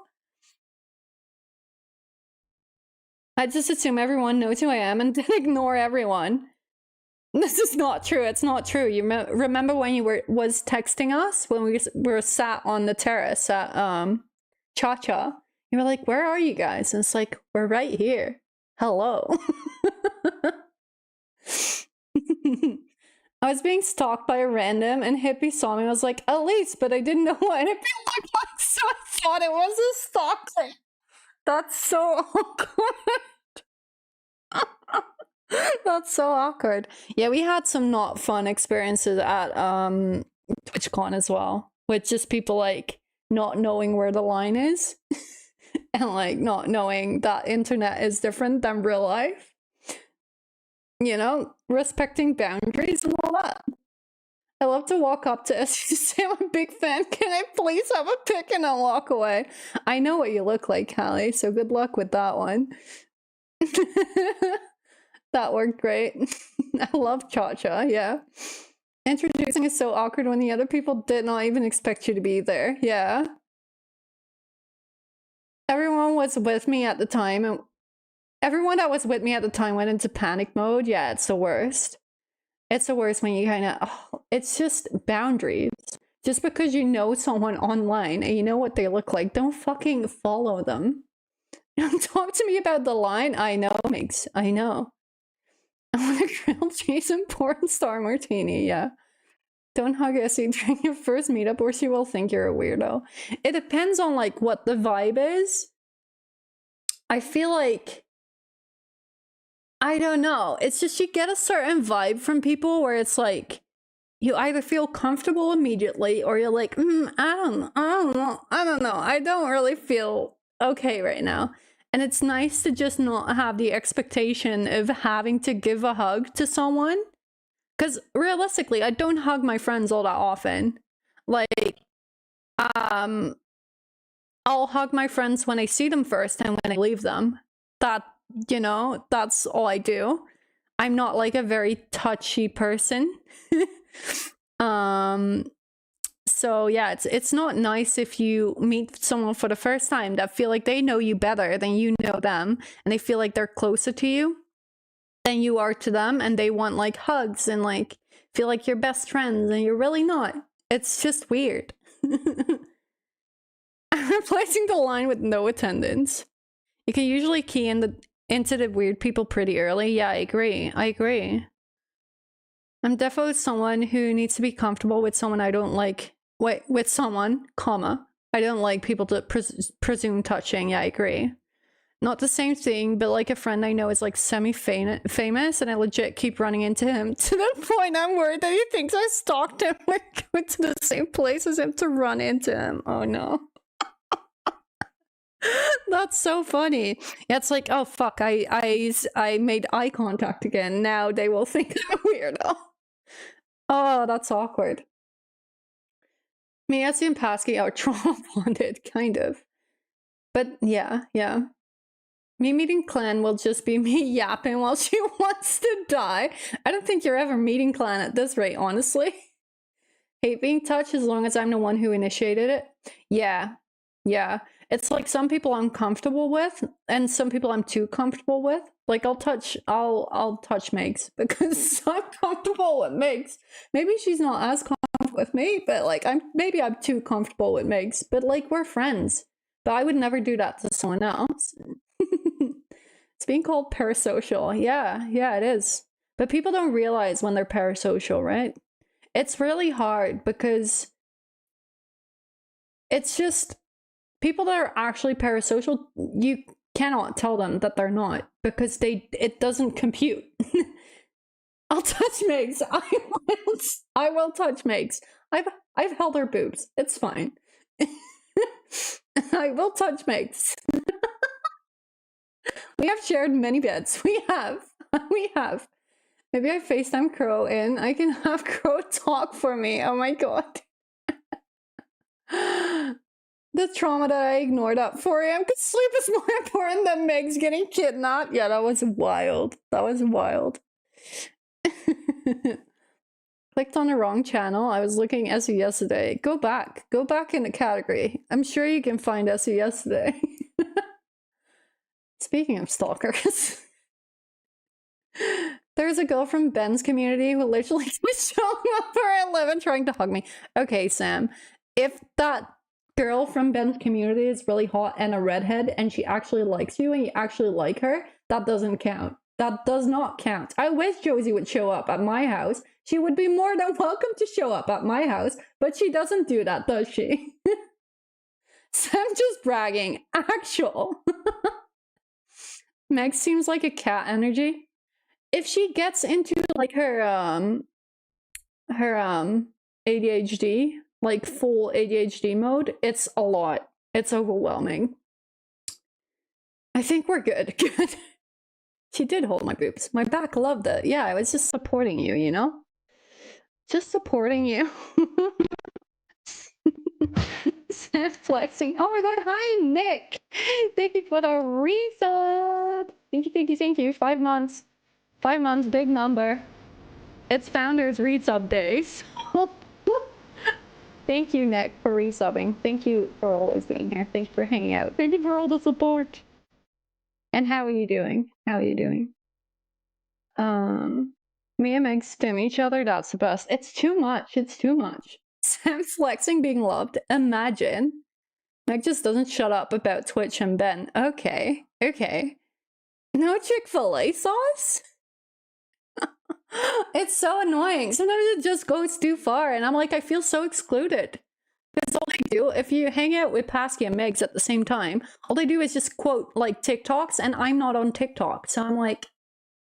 Speaker 1: I just assume everyone knows who I am and then ignore everyone. This is not true. It's not true. You remember when you was texting us when we were sat on the terrace at Cha-Cha? You were like, "Where are you guys?" And it's like, "We're right here. Hello." I was being stalked by a random, and Hippie saw me. I was like, "Elise," but I didn't know what. And Hippie looked like, so I thought it was a stalker. That's so awkward. That's so awkward. Yeah, we had some not fun experiences at TwitchCon as well, with just people like not knowing where the line is and like not knowing that internet is different than real life. You know, respecting boundaries and all that. I love to walk up to us and say, "I'm a big fan. Can I please have a pic?" And I'll walk away. I know what you look like, Callie, so good luck with that one. That worked great. I love Cha-Cha, yeah. Introducing is so awkward when the other people did not even expect you to be there. Yeah. Everyone was with me at the time, and everyone that was with me at the time went into panic mode. Yeah, it's the worst. It's the worst when you kind of, it's just boundaries. Just because you know someone online and you know what they look like, don't fucking follow them. Talk to me about the line. I know, Migs. I know. I want a grilled cheese and porn star martini, yeah. Don't hug Essie during your first meetup or she will think you're a weirdo. It depends on like what the vibe is. I feel like, I don't know. It's just you get a certain vibe from people where it's like, you either feel comfortable immediately or you're like, I don't know. I don't really feel okay right now. And it's nice to just not have the expectation of having to give a hug to someone. Because realistically, I don't hug my friends all that often. Like, I'll hug my friends when I see them first and when I leave them. That, you know, that's all I do. I'm not like a very touchy person. So yeah, it's not nice if you meet someone for the first time that feel like they know you better than you know them, and they feel like they're closer to you than you are to them, and they want like hugs and like feel like you're best friends, and you're really not. It's just weird. I'm replacing the line with no attendance. You can usually key into the weird people pretty early. Yeah, I agree. I'm definitely someone who needs to be comfortable with someone I don't like. Wait, with someone, comma. I don't like people to presume touching. Yeah, I agree. Not the same thing, but like a friend I know is like semi-famous and I legit keep running into him to the point I'm worried that he thinks I stalked him. We're going to the same place as him to run into him. Oh no. That's so funny. Yeah, it's like, oh fuck, I made eye contact again. Now they will think I'm a weirdo. Oh, that's awkward. Me, Etsy and Pasky are trauma bonded, kind of. But yeah. Me meeting Clan will just be me yapping while she wants to die. I don't think you're ever meeting Clan at this rate, honestly. Hate being touched as long as I'm the one who initiated it. Yeah. It's like some people I'm comfortable with, and some people I'm too comfortable with. Like I'll touch Megs because I'm comfortable with Megs. Maybe she's not as comfortable with me, but like I'm too comfortable with Megs. But like we're friends. But I would never do that to someone else. It's being called parasocial. Yeah, it is. But people don't realize when they're parasocial, right? It's really hard because it's just people that are actually parasocial, you cannot tell them that they're not because it doesn't compute. I'll touch Megs. I will touch Megs. I've held her boobs. It's fine. I will touch Megs. We have shared many beds. We have. Maybe I FaceTime Crow and I can have Crow talk for me. Oh my god. The trauma that I ignored at 4 a.m. because sleep is more important than Meg's getting kidnapped. Yeah, that was wild. Clicked on the wrong channel. I was looking SE yesterday. Go back. Go back in the category. I'm sure you can find SE yesterday. Speaking of stalkers, there's a girl from Ben's community who literally was showing up for 11 trying to hug me. Okay, Sam, if that girl from Ben's community is really hot and a redhead and she actually likes you and you actually like her, that doesn't count. That does not count. I wish Josie would show up at my house. She would be more than welcome to show up at my house, but she doesn't do that, does she? Sam just bragging. Actual. Meg seems like a cat energy. If she gets into like her ADHD, like full ADHD mode, it's a lot. It's overwhelming. I think we're good. Good. She did hold my boobs. My back loved it. Yeah, I was just supporting you, you know? Just supporting you. Flexing. Oh my god, hi Nick! Thank you for the resub! Thank you, thank you, thank you. 5 months. 5 months, big number. It's Founders Resub Days. Thank you, Nick, for resubbing. Thank you for always being here. Thank you for hanging out. Thank you for all the support. And how are you doing? How are you doing? Me and Meg stim each other. That's the best. It's too much. It's too much. Sam flexing being loved. Imagine. Meg just doesn't shut up about Twitch and Ben. Okay. Okay. No Chick-fil-A sauce? It's so annoying. Sometimes it just goes too far, and I'm like, I feel so excluded. That's all they do. If you hang out with Pasky and Megs at the same time, all they do is just quote like TikToks, and I'm not on TikTok. So I'm like,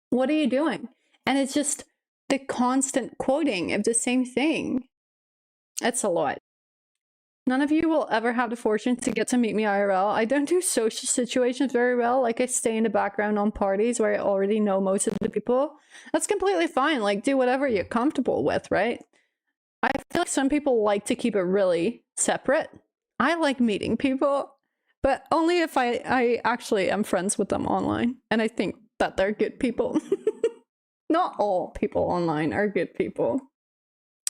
Speaker 1: what are you doing? And it's just the constant quoting of the same thing. It's a lot. None of you will ever have the fortune to get to meet me IRL. I don't do social situations very well. Like, I stay in the background on parties where I already know most of the people. That's completely fine. Like, do whatever you're comfortable with, right? I feel like some people like to keep it really separate. I like meeting people, but only if I actually am friends with them online. And I think that they're good people. Not all people online are good people.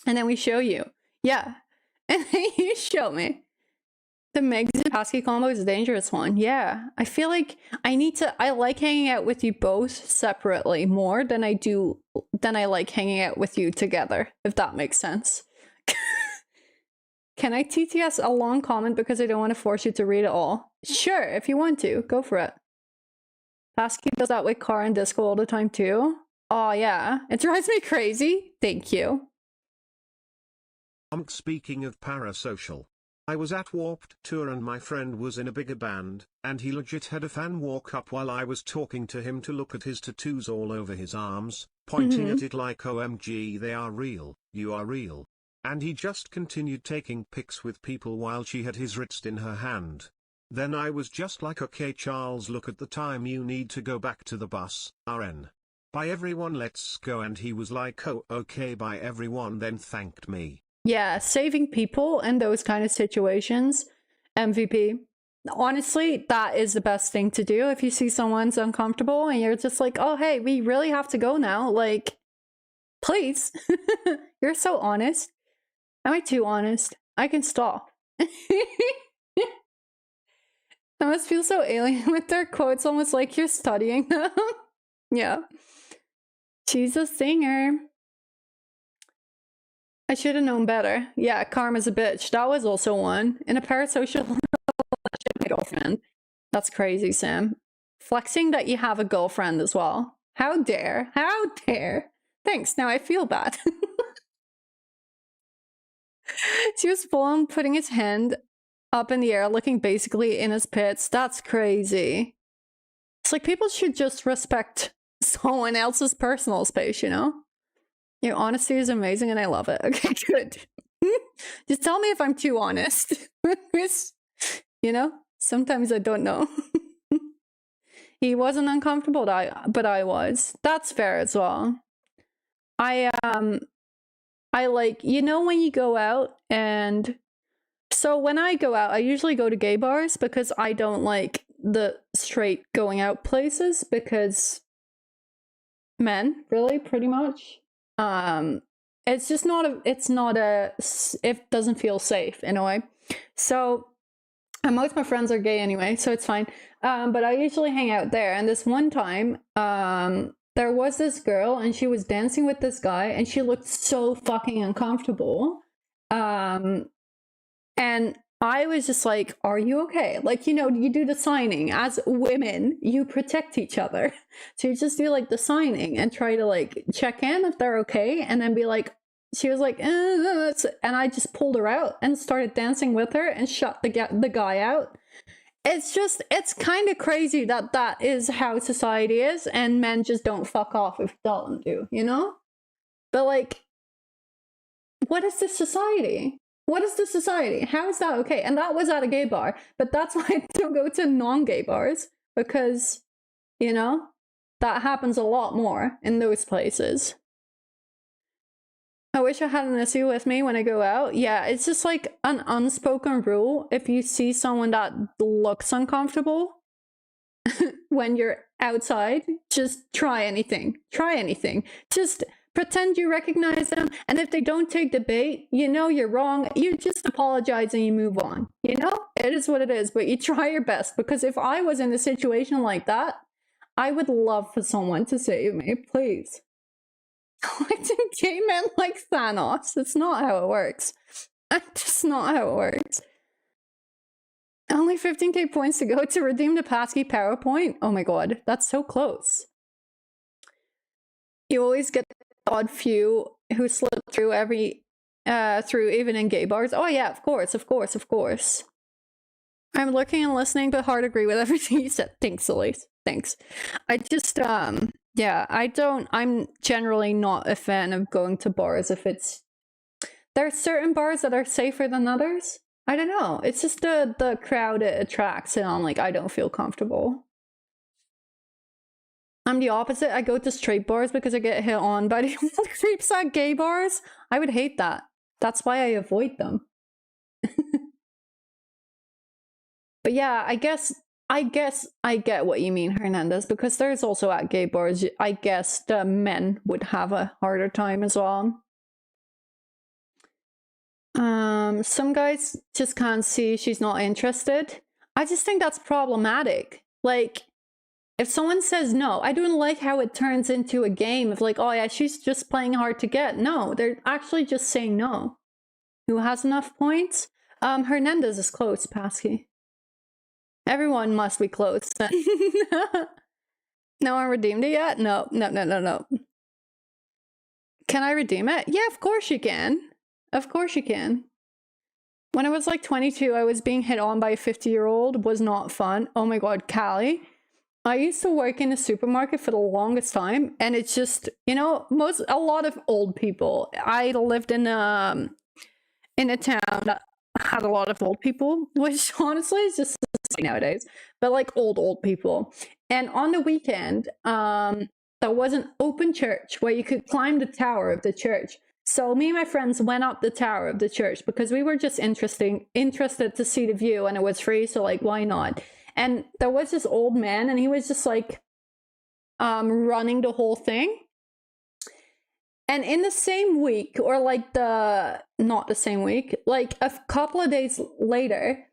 Speaker 1: And then we show you. Yeah. And then you show me. The Megs and Pasky combo is a dangerous one. Yeah. I feel like I like hanging out with you both separately more than I like hanging out with you together, if that makes sense. Can I TTS a long comment because I don't want to force you to read it all? Sure, if you want to, go for it. Pasky does that with Car and Disco all the time too. Oh yeah, it drives me crazy. Thank you.
Speaker 2: Speaking of parasocial, I was at Warped Tour and my friend was in a bigger band, and he legit had a fan walk up while I was talking to him to look at his tattoos all over his arms, pointing at it like OMG they are real, you are real. And he just continued taking pics with people while she had his wrist in her hand. Then I was just like, okay Charles, look at the time, you need to go back to the bus, RN. Bye everyone, let's go. And he was like, oh okay bye everyone, then thanked me.
Speaker 1: Yeah, saving people in those kind of situations, MVP. Honestly, that is the best thing to do if you see someone's uncomfortable and you're just like, oh, hey, we really have to go now. Like, please. You're so honest. Am I too honest? I can stop. I must feel so alien with their quotes, almost like you're studying them. Yeah. She's a singer. I should have known better. Yeah, karma's a bitch. That was also one. In a parasocial relationship, my girlfriend. That's crazy, Sam. Flexing that you have a girlfriend as well. How dare? How dare? Thanks, now I feel bad. She was full on putting his hand up in the air, looking basically in his pits. That's crazy. It's like people should just respect someone else's personal space, you know? Your honesty is amazing and I love it. Okay, good. Just tell me if I'm too honest. You know? Sometimes I don't know. He wasn't uncomfortable, but I was. That's fair as well. I like, you know, when you go out and... So when I go out, I usually go to gay bars because I don't like the straight going out places because Men, really, pretty much. It's just not it doesn't feel safe in a way. So, and most of my friends are gay anyway, so it's fine. But I usually hang out there. And this one time, there was this girl and she was dancing with this guy and she looked so fucking uncomfortable. And I was just like, are you okay? Like, you do the signing. As women, you protect each other. So you just do like the signing and try to like check in if they're okay and then be like, she was like, and I just pulled her out and started dancing with her and shut the guy out. It's kind of crazy that is how society is, and men just don't fuck off if you tell them to, But like, what is this society? What is this society? How is that okay? And that was at a gay bar, but that's why I don't go to non-gay bars, because, that happens a lot more in those places. I wish I had an issue with me when I go out. Yeah, it's just like an unspoken rule. If you see someone that looks uncomfortable when you're outside, just try anything. Try anything. Just pretend you recognize them. And if they don't take the bait, you're wrong. You just apologize and you move on. It is what it is, but you try your best. Because if I was in a situation like that, I would love for someone to save me, please. Why do gay men like Thanos? That's not how it works. That's just not how it works. Only 15k points to go to redeem the passkey PowerPoint? Oh my god, that's so close. You always get the odd few who slip through through even in gay bars. Oh yeah, of course. I'm looking and listening, but hard agree with everything you said. Thanks, Elise. Thanks. I just, yeah, I'm generally not a fan of going to bars if there are certain bars that are safer than others. I don't know. It's just the crowd it attracts, and I'm like, I don't feel comfortable. I'm the opposite. I go to straight bars because I get hit on by the creeps at gay bars. I would hate that. That's why I avoid them. But yeah, I guess I get what you mean, Hernandez, because there's also at gay bars, I guess the men would have a harder time as well. Some guys just can't see she's not interested. I just think that's problematic. Like, if someone says no, I don't like how it turns into a game of like, oh yeah, she's just playing hard to get. No, they're actually just saying no. Who has enough points? Hernandez is close, Pasky. Everyone must be close. No one redeemed it yet? No. Can I redeem it? Yeah, of course you can. Of course you can. When I was like 22, I was being hit on by a 50-year-old. Was not fun. Oh my god, Callie. I used to work in a supermarket for the longest time, and it's just, a lot of old people. I lived in a town that had a lot of old people, which honestly is just nowadays, but like old people. And on the weekend, there was an open church where you could climb the tower of the church. So me and my friends went up the tower of the church because we were just interested to see the view, and it was free, so like, why not? And there was this old man, and he was just like running the whole thing. And in the same week, or like not the same week, like a couple of days later,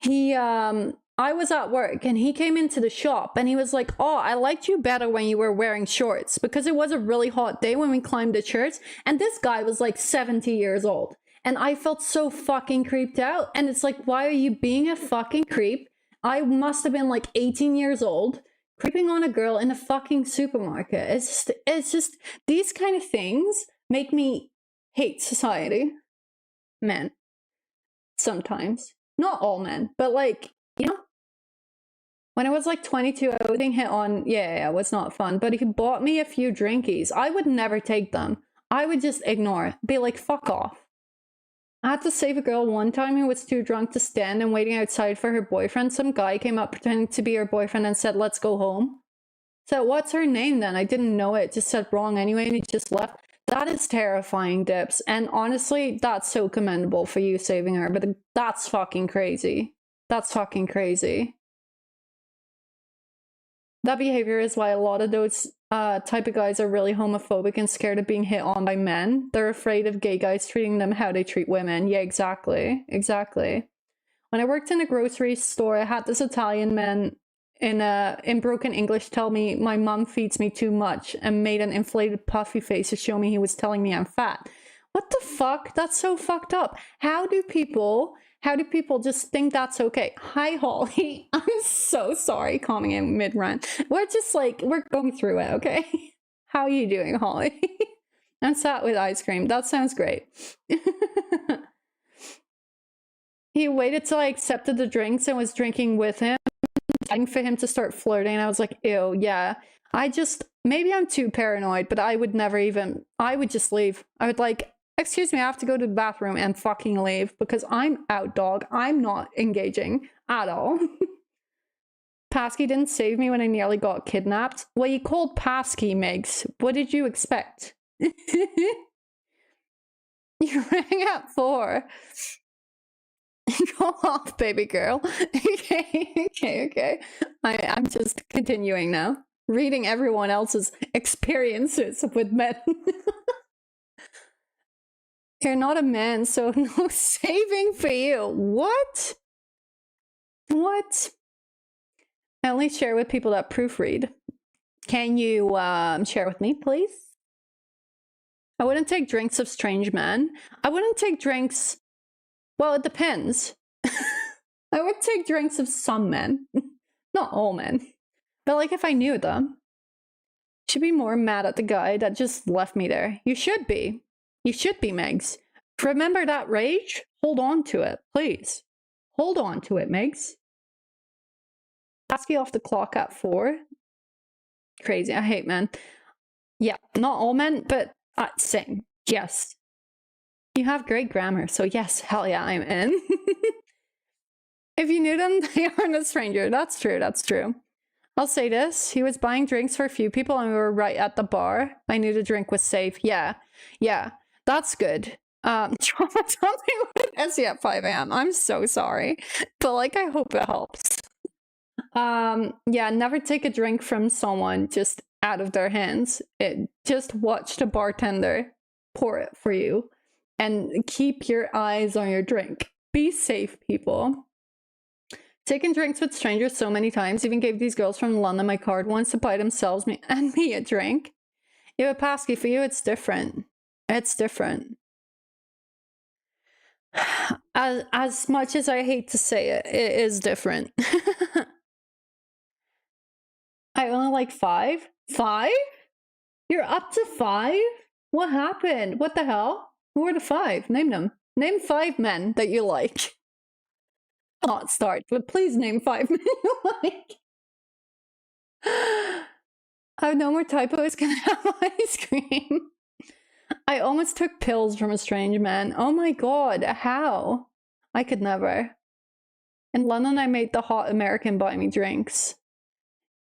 Speaker 1: I was at work and he came into the shop and he was like, oh, I liked you better when you were wearing shorts, because it was a really hot day when we climbed the church. And this guy was like 70 years old. And I felt so fucking creeped out. And it's like, why are you being a fucking creep? I must have been like 18 years old, creeping on a girl in a fucking supermarket. It's just these kind of things make me hate society. Men. Sometimes. Not all men, but like, when I was like 22, I was being hit on. Yeah, it was not fun. But he bought me a few drinkies. I would never take them. I would just ignore it. Be like, fuck off. I had to save a girl one time who was too drunk to stand and waiting outside for her boyfriend. Some guy came up pretending to be her boyfriend and said, let's go home. So what's her name then? I didn't know it. Just said wrong anyway and he just left. That is terrifying, Dips. And honestly, that's so commendable for you saving her. But that's fucking crazy. That's fucking crazy. That behavior is why a lot of those type of guys are really homophobic and scared of being hit on by men. They're afraid of gay guys treating them how they treat women. Yeah, exactly. Exactly. When I worked in a grocery store, I had this Italian man in broken English tell me my mom feeds me too much and made an inflated puffy face to show me he was telling me I'm fat. What the fuck? That's so fucked up. How do people just think that's okay? Hi, Holly. I'm so sorry coming in mid-rant. We're just like, we're going through it, okay? How are you doing, Holly? I'm sat with ice cream. That sounds great. He waited till I accepted the drinks and was drinking with him, waiting for him to start flirting. I was like, ew, yeah. Maybe I'm too paranoid, but I would just leave. I would like, excuse me, I have to go to the bathroom and fucking leave because I'm out, dog. I'm not engaging at all. Pasky didn't save me when I nearly got kidnapped. Well, you called Pasky, Megs. What did you expect? You rang at 4. Go off, baby girl. Okay. I'm just continuing now. Reading everyone else's experiences with men. You're not a man, so no saving for you. What? What? I only share with people that proofread. Can you share with me, please? I wouldn't take drinks of strange men. I wouldn't take drinks... Well, it depends. I would take drinks of some men. Not all men. But like if I knew them. Should be more mad at the guy that just left me there. You should be. You should be, Megs. Remember that rage? Hold on to it, please. Hold on to it, Megs. Ask you off the clock at 4. Crazy. I hate men. Yeah, not all men, but same. Yes. You have great grammar, so yes, hell yeah, I'm in. If you knew them, they aren't a stranger. That's true, that's true. I'll say this. He was buying drinks for a few people and we were right at the bar. I knew the drink was safe. Yeah. That's good. Trauma something with Essie at 5 a.m. I'm so sorry. But like, I hope it helps. Yeah, never take a drink from someone just out of their hands. Just watch the bartender pour it for you. And keep your eyes on your drink. Be safe, people. Taken drinks with strangers so many times. Even gave these girls from London my card once to buy themselves and me a drink. Yeah, but Pasky, for you, it's different. It's different. As much as I hate to say it, it is different. I only like 5? 5? You're up to 5? What happened? What the hell? Who are the 5? Name them. Name 5 men that you like. Not start, but please name 5 men you like. I have no more typos. Can I have ice cream? I almost took pills from a strange man. Oh my god, how? I could never. In London, I made the hot American buy me drinks.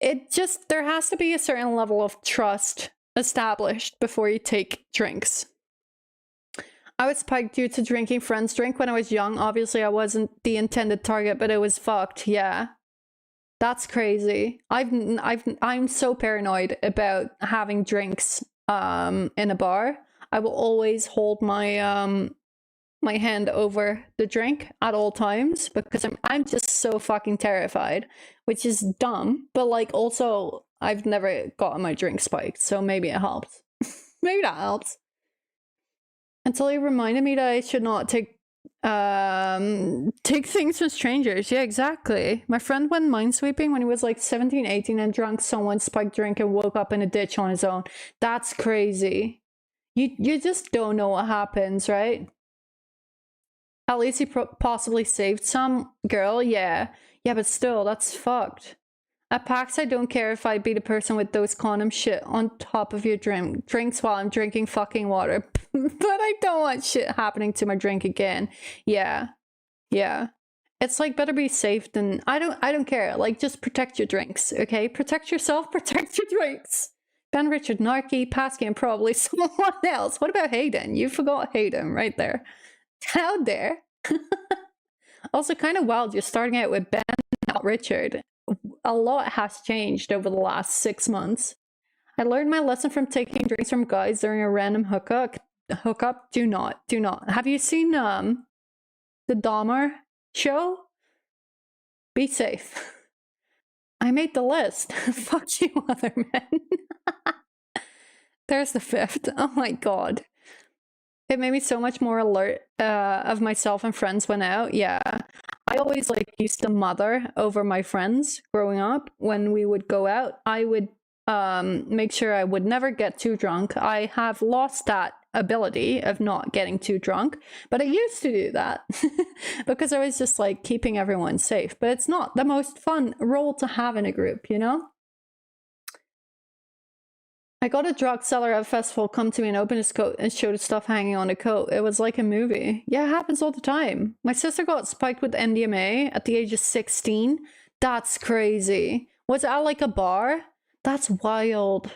Speaker 1: There has to be a certain level of trust established before you take drinks. I was spiked due to drinking friends' drink when I was young. Obviously, I wasn't the intended target, but it was fucked. Yeah, that's crazy. I'm so paranoid about having drinks in a bar. I will always hold my my hand over the drink at all times because I'm just so fucking terrified, which is dumb. But like, also, I've never gotten my drink spiked, so maybe it helps. Maybe that helps. Until he reminded me that I should not take things from strangers. Yeah, exactly. My friend went minesweeping when he was like 17, 18 and drank someone's spiked drink and woke up in a ditch on his own. That's crazy. You just don't know what happens, right? At least he possibly saved some girl. Yeah, but still, that's fucked. At PAX, I don't care if I be the person with those condom shit on top of your drinks while I'm drinking fucking water. But I don't want shit happening to my drink again. Yeah. It's like, better be safe than... I don't care. Like, just protect your drinks, okay? Protect yourself, protect your drinks. Ben, Richard, Narky, Pasky, and probably someone else. What about Hayden? You forgot Hayden right there. How dare? Also, kind of wild. You're starting out with Ben, not Richard. a lot has changed over the last 6 months. I learned my lesson from taking drinks from guys during a random hookup. Do not. Have you seen the Dahmer show? Be safe. I made the list. Fuck you, other men. There's the 5th. Oh my god. It made me so much more alert of myself and friends went out. Yeah. I always like used to mother over my friends growing up. When we would go out, I would make sure I would never get too drunk. I have lost that ability of not getting too drunk, but I used to do that because I was just like keeping everyone safe. But it's not the most fun role to have in a group, you know? I got a drug seller at a festival come to me and open his coat and showed his stuff hanging on the coat. It was like a movie. Yeah, it happens all the time. My sister got spiked with MDMA at the age of 16. That's crazy. Was it at like a bar? That's wild.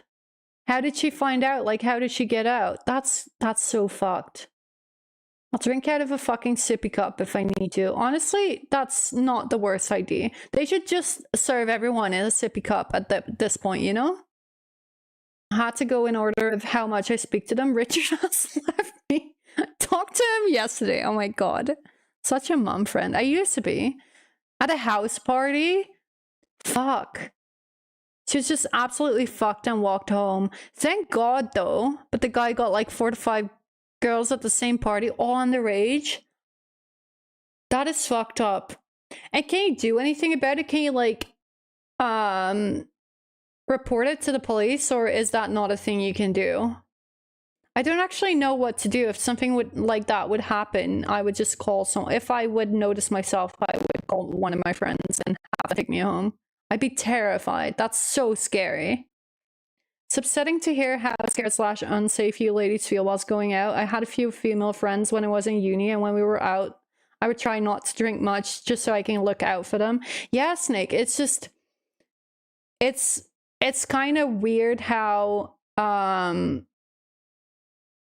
Speaker 1: How did she find out? Like, how did she get out? That's so fucked. I'll drink out of a fucking sippy cup if I need to. Honestly, that's not the worst idea. They should just serve everyone in a sippy cup at this point, you know? I had to go in order of how much I speak to them. Richard has left me. Talked to him yesterday. Oh my god. Such a mum friend. I used to be. At a house party? Fuck. She was just absolutely fucked and walked home. Thank god though. But the guy got like 4 to 5 girls at the same party, all underage. That is fucked up. And can you do anything about it? Can you like report it to the police, or is that not a thing you can do? I don't actually know what to do. If something like that would happen, I would just call someone. If I would notice myself, I would call one of my friends and have them take me home. I'd be terrified. That's so scary. It's upsetting to hear how scared / unsafe you ladies feel whilst going out. I had a few female friends when I was in uni, and when we were out, I would try not to drink much just so I can look out for them. Yeah, Snake, it's just... It's kind of weird how,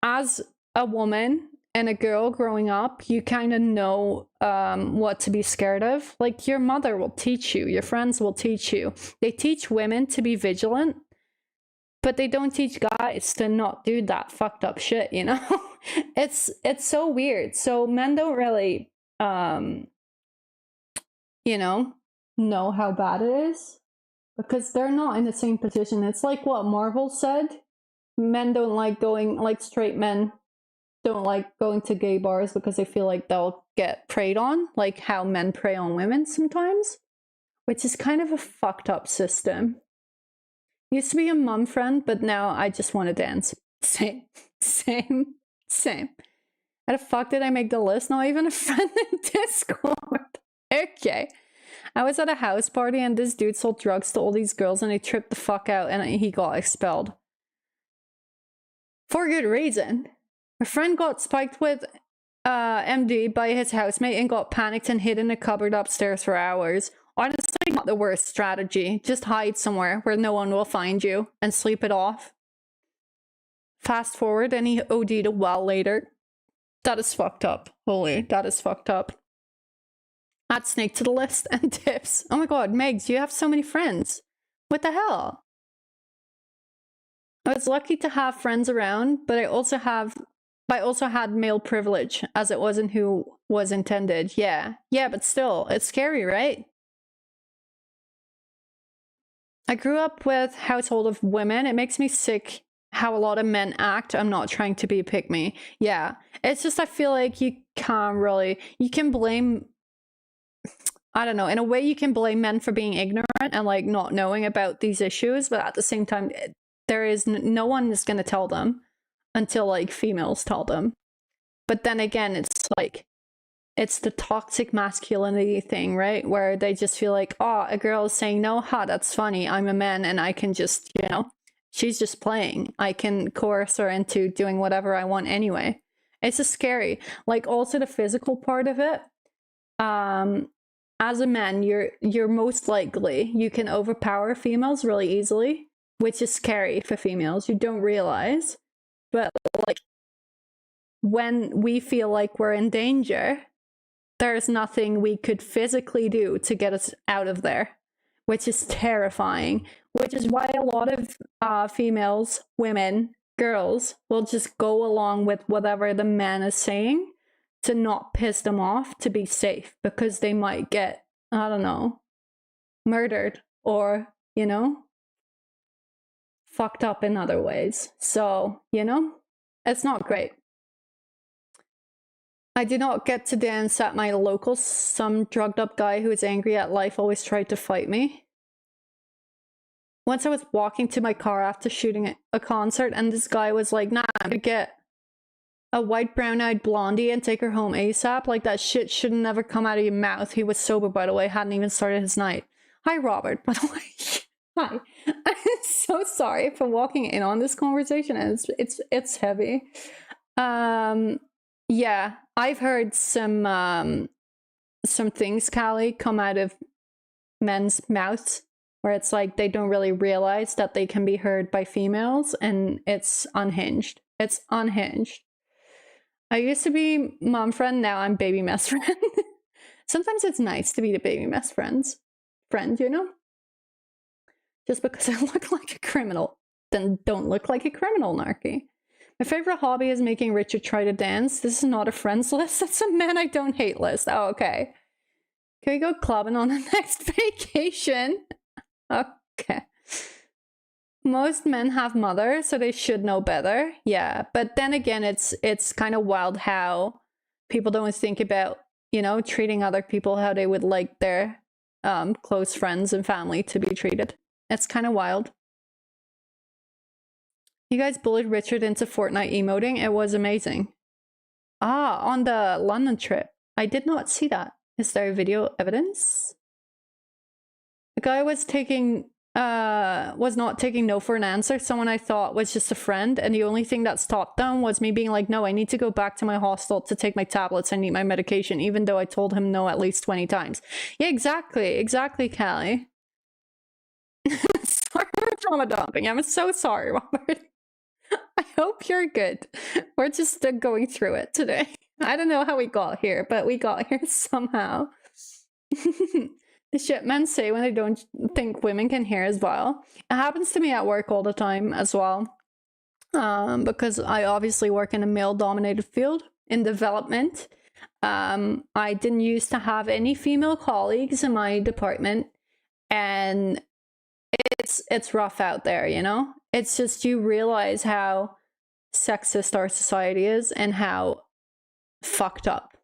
Speaker 1: as a woman and a girl growing up, you kind of know what to be scared of. Like, your mother will teach you, your friends will teach you. They teach women to be vigilant, but they don't teach guys to not do that fucked up shit, you know? It's so weird. So men don't really, you know how bad it is. Because they're not in the same position. It's like what Marvel said. Men don't like going, like straight men don't like going to gay bars because they feel like they'll get preyed on. Like how men prey on women sometimes. Which is kind of a fucked up system. Used to be a mum friend, but now I just want to dance. Same. How the fuck did I make the list? Not even a friend in Discord. Okay. I was at a house party and this dude sold drugs to all these girls and he tripped the fuck out and he got expelled. For good reason. A friend got spiked with MD by his housemate and got panicked and hid in a cupboard upstairs for hours. Honestly, not the worst strategy. Just hide somewhere where no one will find you and sleep it off. Fast forward and he OD'd a while later. That is fucked up. Holy, that is fucked up. Add Snake to the list and tips. Oh my god, Megs, you have so many friends. What the hell? I was lucky to have friends around, but I also had male privilege, as it wasn't who was intended. Yeah, but still, it's scary, right? I grew up with a household of women. It makes me sick how a lot of men act. I'm not trying to be a pick me. Yeah, it's just I feel like you can blame... I don't know, in a way you can blame men for being ignorant and like not knowing about these issues, but at the same time, there is no one is going to tell them until like females tell them. But then again, it's like, it's the toxic masculinity thing, right? Where they just feel like, oh, a girl is saying no, that's funny. I'm a man and I can just, she's just playing. I can coerce her into doing whatever I want anyway. It's just scary. Like also the physical part of it. As a man, you're most likely, you can overpower females really easily, which is scary for females. You don't realize. But like, when we feel like we're in danger, there's nothing we could physically do to get us out of there. which is terrifying, which is why a lot of females, women, girls will just go along with whatever the man is saying to not piss them off, to be safe, because they might get, I don't know, murdered or, fucked up in other ways. So, it's not great. I did not get to dance at my local. Some drugged up guy who is angry at life always tried to fight me. Once I was walking to my car after shooting a concert, and this guy was like, nah, I'm gonna get a white brown-eyed blondie and take her home ASAP. Like, that shit should never come out of your mouth. He was sober, by the way, hadn't even started his night. Hi, Robert, by the way. Hi. I'm so sorry for walking in on this conversation, and it's heavy. Yeah, I've heard some things, Callie, come out of men's mouths where it's like they don't really realize that they can be heard by females, and it's unhinged. It's unhinged. I used to be mom friend, now I'm baby mess friend. Sometimes it's nice to be the baby mess friend, Just because I look like a criminal, then don't look like a criminal, Narky. My favorite hobby is making Richard try to dance. This is not a friends list. It's a man I don't hate list. Oh, okay. Can we go clubbing on the next vacation? Okay. Most men have mothers, so they should know better. Yeah, but then again, it's kind of wild how people don't think about, treating other people how they would like their close friends and family to be treated. It's kind of wild. You guys bullied Richard into Fortnite emoting. It was amazing. Ah, on the London trip. I did not see that. Is there video evidence? The guy was not taking no for an answer. Someone I thought was just a friend, and the only thing that stopped them was me being like, no, I need to go back to my hostel to take my tablets. I need my medication, even though I told him no at least 20 times. Yeah, exactly, Callie. Sorry for trauma dumping. I'm so sorry, Robert. I hope you're good. We're just going through it today. I don't know how we got here, but we got here somehow. The shit men say when they don't think women can hear as well. It happens to me at work all the time as well. Because I obviously work in a male-dominated field in development. I didn't used to have any female colleagues in my department, and it's rough out there, It's just, you realize how sexist our society is and how fucked up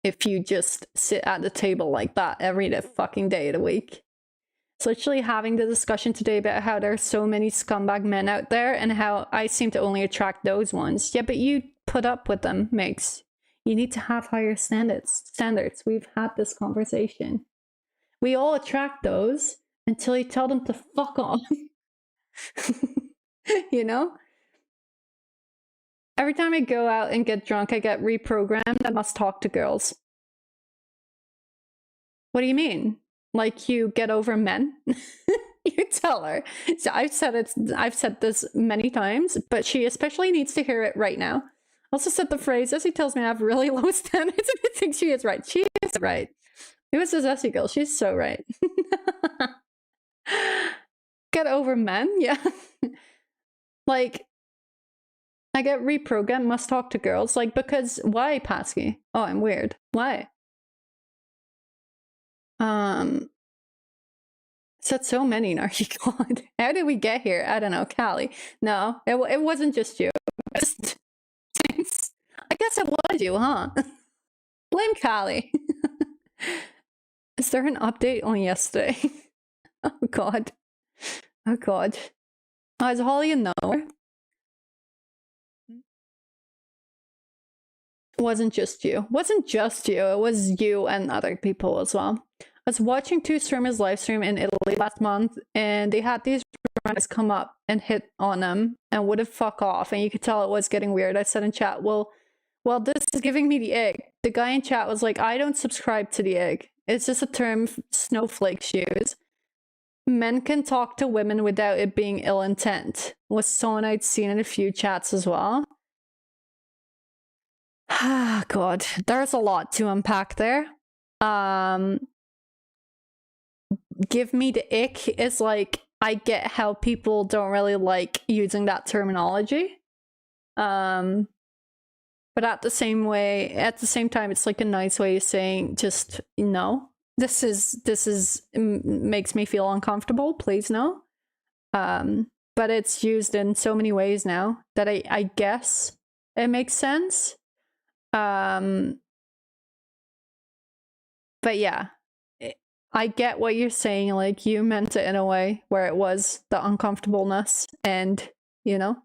Speaker 1: if you just sit at the table like that every fucking day of the week. So literally having the discussion today about how there's so many scumbag men out there and how I seem to only attract those ones. Yeah, but you put up with them, Migs. You need to have higher standards. We've had this conversation. We all attract those until you tell them to fuck off. Every time I go out and get drunk, I get reprogrammed. I must talk to girls. What do you mean? Like, you get over men? You tell her. So I've said this many times, but she especially needs to hear it right now. I also said the phrase, Essie tells me I have really low standards, and I think she is right. She is right. Who is this Essie girl? She's so right. Get over men? Yeah. Like, I get reprogrammed, must talk to girls. Like, because, why, Pasky? Oh, I'm weird. Why? Said so many, Narky. God. How did we get here? I don't know. Callie. No, it wasn't just you. I guess it was you, huh? Blame Callie. Is there an update on yesterday? Oh, God. Oh, God. Oh, is Holly in nowhere? Wasn't just you. Wasn't just you. It was you and other people as well. I was watching two streamers live stream in Italy last month, and they had these runners come up and hit on them and would have fuck off, and you could tell it was getting weird. I said in chat, well, this is giving me the egg. The guy in chat was like, I don't subscribe to the egg. It's just a term snowflakes use. Men can talk to women without it being ill intent. Was someone I'd seen in a few chats as well. Ah, God, there's a lot to unpack there. give me the ick is like, I get how people don't really like using that terminology. But at the same time, it's like a nice way of saying just no. This makes me feel uncomfortable. Please no. But it's used in so many ways now that I guess it makes sense. But yeah, I get what you're saying. Like, you meant it in a way where it was the uncomfortableness, and you know.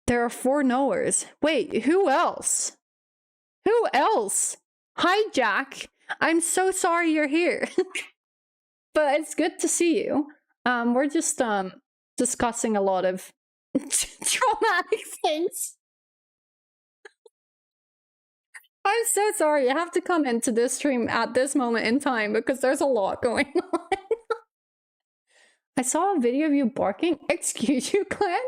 Speaker 1: There are 4 knowers. Wait, who else? Who else? Hi, Jack. I'm so sorry you're here. But it's good to see you. We're just discussing a lot of traumatic things. I'm so sorry. You have to come into this stream at this moment in time because there's a lot going on. I saw a video of you barking. Excuse you, Glenn?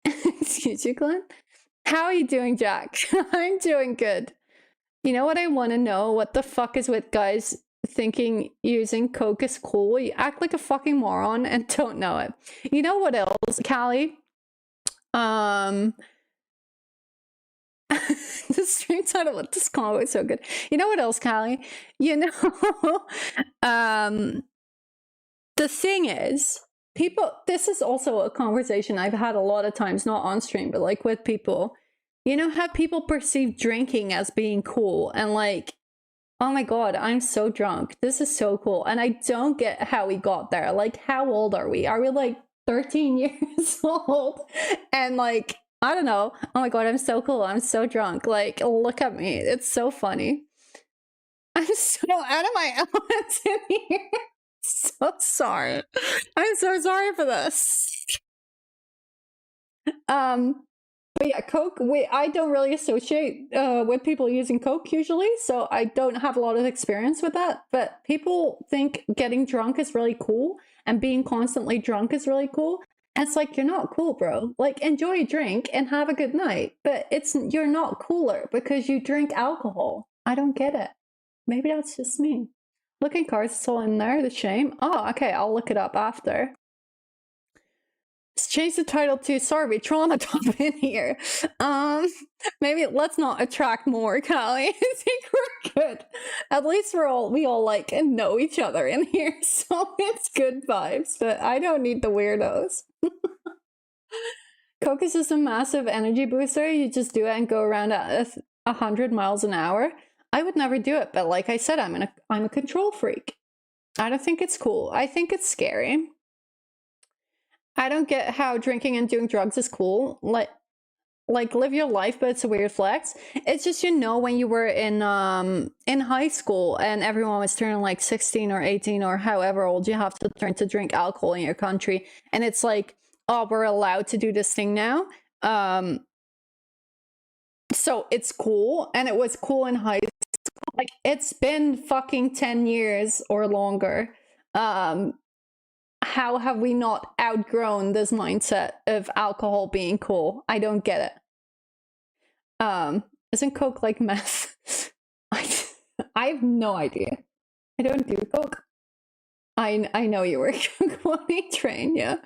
Speaker 1: Excuse you, Glenn? How are you doing, Jack? I'm doing good. You know what I want to know? What the fuck is with guys thinking using coke is cool? You act like a fucking moron and don't know it. You know what else, Callie? The stream title of this combo is so good. You know what else, Callie? You know, the thing is, people, this is also a conversation I've had a lot of times, not on stream, but like with people. You know how people perceive drinking as being cool and like, oh my god, I'm so drunk. This is so cool. And I don't get how we got there. Like, how old are we? Are we like 13 years old? And like, I don't know. Oh my god, I'm so cool. I'm so drunk. Like, look at me. It's so funny. I'm so out of my element in here. So sorry. I'm so sorry for this. But yeah, coke, I don't really associate with people using coke usually, so I don't have a lot of experience with that. But people think getting drunk is really cool, and being constantly drunk is really cool. And it's like, you're not cool, bro. Like, enjoy a drink and have a good night, but you're not cooler because you drink alcohol. I don't get it. Maybe that's just me. Looking cards, it's all in there, the shame. Oh, okay, I'll look it up after. Let's change the title to sorry, we trauma top in here. Maybe let's not attract more, Callie. I think we're good. At least we all like and know each other in here, so it's good vibes, but I don't need the weirdos. Coke is just a massive energy booster. You just do it and go around at 100 miles an hour. I would never do it, but like I said, I'm a control freak. I don't think it's cool. I think it's scary. I don't get how drinking and doing drugs is cool. Like live your life, but it's a weird flex. It's just, you know, when you were in high school and everyone was turning like 16 or 18 or however old you have to turn to drink alcohol in your country, and it's like, oh, we're allowed to do this thing now. So it's cool, and it was cool in high school. Like, it's been fucking 10 years or longer. How have we not outgrown this mindset of alcohol being cool? I don't get it. Isn't coke like meth? I have no idea. I don't do coke. I know you work on a train, yeah.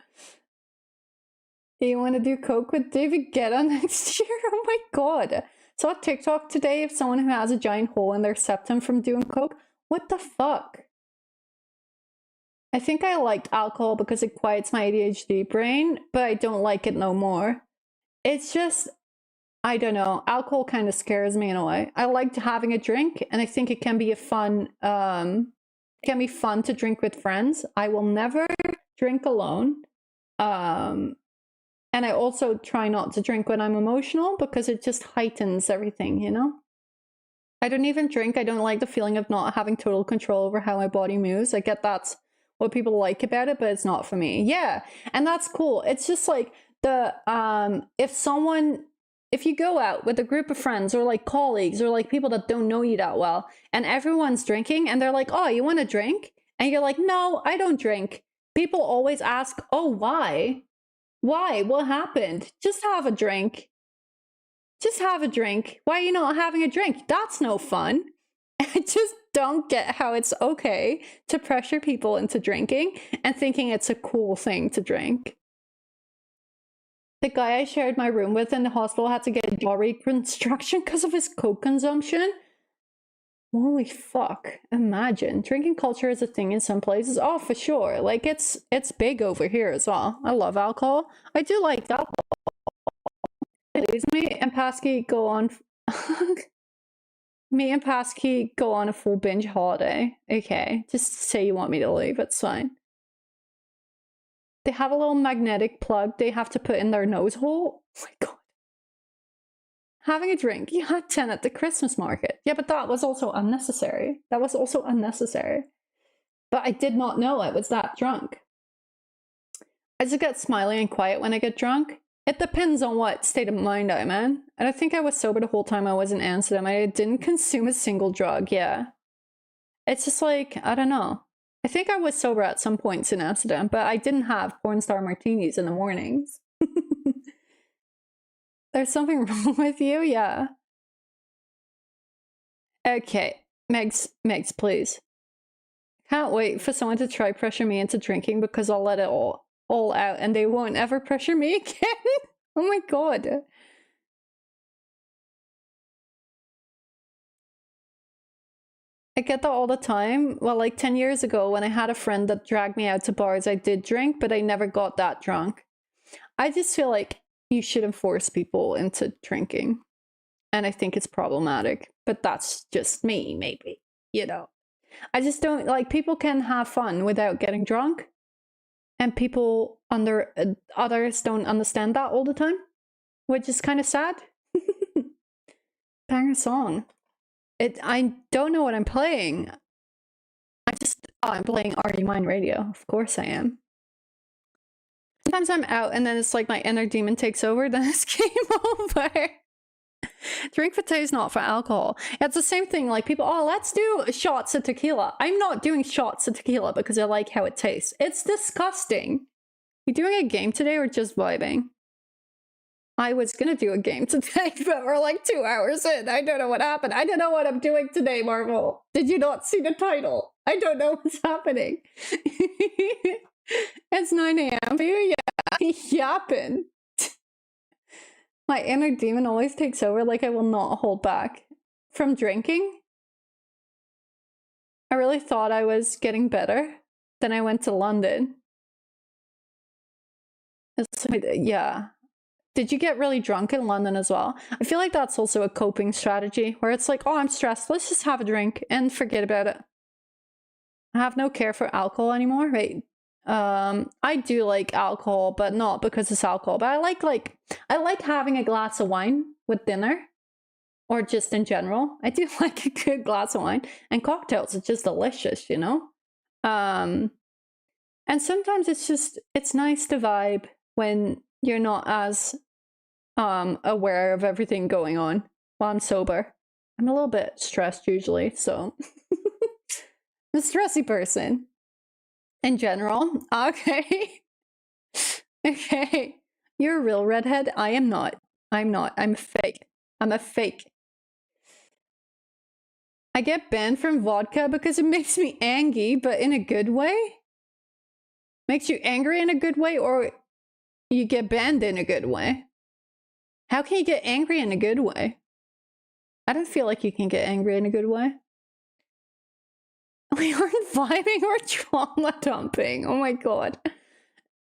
Speaker 1: You want to do coke with David Guetta next year? Oh my god. Saw a TikTok today of someone who has a giant hole in their septum from doing coke. What the fuck? I think I liked alcohol because it quiets my ADHD brain, but I don't like it no more. It's just, I don't know. Alcohol kind of scares me in a way. I liked having a drink, and I think it can be fun to drink with friends. I will never drink alone. And I also try not to drink when I'm emotional because it just heightens everything, you know? I don't even drink. I don't like the feeling of not having total control over how my body moves. I get that's what people like about it, but it's not for me. Yeah, and that's cool. It's just like if you go out with a group of friends or like colleagues or like people that don't know you that well, and everyone's drinking and they're like, oh, you want a drink? And you're like, no, I don't drink. People always ask, oh, why? Why? What happened? Just have a drink. Just have a drink. Why are you not having a drink? That's no fun. I just don't get how it's okay to pressure people into drinking and thinking it's a cool thing to drink. The guy I shared my room with in the hospital had to get jaw reconstruction because of his coke consumption. Holy fuck. Imagine. Drinking culture is a thing in some places. Oh, for sure. Like, it's big over here as well. I love alcohol. I do like alcohol. Me and Pasky go on... Me and Pasky go on a full binge holiday. Okay, just say you want me to leave, it's fine. They have a little magnetic plug they have to put in their nose hole. Oh my god. Having a drink. You had 10 at the Christmas market. Yeah, but that was also unnecessary. That was also unnecessary. But I did not know I was that drunk. I just get smiley and quiet when I get drunk. It depends on what state of mind I'm in. And I think I was sober the whole time I was in Amsterdam. I didn't consume a single drug, yeah. It's just like, I don't know. I think I was sober at some points in Amsterdam, but I didn't have porn star martinis in the mornings. There's something wrong with you? Yeah. Okay, Megs, please. Can't wait for someone to try pressure me into drinking because I'll let it all out and they won't ever pressure me again. Oh my god. I get that all the time. Well, like 10 years ago when I had a friend that dragged me out to bars, I did drink, but I never got that drunk. I just feel like you shouldn't force people into drinking. And I think it's problematic, but that's just me, maybe, you know. I just don't, like, people can have fun without getting drunk. And people others don't understand that all the time, which is kind of sad. Banger song. I don't know what I'm playing. I'm playing Are You Mine Radio. Of course I am. Sometimes I'm out and then it's like my inner demon takes over, then it's game over. Drink for taste, not for alcohol. It's the same thing, like people, oh, let's do shots of tequila. I'm not doing shots of tequila because I like how it tastes. It's disgusting. You doing a game today or just vibing? I was gonna do a game today, but we're like 2 hours in. I don't know what happened. I don't know what I'm doing today, Marvel. Did you not see the title? I don't know what's happening. It's 9 a.m. for you? Yeah. Yapping. My inner demon always takes over, like I will not hold back. From drinking? I really thought I was getting better. Then I went to London. Yeah. Did you get really drunk in London as well? I feel like that's also a coping strategy where it's like, oh, I'm stressed. Let's just have a drink and forget about it. I have no care for alcohol anymore. Right. I do like alcohol, but not because it's alcohol. But I like having a glass of wine with dinner or just in general. I do like a good glass of wine, and cocktails are just delicious, you know? And sometimes it's nice to vibe when you're not as aware of everything going on while I'm sober. I'm a little bit stressed usually, so I'm a stressy person in general. Okay. Okay. You're a real redhead. I am not. I'm not. I'm fake. I'm a fake. I get banned from vodka because it makes me angry, but in a good way? Makes you angry in a good way, or you get banned in a good way? How can you get angry in a good way? I don't feel like you can get angry in a good way. We aren't vibing or trauma dumping. Oh my god.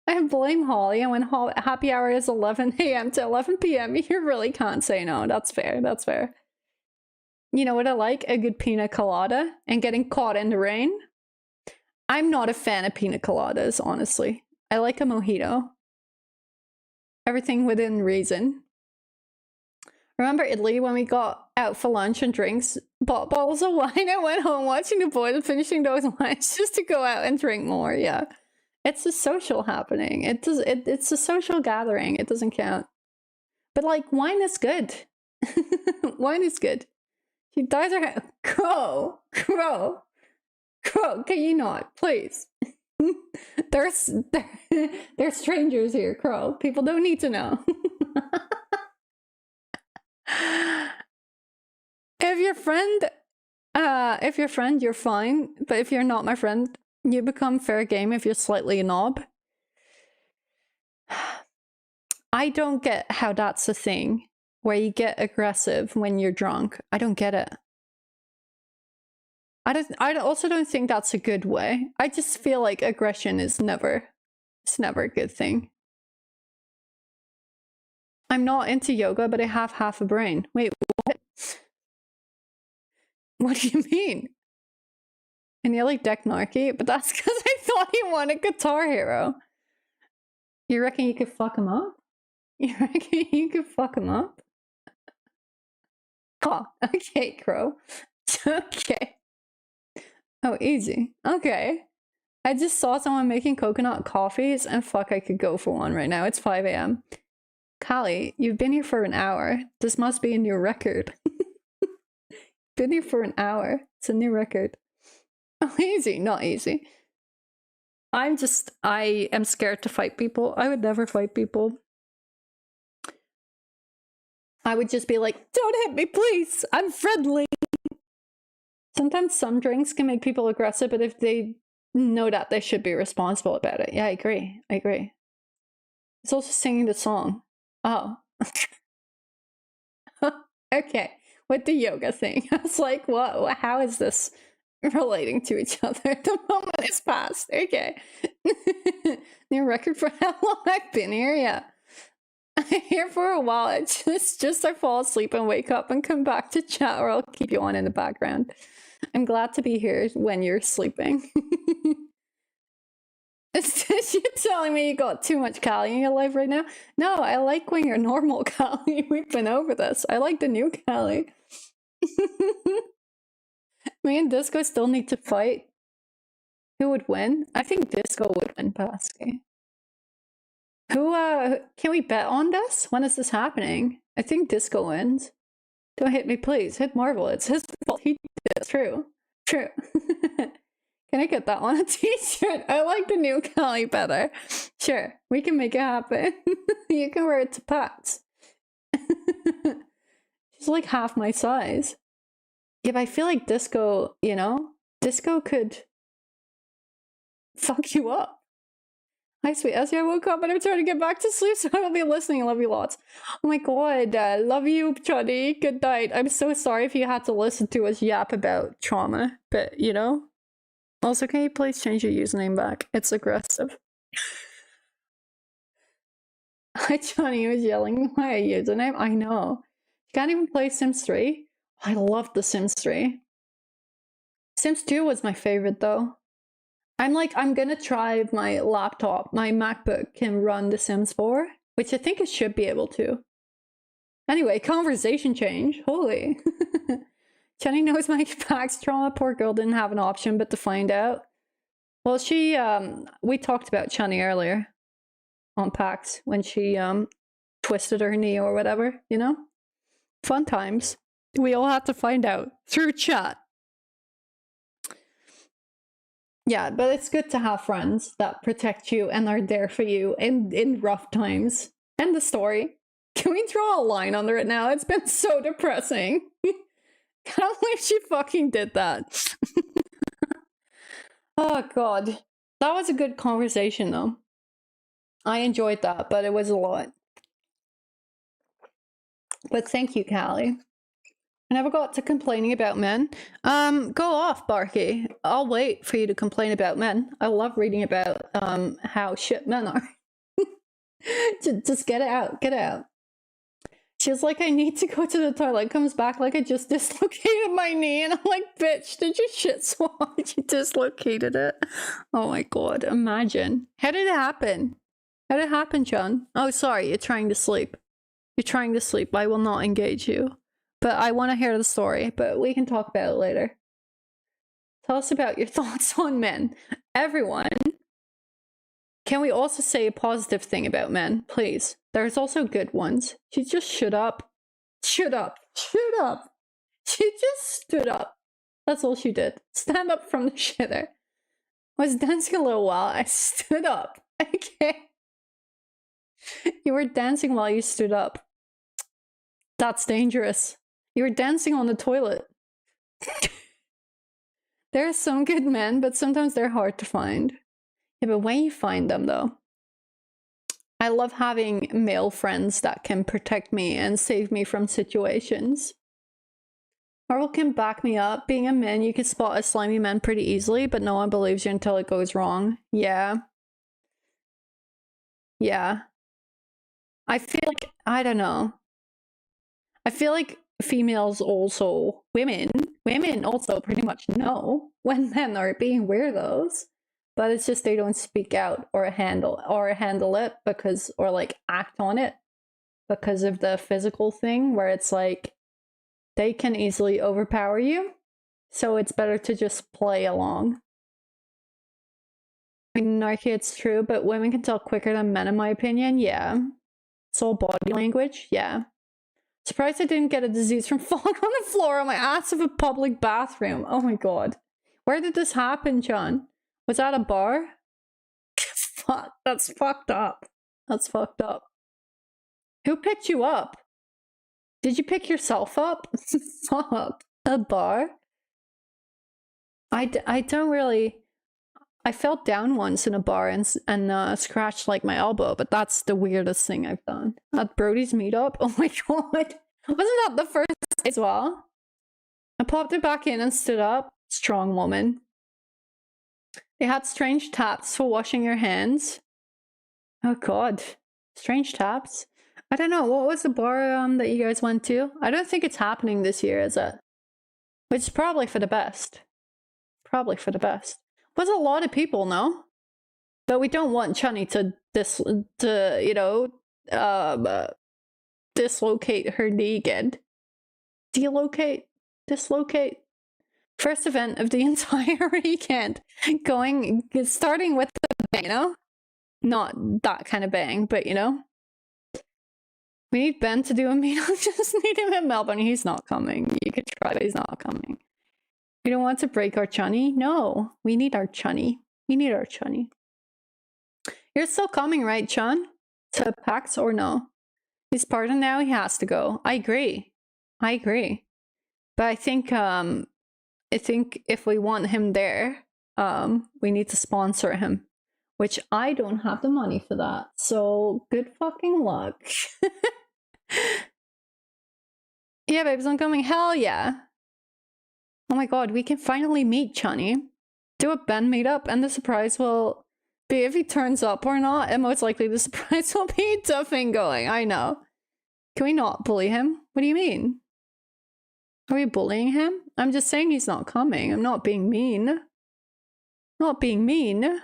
Speaker 1: I blame Holly, and when happy hour is 11 a.m. to 11 p.m., you really can't say no. That's fair. That's fair. You know what I like? A good pina colada and getting caught in the rain. I'm not a fan of pina coladas, honestly. I like a mojito. Everything within reason. Remember Italy when we got out for lunch and drinks, bought bottles of wine and went home watching the boys and finishing those wines just to go out and drink more, yeah. It's a social happening. It's a social gathering. It doesn't count. But like, wine is good. Wine is good. You guys are Crow, can you not, please? There's strangers here, Crow. People don't need to know. If your friend If you're friend, you're fine. But if you're not my friend, you become fair game if you're slightly a knob. I don't get how that's a thing where you get aggressive when you're drunk. I don't get it. I also don't think that's a good way. I just feel like aggression is never a good thing. I'm not into yoga, but I have half a brain. Wait, what? What do you mean? I nearly decked Narky, but that's because I thought he wanted Guitar Hero. You reckon you could fuck him up? You reckon you could fuck him up? Oh, okay, Crow. Okay. Oh, easy. Okay. I just saw someone making coconut coffees, and fuck, I could go for one right now. It's 5 a.m. Callie, you've been here for an hour. This must be a new record. Been here for an hour. It's a new record. Oh, easy. Not easy. I am scared to fight people. I would never fight people. I would just be like, don't hit me, please. I'm friendly. Sometimes some drinks can make people aggressive, but if they know that, they should be responsible about it. Yeah, I agree. I agree. It's also singing the song. Oh. Okay. With the yoga thing. I was like, what? How is this relating to each other? The moment is past. Okay. New record for how long I've been here? Yeah. I'm here for a while. It's just I fall asleep and wake up and come back to chat, or I'll keep you on in the background. I'm glad to be here when you're sleeping. Is you telling me you got too much Callie in your life right now? No, I like when you're normal, Callie. We've been over this. I like the new Callie. Me and Disco still need to fight. Who would win? I think Disco would win, Pasky. Who, can we bet on this? When is this happening? I think Disco wins. Don't hit me, please. Hit Marvel. It's his fault. He did it. True. True. Can I get that on a t-shirt? I like the new Callie better. Sure, we can make it happen. You can wear it to Pat's. She's like half my size. Yeah, but I feel like Disco, you know? Disco could fuck you up. Hi, sweet Essie. I woke up and I'm trying to get back to sleep, so I will be listening. Love you lots. Oh my god. Love you, Johnny. Good night. I'm so sorry if you had to listen to us yap about trauma, but, you know? Also, can you please change your username back? It's aggressive. Hi, Johnny was yelling my username. I know. You can't even play Sims 3. I love the Sims 3. Sims 2 was my favorite, though. I'm gonna try my laptop. My MacBook can run The Sims 4, which I think it should be able to. Anyway, conversation change. Holy. Jenny knows my PAX trauma. Poor girl didn't have an option but to find out. Well, we talked about Chani earlier on PAX when she, twisted her knee or whatever, you know? Fun times. We all had to find out through chat. Yeah, but it's good to have friends that protect you and are there for you in rough times. End the story. Can we draw a line under it now? It's been so depressing. Can't believe she fucking did that. Oh god. That was a good conversation though. I enjoyed that, but it was a lot. But thank you, Callie. I never got to complaining about men. Go off, Barky. I'll wait for you to complain about men. I love reading about how shit men are. Just get it out. Get it out. She's like, I need to go to the toilet. Comes back like I just dislocated my knee. And I'm like, bitch, did you shit swallow? You dislocated it. Oh my god, imagine. How did it happen? How did it happen, John? Oh, sorry, you're trying to sleep. You're trying to sleep. I will not engage you. But I want to hear the story, but we can talk about it later. Tell us about your thoughts on men. Everyone, can we also say a positive thing about men, please? There's also good ones. She just stood up. Stood up. Stood up. She just stood up. That's all she did. Stand up from the shitter. I was dancing a little while. I stood up. Okay. You were dancing while you stood up. That's dangerous. You were dancing on the toilet. There are some good men, but sometimes they're hard to find. Yeah, but when you find them, though, I love having male friends that can protect me and save me from situations. Marvel can back me up. Being a man, you can spot a slimy man pretty easily, but no one believes you until it goes wrong. Yeah. Yeah. I feel like, I don't know. I feel like females also, women also pretty much know when men are being weirdos, but it's just they don't speak out or handle it because, or like act on it because of the physical thing where it's like they can easily overpower you. So it's better to just play along. Anarchy, it's true, but women can tell quicker than men, in my opinion. Yeah. It's all body language. Yeah. Surprised I didn't get a disease from falling on the floor on my ass of a public bathroom. Oh my god. Where did this happen, John? Was that a bar? Fuck, that's fucked up. That's fucked up. Who picked you up? Did you pick yourself up? Fuck. A bar? I don't really... I fell down once in a bar and scratched like my elbow, but that's the weirdest thing I've done. At Brody's meetup? Oh my god. Wasn't that the first as well? I popped it back in and stood up. Strong woman. They had strange taps for washing your hands. Oh god. Strange taps? I don't know. What was the bar that you guys went to? I don't think it's happening this year, is it? Which is probably for the best. Probably for the best. Was a lot of people, no? But we don't want Chunny to dislocate her knee again. Delocate? Dislocate? First event of the entire weekend. Starting with the bang, you know? Not that kind of bang, but you know? We need Ben to do a meetup. Just need him in Melbourne. He's not coming. You could try, but he's not coming. We don't want to break our Chunny. No, we need our Chunny. We need our Chunny. You're still coming, right, Chun? To PAX or no? He's pardoned now. He has to go. I agree. I agree. But I think if we want him there, we need to sponsor him, which I don't have the money for that. So good fucking luck. Yeah, babes, I'm coming. Hell yeah. Oh my god, we can finally meet Chunny. Do a Ben meetup, and the surprise will be if he turns up or not, and most likely the surprise will be Duffing going. I know. Can we not bully him? What do you mean? Are we bullying him? I'm just saying he's not coming. I'm not being mean. Not being mean.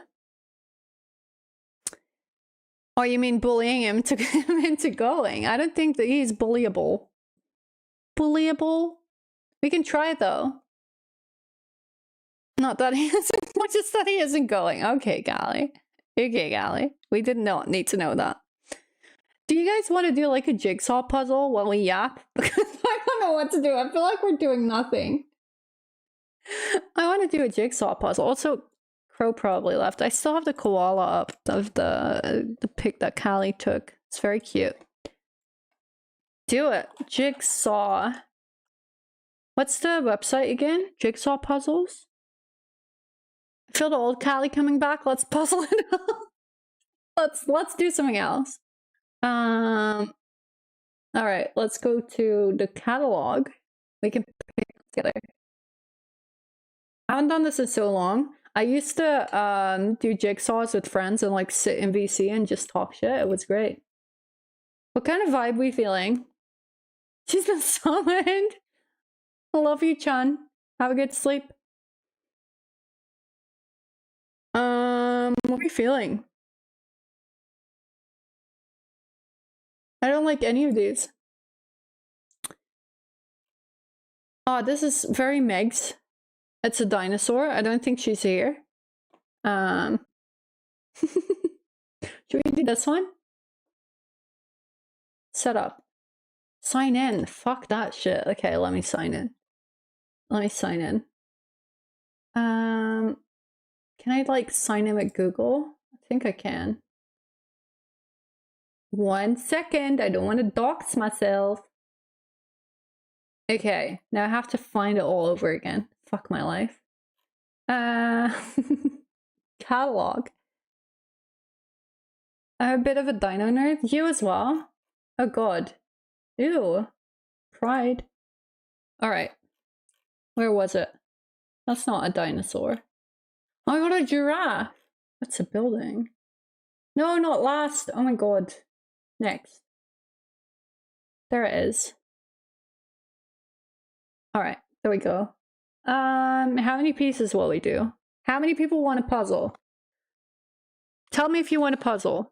Speaker 1: Oh, you mean bullying him to get him into going? I don't think that he's bullyable. Bullyable? We can try though. Not that he isn't, just that he isn't going. Okay, Gally. Okay, Gally. We did not need to know that. Do you guys want to do like a jigsaw puzzle while we yap? Because I don't know what to do. I feel like we're doing nothing. I want to do a jigsaw puzzle. Also, Crow probably left. I still have the koala up of the pic that Callie took. It's very cute. Do it. Jigsaw. What's the website again? Jigsaw puzzles? I feel the old Callie coming back. Let's puzzle it up. Let's do something else. All right, let's go to the catalog. We can pick together. I haven't done this in so long. I used to do jigsaws with friends and like sit in VC and just talk shit. It was great. What kind of vibe we feeling? She's been summoned. I love you, Chun. Have a good sleep. What are we feeling? I don't like any of these. Oh, this is very Megs. It's a dinosaur. I don't think she's here. Should we do this one? Set up. Sign in. Fuck that shit. Okay, let me sign in. Let me sign in. Can I like sign in with Google? I think I can. 1 second. I don't want to dox myself. Okay, now I have to find it all over again. Fuck my life. Uh, catalog. I'm a bit of a dino nerd. You as well? Oh god. Ew. Pride. Alright. Where was it? That's not a dinosaur. Oh, I got a giraffe. That's a building. No, not last. Oh my god. Next. There it is. Alright, there we go. How many pieces will we do? How many people want a puzzle? Tell me if you want a puzzle.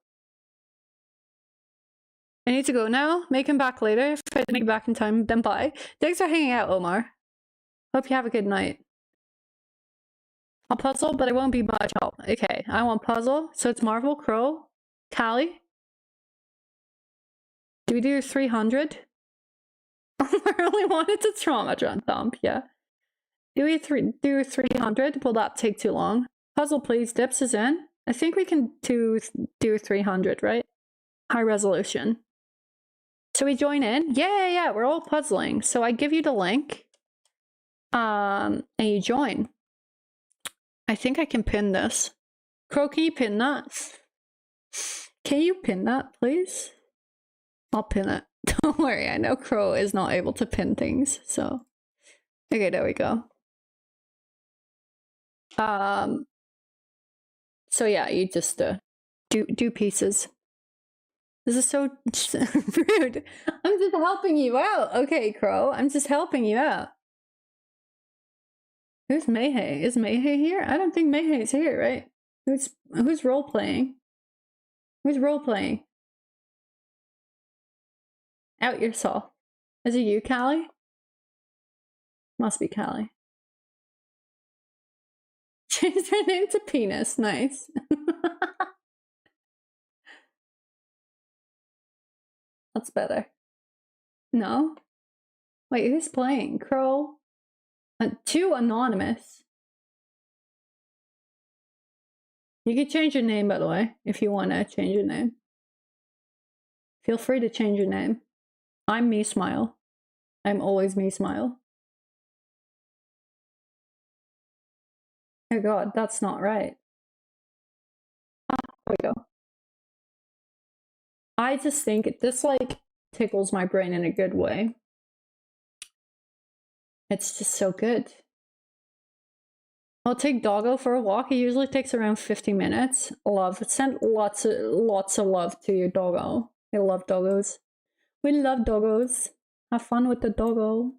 Speaker 1: I need to go now. Make him back later. If I make it back in time, then bye. Thanks for hanging out, Omar. Hope you have a good night. I'll puzzle, but it won't be much help. Okay, I want puzzle. So it's Marvel, Crow, Callie. Do we do 300? I only wanted to trauma thump, yeah. Do we do 300? Will that take too long? Puzzle, please. Dips is in. I think we can do 300, right? High resolution. So we join in? Yeah, we're all puzzling. So I give you the link. And you join. I think I can pin this. Crow, can you pin that? Can you pin that, please? I'll pin it. Don't worry, I know Crow is not able to pin things, so. Okay, there we go. So yeah, you just do pieces. This is so rude. I'm just helping you out. Okay, Crow, I'm just helping you out. Who's Mayhay? Is Mayhay here? I don't think Mayhay's here, right? Who's role playing? Who's role playing? Out yourself. Is it you, Callie? Must be Callie. Changed her name to Penis. Nice. That's better. No? Wait, who's playing? Crow? Too anonymous. You can change your name, by the way, if you want to change your name. Feel free to change your name. I'm Me Smile. I'm always Me Smile. Oh god, that's not right. There we go. I just think this, like, tickles my brain in a good way. It's just so good. I'll take Doggo for a walk. It usually takes around 50 minutes. Love. Send lots of love to your doggo. I love doggos. We love doggos. Have fun with the doggo.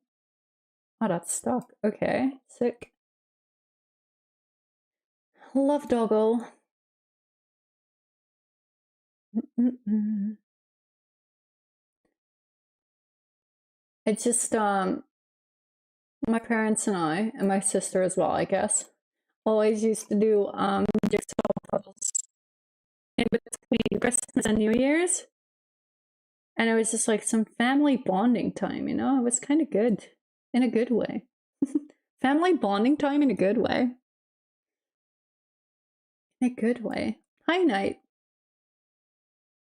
Speaker 1: Oh, that's stuck. Okay, sick. Love doggo. It's just my parents and I, and my sister as well, I guess, always used to do jigsaw puzzles in between Christmas and New Year's. And it was just like some family bonding time, you know? It was kind of good. In a good way. Family bonding time in a good way. In a good way. Hi, Night.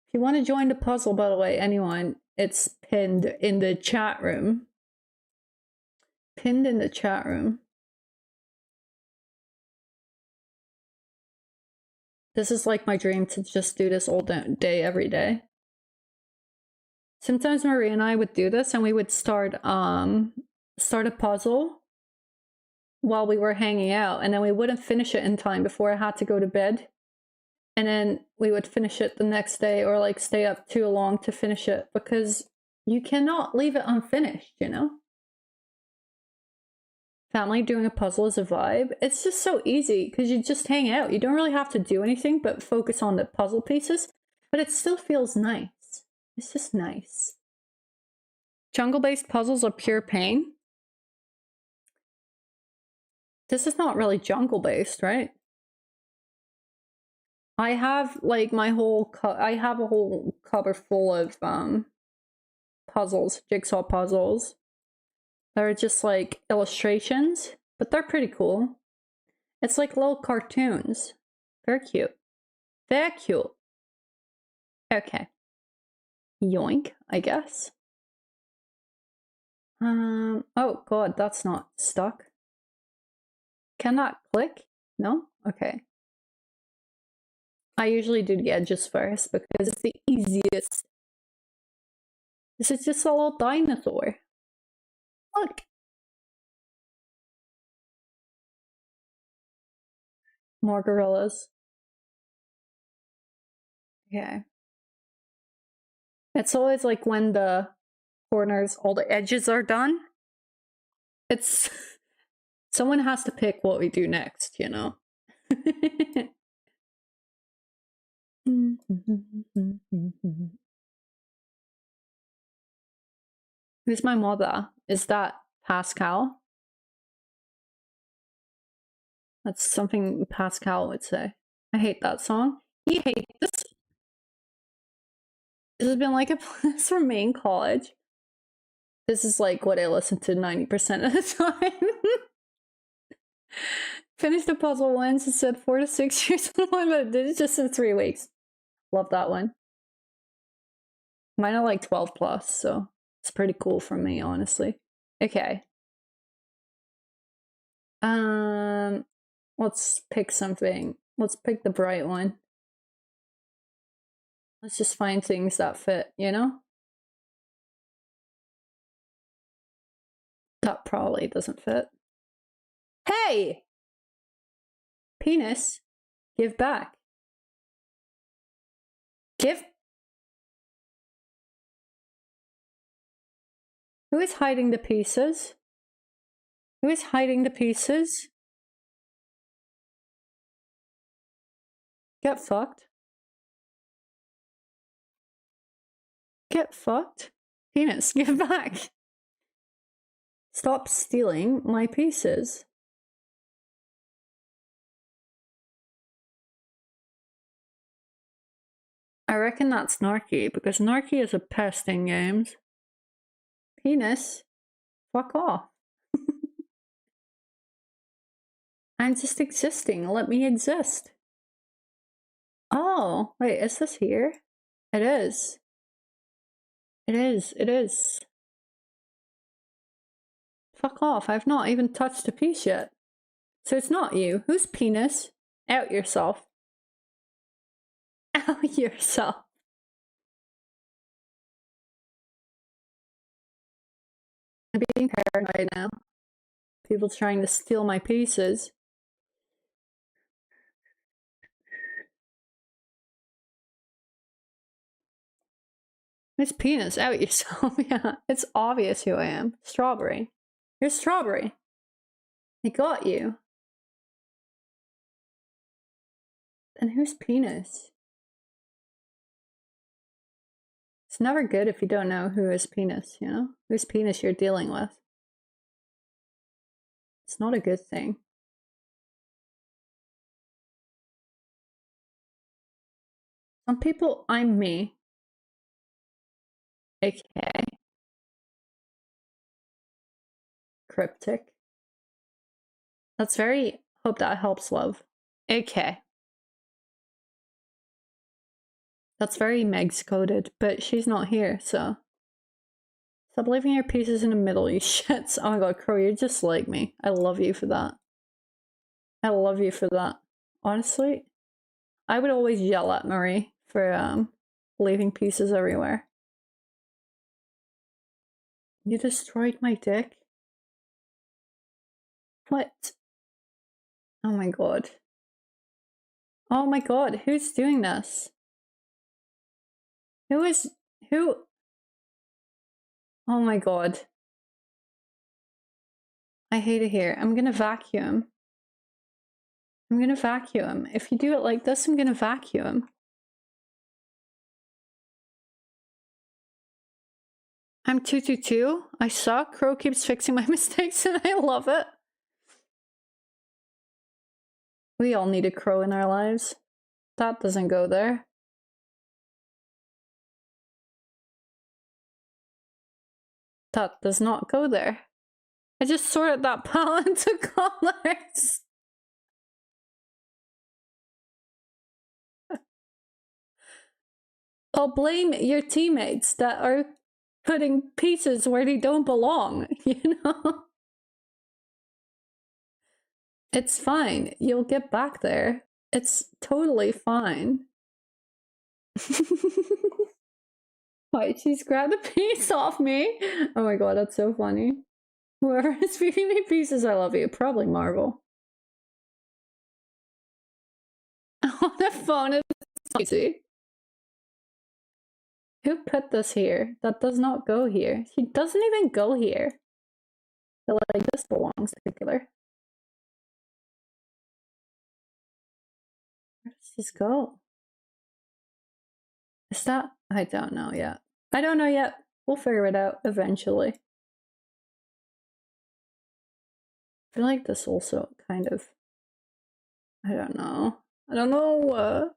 Speaker 1: If you want to join the puzzle, by the way, anyone, it's pinned in the chat room. Pinned in the chat room. This is like my dream, to just do this all day, every day. Sometimes Marie and I would do this, and we would start a puzzle while we were hanging out, and then we wouldn't finish it in time before I had to go to bed. And then we would finish it the next day, or like stay up too long to finish it, because you cannot leave it unfinished, you know? Family doing a puzzle is a vibe. It's just so easy because you just hang out. You don't really have to do anything but focus on the puzzle pieces, but it still feels nice. It's just nice. Jungle-based puzzles are pure pain. This is not really jungle-based, right? I have like I have a whole cupboard full of puzzles, jigsaw puzzles. They're just like illustrations, but they're pretty cool. It's like little cartoons. Very cute. Very cute. Okay. Yoink, I guess. Oh god, that's not stuck. Cannot click? No? Okay. I usually do the edges first because it's the easiest. This is just a little dinosaur. Look. More gorillas. Okay. It's always like when the corners, all the edges are done. It's someone has to pick what we do next, you know? Who's my mother? Is that Pascal? That's something Pascal would say. I hate that song. You hate this. This has been like a place for me in college. This is like what I listen to 90% of the time. Finished the puzzle once. It said 4 to 6 years, but I did it just in 3 weeks. Love that one. Mine are like 12 plus, so it's pretty cool for me, honestly. Okay. Let's pick something. Let's pick the bright one. Let's just find things that fit, you know? That probably doesn't fit. Hey! Penis, give back. Give. Who is hiding the pieces? Who is hiding the pieces? Get fucked. Get fucked. Penis, give back. Stop stealing my pieces. I reckon that's Narky, because Narky is a pest in games. Penis, fuck off. I'm just existing, let me exist. Oh, wait, is this here? It is. It is, it is. Fuck off, I've not even touched a piece yet. So it's not you. Who's penis? Out yourself. Out yourself. I'm being paranoid now. People trying to steal my pieces. It's penis, out yourself. Yeah, it's obvious who I am. Strawberry. You're Strawberry. I got you. And who's penis? It's never good if you don't know who is penis, you know? Whose penis you're dealing with. It's not a good thing. Some people, I'm me. Okay. Cryptic. That's very, hope that helps, love. Okay. That's very Meg's coded, but she's not here, so. Stop leaving your pieces in the middle, you shits. Oh my god, Crow, you're just like me. I love you for that. I love you for that. Honestly, I would always yell at Marie for leaving pieces everywhere. You destroyed my dick? What? Oh my god. Oh my god, who's doing this? Who? Oh my god. I hate it here. I'm gonna vacuum. I'm gonna vacuum. If you do it like this, I'm gonna vacuum. I'm 222. I suck. Crow keeps fixing my mistakes and I love it. We all need a Crow in our lives. That doesn't go there. That does not go there. I just sorted that palette into colors. I'll blame your teammates that are putting pieces where they don't belong, you know? It's fine. You'll get back there. It's totally fine. Why, she's grabbed a piece off me. Oh my god, that's so funny. Whoever is feeding me pieces, I love you. Probably Marvel. On the phone, it's easy. Who put this here? That does not go here. She doesn't even go here. So, like, this belongs to Killer. Where does this go? Is that? I don't know yet. I don't know yet. We'll figure it out eventually. I feel like this also kind of... I don't know. I don't know.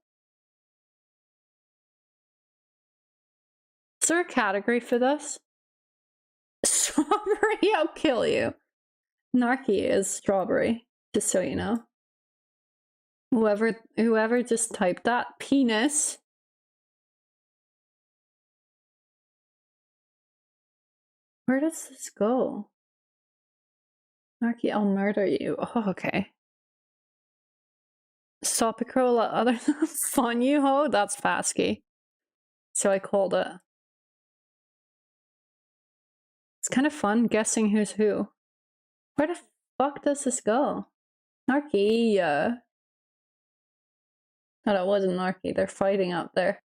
Speaker 1: Is there a category for this? Strawberry, I'll kill you. Narky is strawberry, just so you know. Whoever just typed that, penis. Where does this go? Narky, I'll murder you. Oh, okay. Stopicola other than fun you ho? That's Fasky. So I called it. It's kind of fun guessing who's who. Where the fuck does this go? Narky, no, that wasn't Narky. They're fighting up there.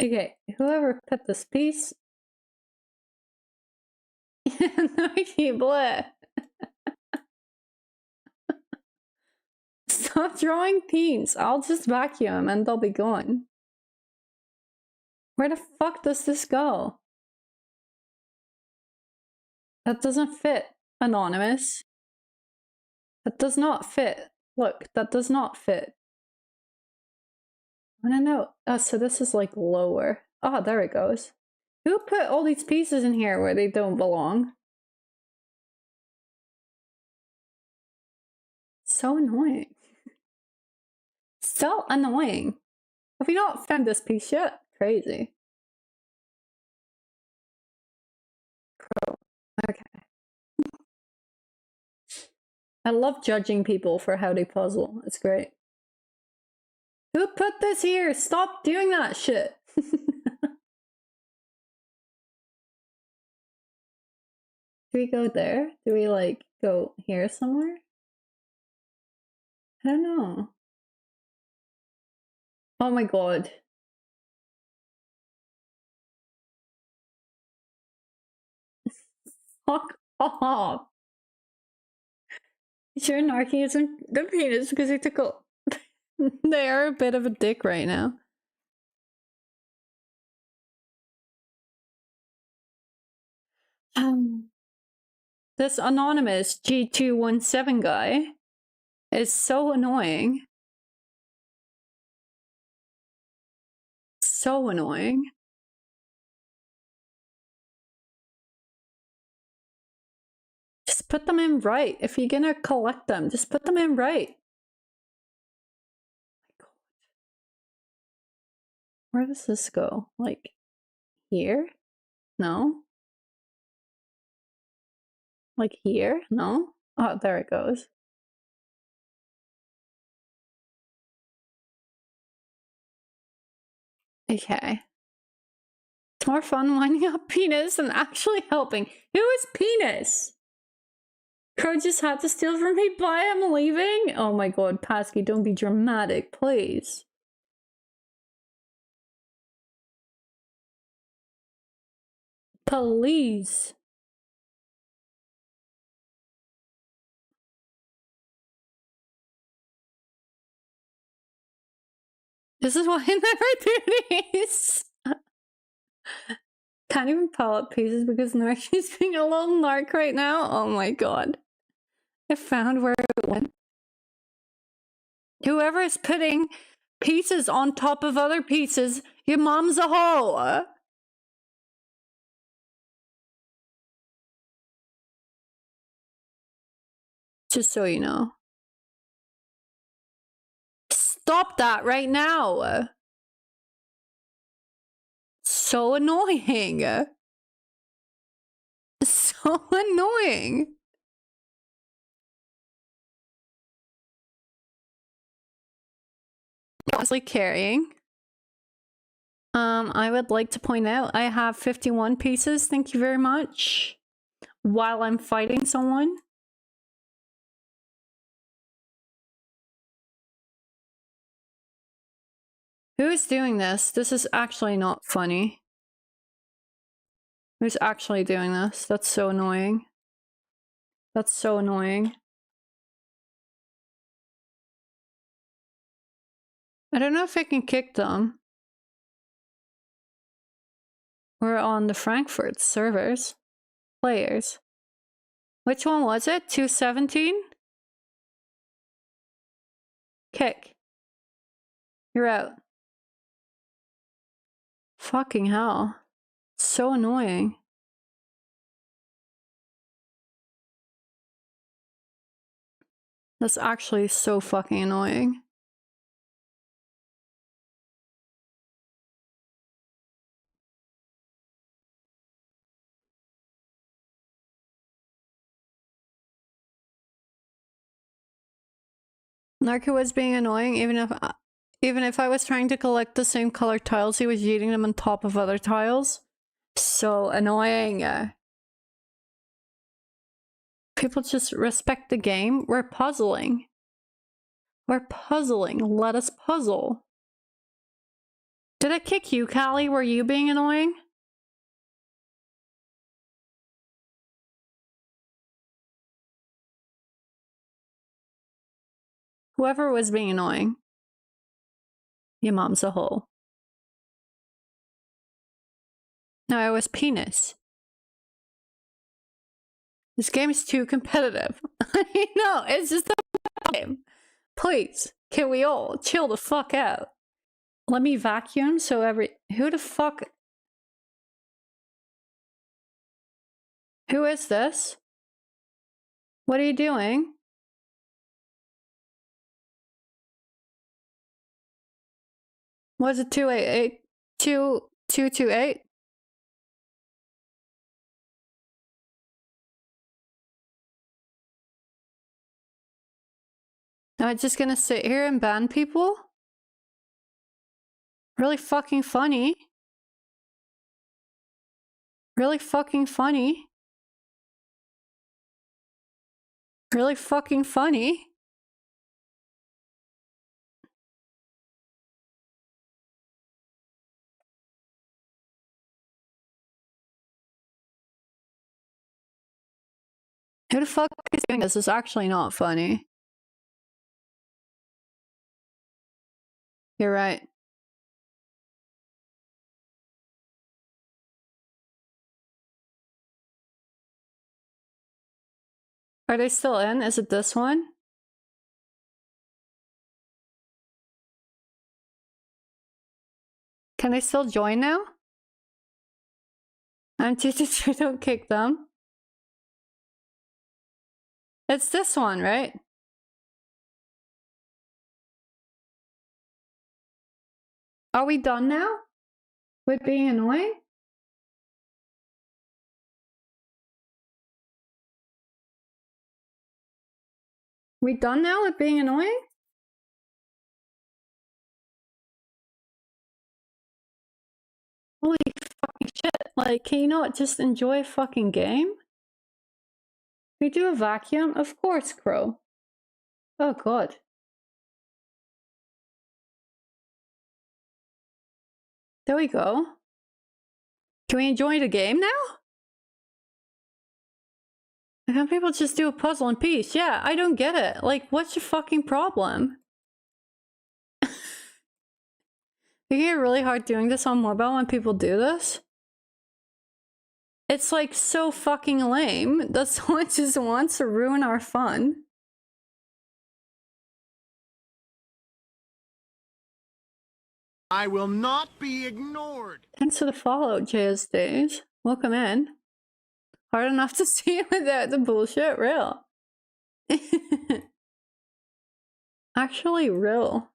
Speaker 1: Okay, whoever put this piece. Narky, bleh. Stop drawing teens. I'll just vacuum and they'll be gone. Where the fuck does this go? That doesn't fit, Anonymous. That does not fit. Look, that does not fit. I don't know. Oh, so this is like lower. Oh, there it goes. Who put all these pieces in here where they don't belong? So annoying. So annoying. Have we not found this piece yet? Crazy. Crow. Okay. I love judging people for how they puzzle. It's great. Who put this here? Stop doing that shit. Do we go there? Do we like go here somewhere? I don't know. Oh my god. Fuck off. Sure, Narky isn't the penis because he took a... They are a bit of a dick right now. This anonymous G217 guy is so annoying. So annoying. Just put them in right. If you're gonna collect them, just put them in right. Where does this go? Like, here? No? Like here? No? Oh, there it goes. Okay. It's more fun winding up penis than actually helping. Who is penis? Crow just had to steal from me. Bye, I'm leaving. Oh my god, Pasky, don't be dramatic, please. Please. This is why I never do these. Can't even pull up pieces because Narky's being a little narc right now. Oh my god. I found where it went. Whoever is putting pieces on top of other pieces, your mom's a hoe. Just so you know. Stop that right now. So annoying. so annoying. Honestly carrying. I would like to point out I have 51 pieces, thank you very much. While I'm fighting someone. Who's doing this? This is actually not funny. Who's actually doing this? That's so annoying. That's so annoying. I don't know if I can kick them. We're on the Frankfurt servers. Players. Which one was it? 217? Kick. You're out. Fucking hell. So annoying. That's actually so fucking annoying. Narco was being annoying even if I was trying to collect the same color tiles, he was eating them on top of other tiles. So annoying. People just respect the game. We're puzzling. We're puzzling. Let us puzzle. Did I kick you, Callie? Were you being annoying? Whoever was being annoying. Your mom's a hole. No, it was penis. This game is too competitive. I know, it's just a game. Please, can we all chill the fuck out? Let me vacuum so who the fuck? Who is this? What are you doing? Was it 288? 2228? Am I just gonna sit here and ban people? Really fucking funny. Really fucking funny. Really fucking funny. Who the fuck is doing this? It's actually not funny. You're right. Are they still in? Is it this one? Can they still join now? I'm 223, don't kick them. It's this one, right? Are we done now? With being annoying? We done now with being annoying? Holy fucking shit. Like, can you not just enjoy a fucking game? We do a vacuum? Of course, Crow. Oh god. There we go. Can we enjoy the game now? Can people just do a puzzle in peace? Yeah, I don't get it. Like, what's your fucking problem? You get really hard doing this on mobile when people do this? It's like so fucking lame that someone just wants to ruin our fun.
Speaker 3: I will not be ignored.
Speaker 1: Thanks for the follow, JSDs. Welcome in. Hard enough to see without the bullshit, real. Actually, real.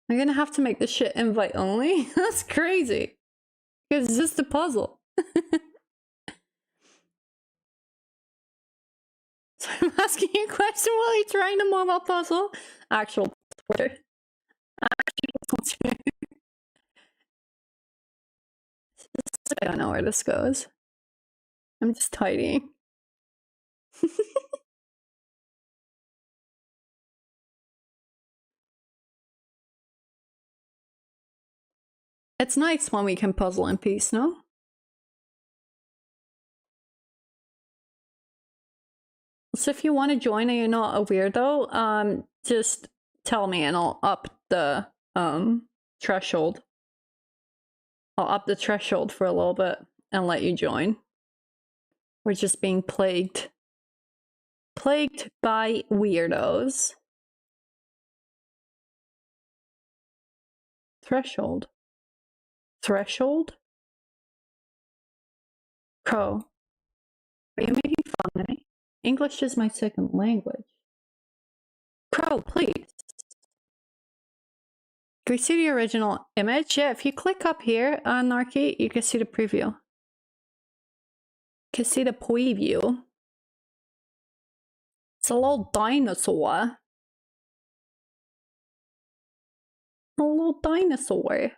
Speaker 1: I'm gonna have to make this shit invite only? That's crazy. Because it's just a puzzle. So I'm asking you a question while you're trying to move a puzzle. Actual Twitter. I don't know where this goes. I'm just tidying. It's nice when we can puzzle in peace, no? So if you want to join and you're not a weirdo, just tell me and I'll up the threshold. I'll up the threshold for a little bit and let you join. We're just being plagued. Plagued by weirdos. Threshold. Threshold? Crow. Are you making fun of me? English is my second language. Crow, please. Can we see the original image? Yeah, if you click up here on Narky, you can see the preview. You can see the preview. It's a little dinosaur. A little dinosaur.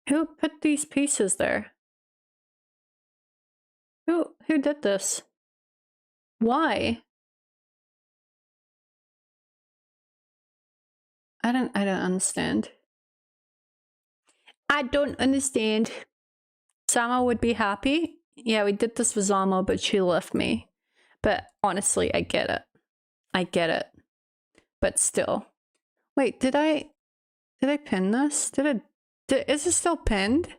Speaker 1: Who put these pieces there? Who did this? Why? I don't understand. I don't understand. Sama would be happy. Yeah, we did this with Zama, but she left me. But honestly, I get it. I get it. But still. Wait, did I pin this? Is it still pinned?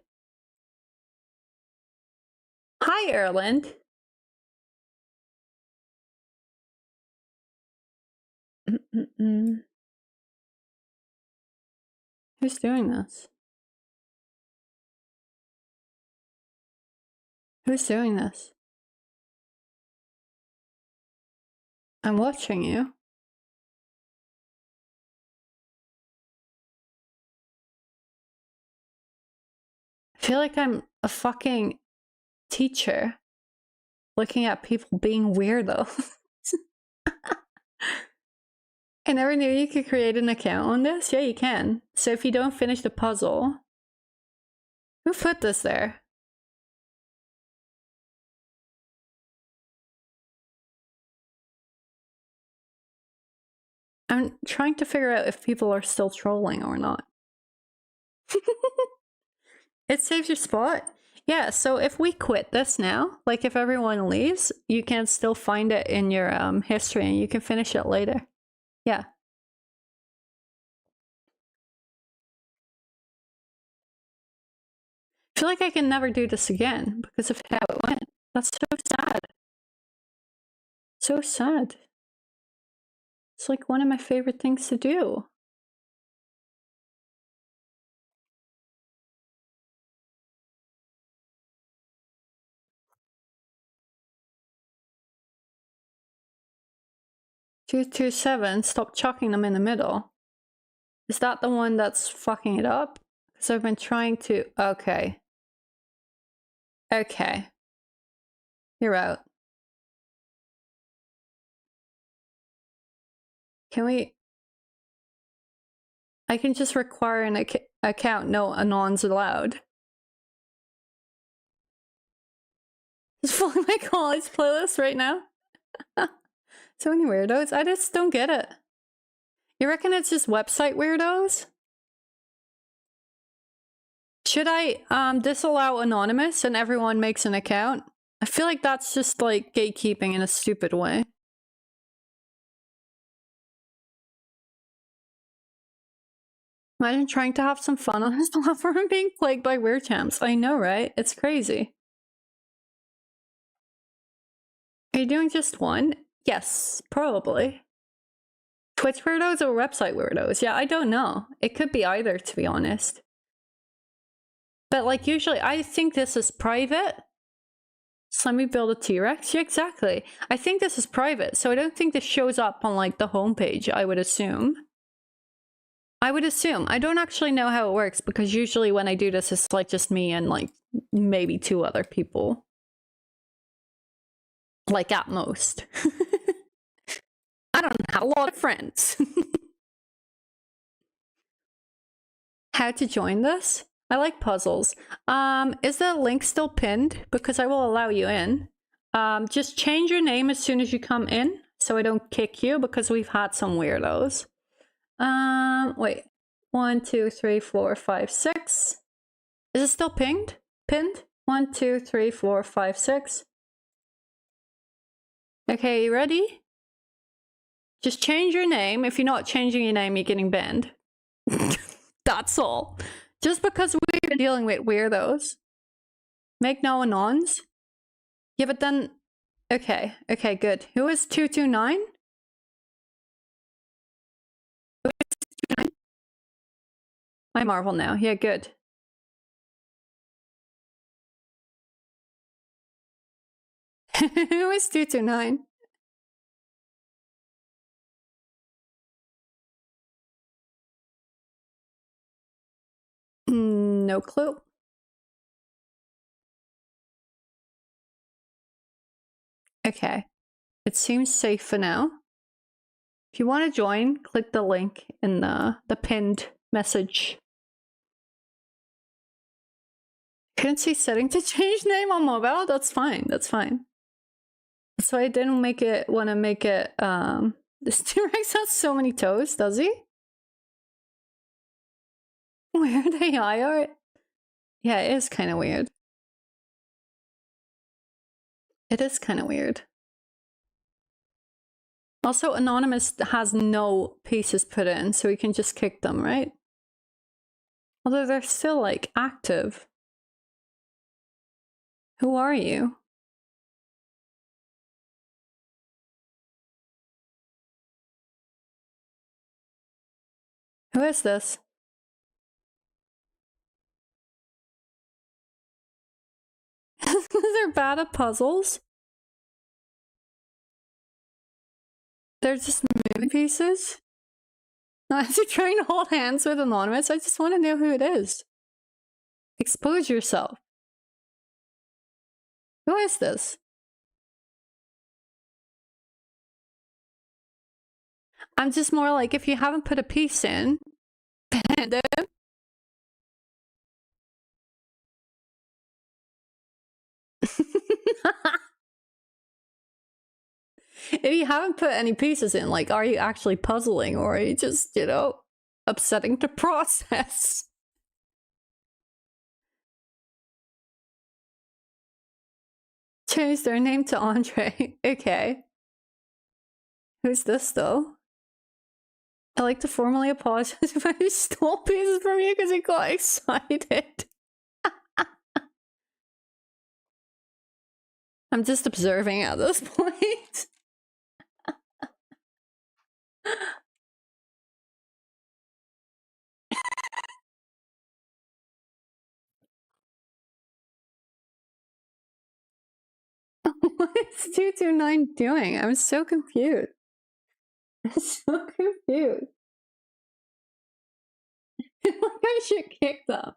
Speaker 1: Hi, Erland. Who's doing this? Who's doing this? I'm watching you. I feel like I'm a fucking teacher looking at people being weirdos. I never knew you could create an account on this. Yeah, you can. So if you don't finish the puzzle, who put this there? I'm trying to figure out if people are still trolling or not. It saves your spot? Yeah, so if we quit this now, like if everyone leaves, you can still find it in your history and you can finish it later. Yeah. I feel like I can never do this again because of how it went. That's so sad. So sad. It's like one of my favorite things to do. "227, stop chucking them in the middle." Is that the one that's fucking it up? Because I've been trying to... Okay. Okay. You're out. Can we... I can just require an account, no anons allowed. Just following my college playlist right now. So many weirdos. I just don't get it. You reckon it's just website weirdos? Should I disallow anonymous and everyone makes an account? I feel like that's just like gatekeeping in a stupid way. Imagine trying to have some fun on this platform and being plagued by weird champs. I know, right? It's crazy. Are you doing just one? Yes, probably. Twitch weirdos or website weirdos? Yeah, I don't know. It could be either, to be honest. But like usually, I think this is private. So let me build a T-Rex. Yeah, exactly. I think this is private, so I don't think this shows up on like the homepage, I would assume. I would assume. I don't actually know how it works because usually when I do this, it's like just me and like maybe 2 other people. Like at most. I don't have a lot of friends. How to join this? I like puzzles. Is the link still pinned? Because I will allow you in. Just change your name as soon as you come in so I don't kick you because we've had some weirdos. Wait. 1, 2, 3, 4, 5, 6. Is it still pinged? Pinned? 1, 2, 3, 4, 5, 6. Okay, you ready? Just change your name. If you're not changing your name, you're getting banned. That's all. Just because we've been dealing with weirdos. Make no anons. Yeah, but then... Okay, okay, good. Who is 229? Who is 229? I marvel now. Yeah, good. Who is 229? No clue. Okay. It seems safe for now. If you want to join, click the link in the pinned message. Couldn't see setting to change name on mobile? That's fine. That's fine. That's why I didn't want to make it, this T-Rex has so many toes, does he? Weird AI art? Yeah, it is kind of weird. It is kind of weird. Also, Anonymous has no pieces put in, so we can just kick them, right? Although they're still, like, active. Who are you? Who is this? They're bad at puzzles? They're just moving pieces? As you're trying to hold hands with Anonymous, I just want to know who it is. Expose yourself. Who is this? I'm just more like, if you haven't put a piece in, ban them. If you haven't put any pieces in, like, are you actually puzzling or are you just, you know, upsetting the process? Change their name to Andre. Okay. Who's this, though? I'd like to formally apologize if I stole pieces from you because I got excited. I'm just observing at this point. What is 229 doing? I'm so confused. I'm so confused. Like I should kick them.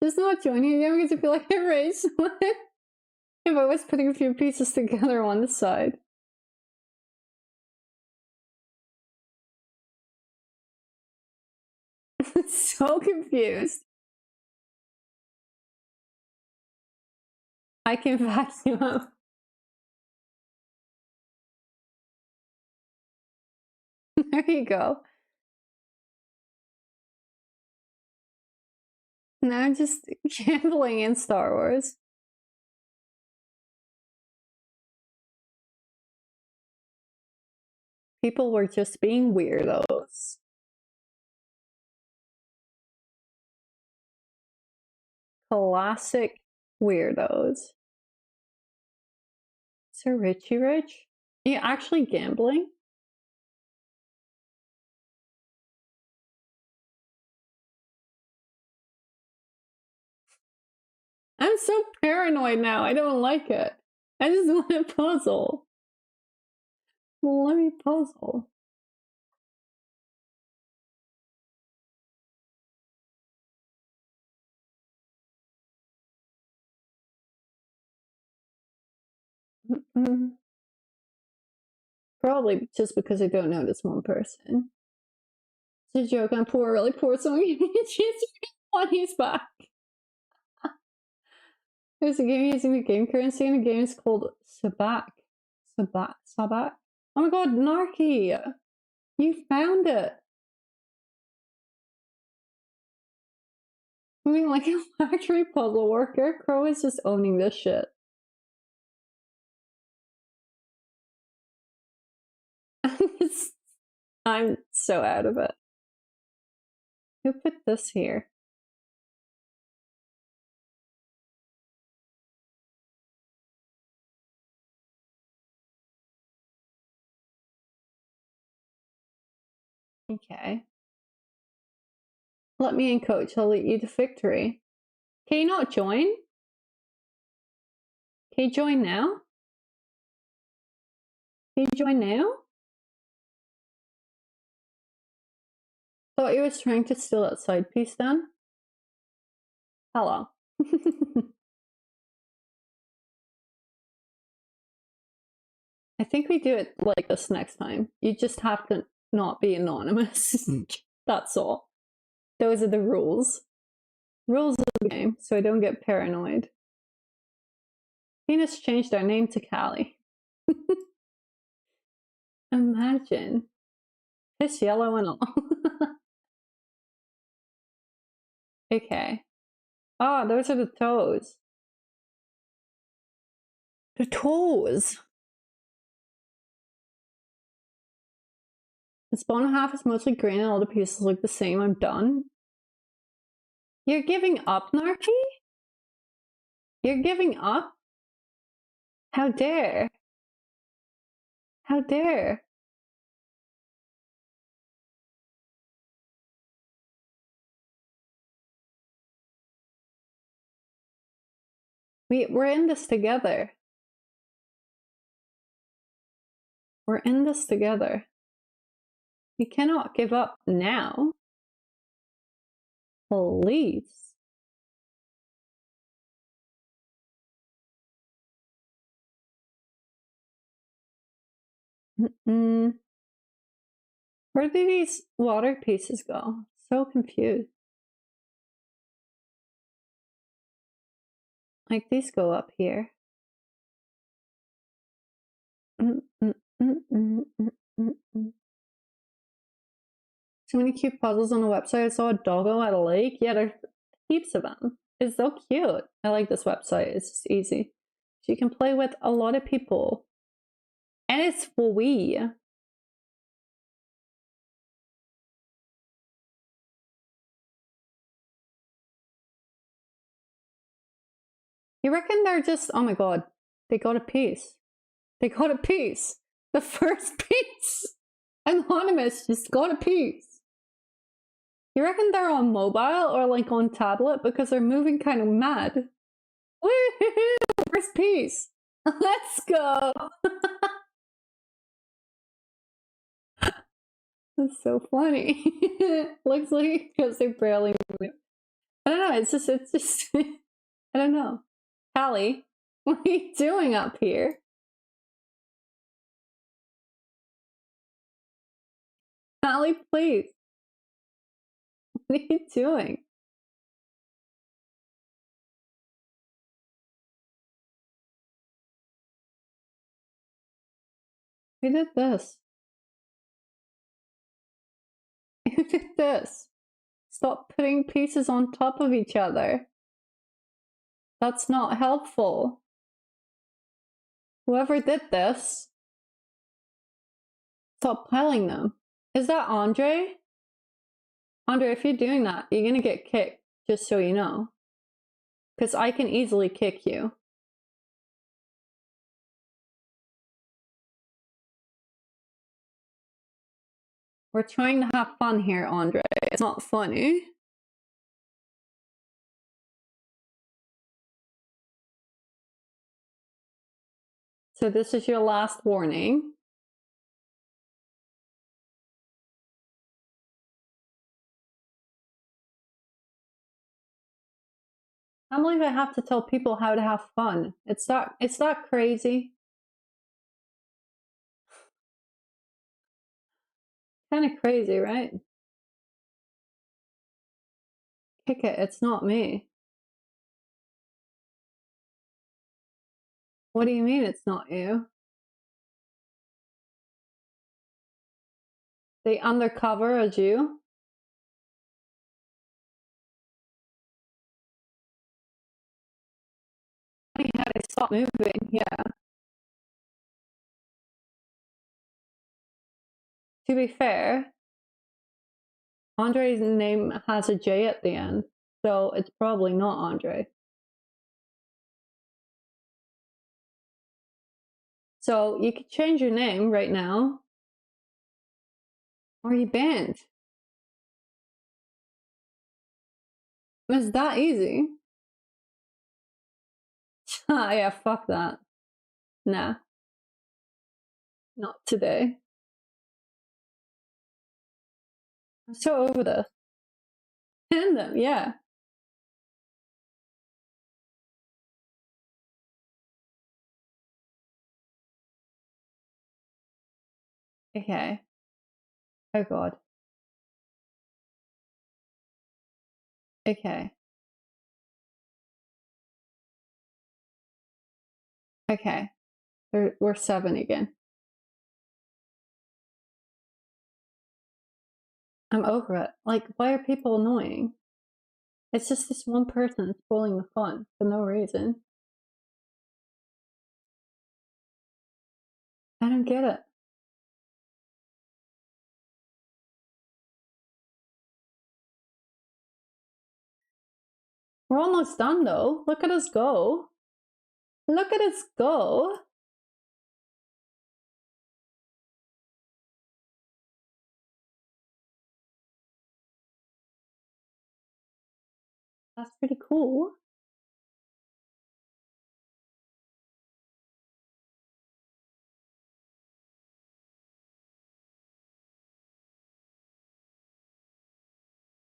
Speaker 1: Just not joining again because I feel like I raised one. If I was putting a few pieces together on the side. So confused. I can vacuum up. There you go. Now I'm just gambling in Star Wars. People were just being weirdos. Classic weirdos. Sir Richie Rich? Are you actually gambling? I'm so paranoid now. I don't like it. I just want to puzzle. Let me puzzle. Probably just because I don't know this one person. It's a joke. I'm poor, really poor. So when he's back. There's a game using the game currency, and the game is called Sabak. Sabak. Oh my god, Narky! You found it! Moving like a factory puzzle worker, Crow is just owning this shit. I'm so out of it. Who put this here? Okay. Let me in, coach. I'll lead you to victory. Can you not join? Can you join now? Can you join now? Thought you was trying to steal that side piece then? Hello. I think we do it like this next time. You just have to not be anonymous. That's all. Those are the rules. Rules of the game, so I don't get paranoid. Venus changed our name to Callie. Imagine. Fish yellow and all. Okay. Ah, those are the toes. The toes! The bottom half is mostly green and all the pieces look the same. I'm done. You're giving up, Narky? You're giving up? How dare? How dare? We're in this together. We're in this together. You cannot give up now. Please. Where do these water pieces go? So confused. Like these go up here. So many cute puzzles on the website. I saw a doggo at a lake. Yeah, there's heaps of them. It's so cute. I like this website. It's just easy. So you can play with a lot of people. And it's free. You reckon they're just, oh my god, they got a piece. They got a piece. The first piece. Anonymous just got a piece. You reckon they're on mobile or like on tablet because they're moving kind of mad? Woohoo! First piece. Let's go. That's so funny. Looks like because they barely move. I don't know. It's just. I don't know. Callie, what are you doing up here? Callie, please. What are you doing? Who did this? Who did this? Stop putting pieces on top of each other. That's not helpful. Whoever did this, stop piling them. Is that Andre? Andre, if you're doing that, you're gonna get kicked, just so you know. Because I can easily kick you. We're trying to have fun here, Andre. It's not funny. So this is your last warning. I can't believe I have to tell people how to have fun. It's that crazy. Kind of crazy, right? Kick it, it's not me. What do you mean it's not you? They undercover as you? Funny how they stop moving, yeah. To be fair, Andre's name has a J at the end, so it's probably not Andre. So you could change your name right now. Or you banned. It's that easy. Ah, yeah, fuck that. Nah. Not today. I'm so over this. Ban them, yeah. Okay. Oh god. Okay. Okay. We're 7 again. I'm over it. Like, why are people annoying? It's just this one person spoiling the fun for no reason. I don't get it. We're almost done though. Look at us go. Look at us go. That's pretty cool.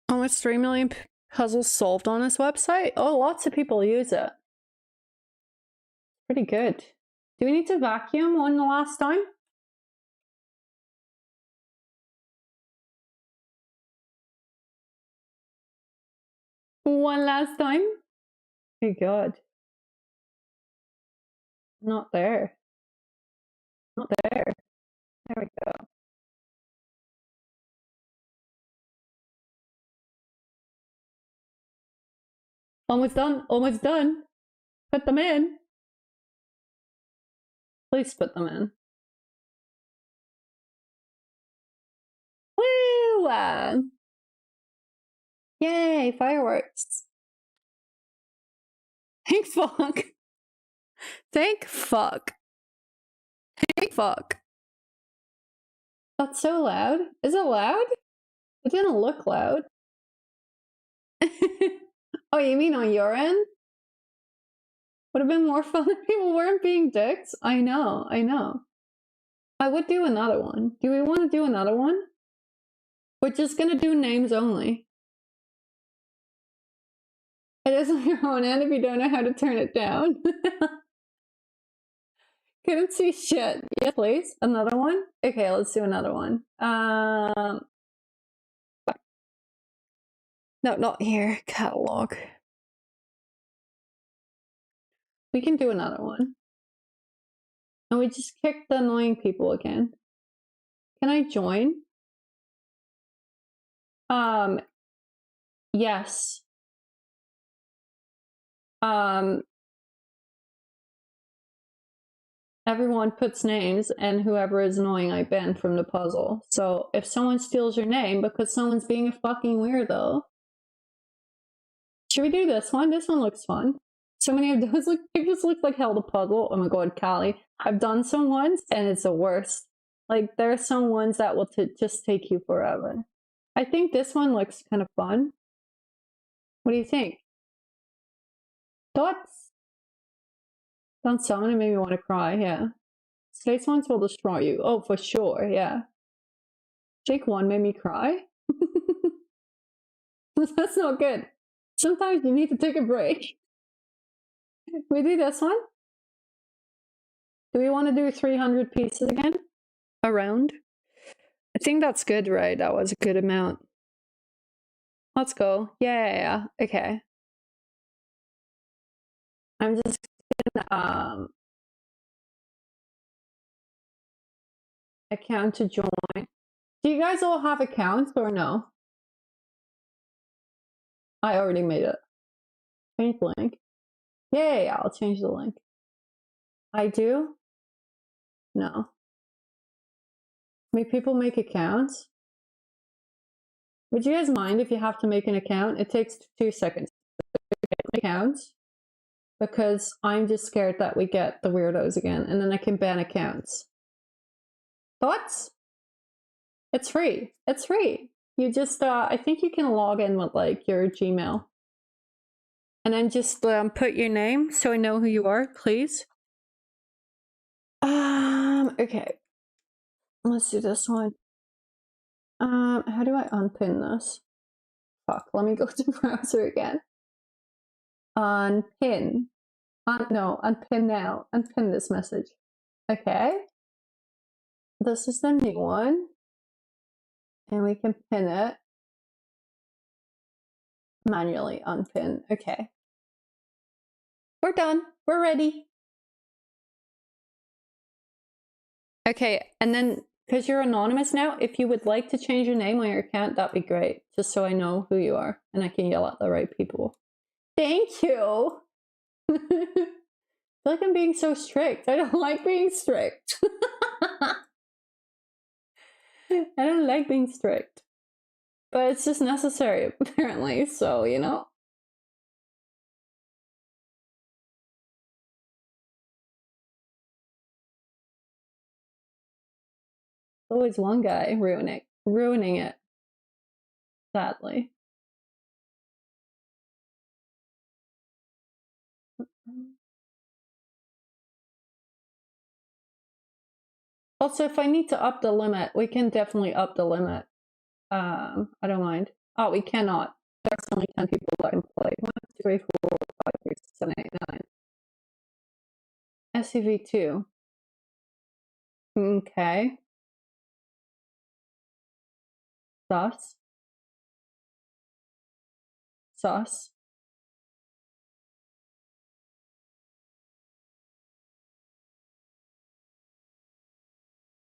Speaker 1: Almost 3 million puzzles solved on this website. Oh, lots of people use it. Pretty good. Do we need to vacuum one last time? One last time? Oh god. Not there. Not there. There we go. Almost done. Almost done. Put them in. Please put them in. Woo! Yay, fireworks. Thank fuck. Thank fuck. Thank fuck. That's so loud. Is it loud? It didn't look loud. Oh, you mean on your end? Would have been more fun if people weren't being dicks. I know, I know. I would do another one. Do we want to do another one? We're just gonna do names only. It is on your own end if you don't know how to turn it down. Couldn't see shit. Yes, please. Another one? Okay, let's do another one. No, not here. Catalog. We can do another one. And we just kick the annoying people again. Can I join? Yes. Everyone puts names, and whoever is annoying I ban from the puzzle. So if someone steals your name because someone's being a fucking weirdo. Should we do this one? This one looks fun. So many of those look, they just look like hell the puzzle. Oh my god, Callie. I've done some ones and it's the worst. Like there are some ones that will just take you forever. I think this one looks kind of fun. What do you think? Thoughts? Don't summon it made me want to cry, yeah. Space ones will destroy you. Oh, for sure, yeah. Jake 1 made me cry. That's not good. Sometimes you need to take a break. We do this one? Do we want to do 300 pieces again? Around? I think that's good, right? That was a good amount. Let's go. Yeah. Okay. I'm just gonna account to join. Do you guys all have accounts or no? I already made it. Change link. Yeah, I'll change the link. I do? No. Make people make accounts? Would you guys mind if you have to make an account? It takes 2 seconds to make accounts because I'm just scared that we get the weirdos again and then I can ban accounts. Thoughts? It's free. It's free. You just, I think you can log in with like your Gmail. And then just put your name so I know who you are, please. Okay. Let's do this one. How do I unpin this? Fuck, let me go to browser again. Unpin. No, unpin now. Unpin this message. Okay. This is the new one. And we can pin it. Manually unpin. Okay. We're done. We're ready. Okay, and then because you're anonymous now, if you would like to change your name on your account, that'd be great. Just so I know who you are and I can yell at the right people. Thank you. I feel like I'm being so strict. I don't like being strict. I don't like being strict. But it's just necessary, apparently. So, you know. Always one guy ruining it. Sadly. Also, if I need to up the limit, we can definitely up the limit. I don't mind. Oh, we cannot. There's only 10 people that can play. 1, 2, 3, 4, 5, 6, 7, 8, 9. SCV2. Okay. Sus. Sus.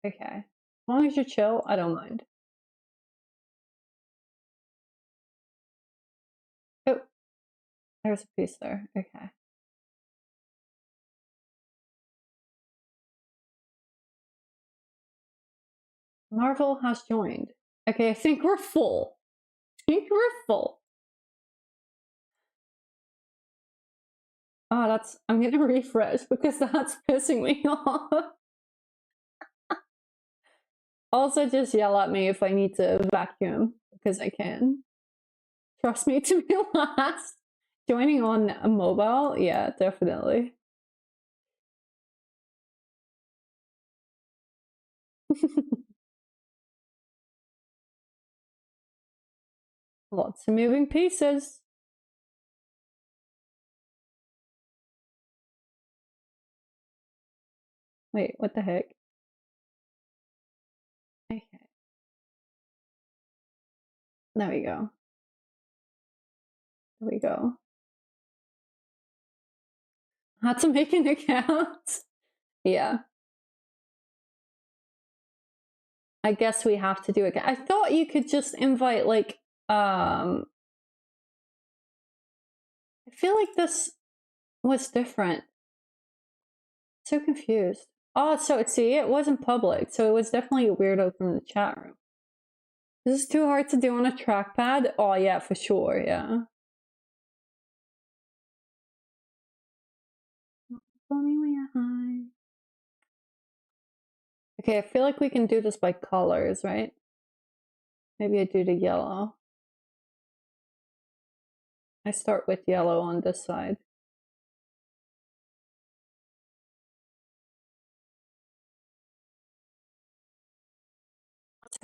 Speaker 1: Okay. As long as you're chill, I don't mind. Oh, there's a piece there. Okay. Marvel has joined. Okay, I think we're full. I think we're full. Oh, I'm gonna refresh because that's pissing me off. Also, just yell at me if I need to vacuum because I can. Trust me to be last. Joining on a mobile? Yeah, definitely. Lots of moving pieces. Wait, what the heck? Okay. There we go. There we go. Had to make an account. Yeah. I guess we have to do it. I thought you could just invite like I feel like this was different. So confused. Oh, so see, it wasn't public, so it was definitely a weirdo from the chat room. This is too hard to do on a trackpad? Oh yeah, for sure, yeah. Okay, I feel like we can do this by colors, right? Maybe I do the yellow. I start with yellow on this side.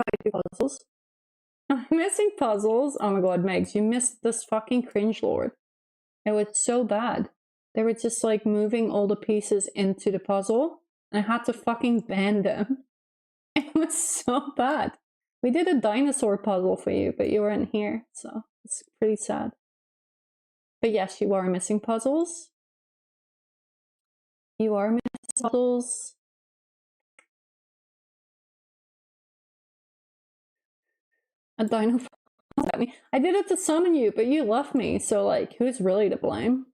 Speaker 1: try to do puzzles. I'm missing puzzles. Oh my god, Megs, you missed this fucking cringe lord. It was so bad. They were just like moving all the pieces into the puzzle, and I had to fucking bend them. It was so bad. We did a dinosaur puzzle for you, but you weren't here, so it's pretty sad. But yes, you are missing puzzles. You are missing puzzles. A dino at me. I did it to summon you, but you left me, so like, who's really to blame?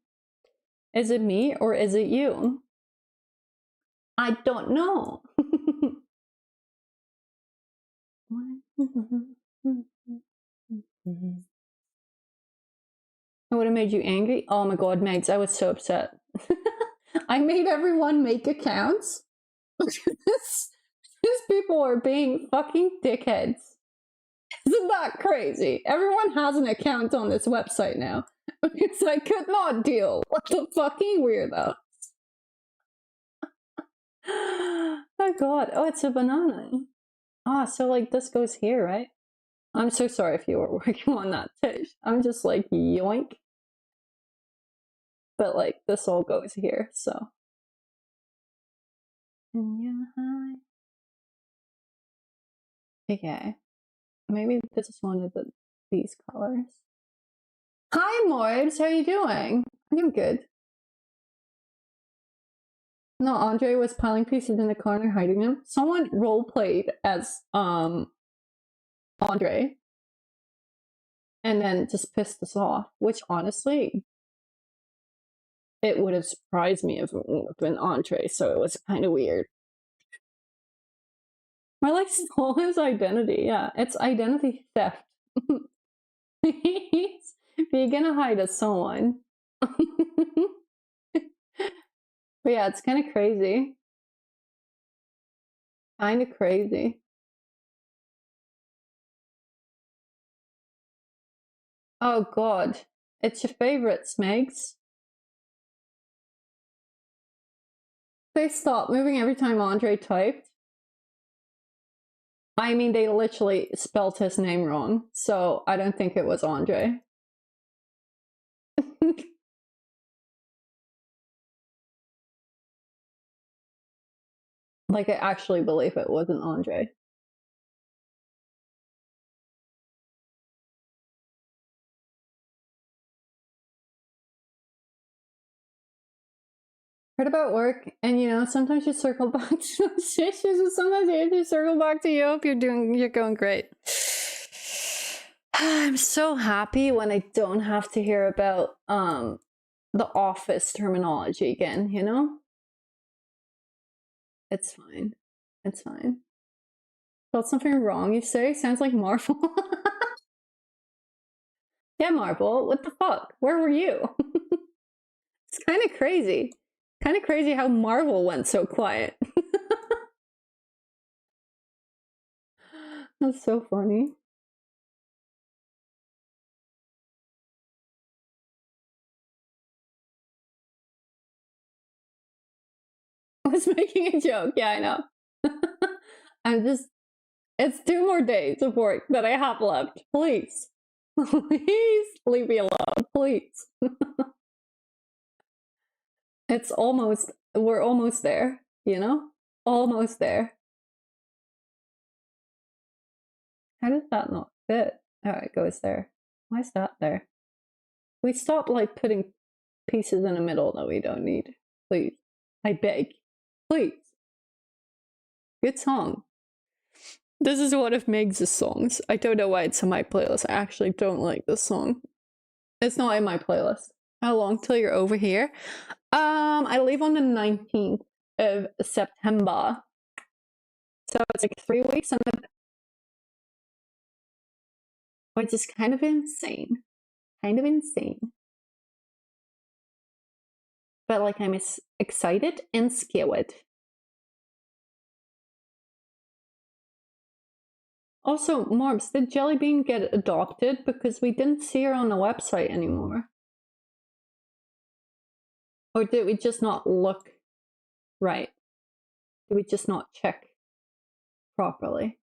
Speaker 1: Is it me or is it you? I don't know. It would have made you angry? Oh my god, Megs, I was so upset. I made everyone make accounts. These people are being fucking dickheads. Isn't that crazy? Everyone has an account on this website now. Because I could not deal with the fucking weirdos. Oh god. Oh, it's a banana. Ah, so like this goes here, right? I'm so sorry if you were working on that, Tish. I'm just like, yoink. But like, this all goes here, so. Okay. Maybe this is one of these colors. Hi, Morbs. How you doing? I'm good. No, Andre was piling pieces in the corner, hiding them. Someone roleplayed as Andre, and then just pissed us off. Which honestly, it would have surprised me if it would have been Andre. So it was kind of weird. I like stole his identity. Yeah, it's identity theft. If you're gonna hide as someone. But yeah, it's kind of crazy. Kind of crazy. Oh god. It's your favorites, Megs. They stopped moving every time Andre typed. I mean, they literally spelled his name wrong, so I don't think it was Andre. Like, I actually believe it wasn't Andre. Heard about work, and you know, sometimes you circle back to those issues, and sometimes you just circle back to you. Hope you're going great. I'm so happy when I don't have to hear about the office terminology again, you know? It's fine. It's fine. Felt something wrong, you say? Sounds like Marvel. Yeah, Marvel, what the fuck? Where were you? It's kind of crazy. Kind of crazy how Marvel went so quiet. That's so funny. I was making a joke. Yeah, I know. It's 2 more days of work that I have left. Please. Please leave me alone. Please. We're almost there, you know? Almost there. How does that not fit? Oh, it goes there. Why is that there? We stop like putting pieces in the middle that we don't need. Please. I beg. Please. Good song. This is one of Megs' songs. I don't know why it's on my playlist. I actually don't like this song. It's not in my playlist. How long till you're over here? I leave on the 19th of September. So it's like 3 weeks and which is kind of insane. Kind of insane. But like I'm excited and scared. Also, Morbs, did Jellybean get adopted? Because we didn't see her on the website anymore. Or did we just not look right? Did we just not check properly?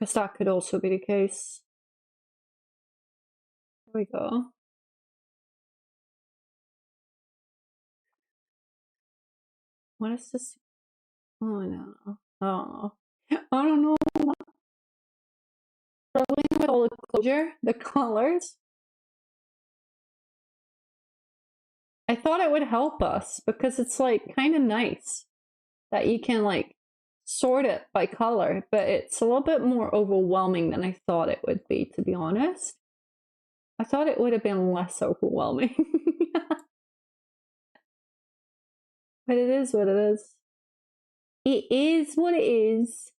Speaker 1: Because that could also be the case. There we go. What is this? Oh no. Oh. I don't know. Struggling with all the closure, the colors. I thought it would help us because it's like kind of nice that you can like sort it by color, but it's a little bit more overwhelming than I thought it would be, to be honest. I thought it would have been less overwhelming. But it is what it is. It is what it is.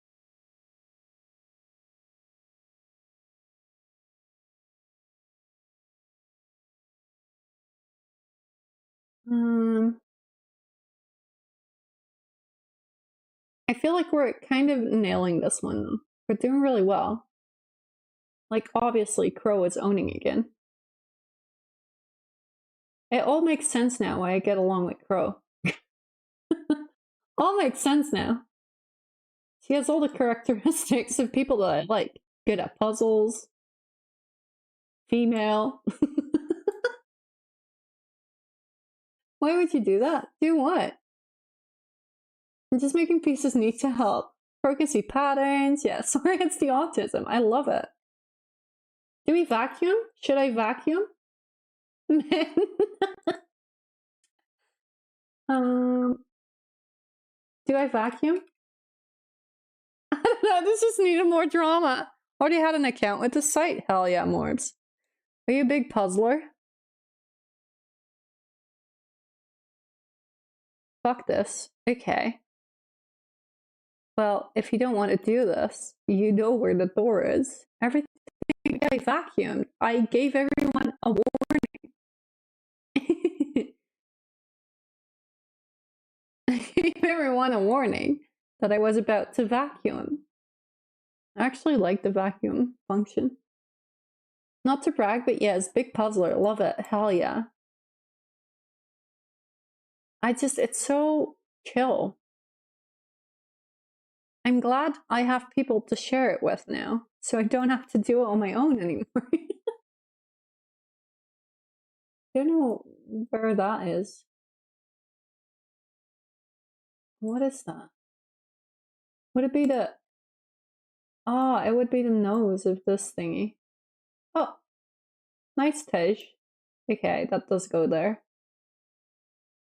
Speaker 1: I feel like we're kind of nailing this one though. We're doing really well. Like obviously Crow is owning again. It all makes sense now why I get along with Crow. All makes sense now. She has all the characteristics of people that I like. Good at puzzles. Female. Why would you do that? Do what? I'm just making pieces neat to help. Crow can see patterns. Yeah, sorry, it's the autism. I love it. Do we vacuum? Should I vacuum? Do I vacuum? I don't know, this just needed more drama. Already had an account with the site? Hell yeah, Morbs. Are you a big puzzler? Fuck this. Okay. Well, if you don't want to do this, you know where the door is. Everything I vacuumed. I gave everyone a warning. I gave everyone a warning that I was about to vacuum. I actually like the vacuum function. Not to brag, but yes, big puzzler. Love it. Hell yeah. It's so chill. I'm glad I have people to share it with now, so I don't have to do it on my own anymore. I don't know where that is. What is that? Would it be the... Oh, it would be the nose of this thingy. Oh, nice Tej. Okay, that does go there.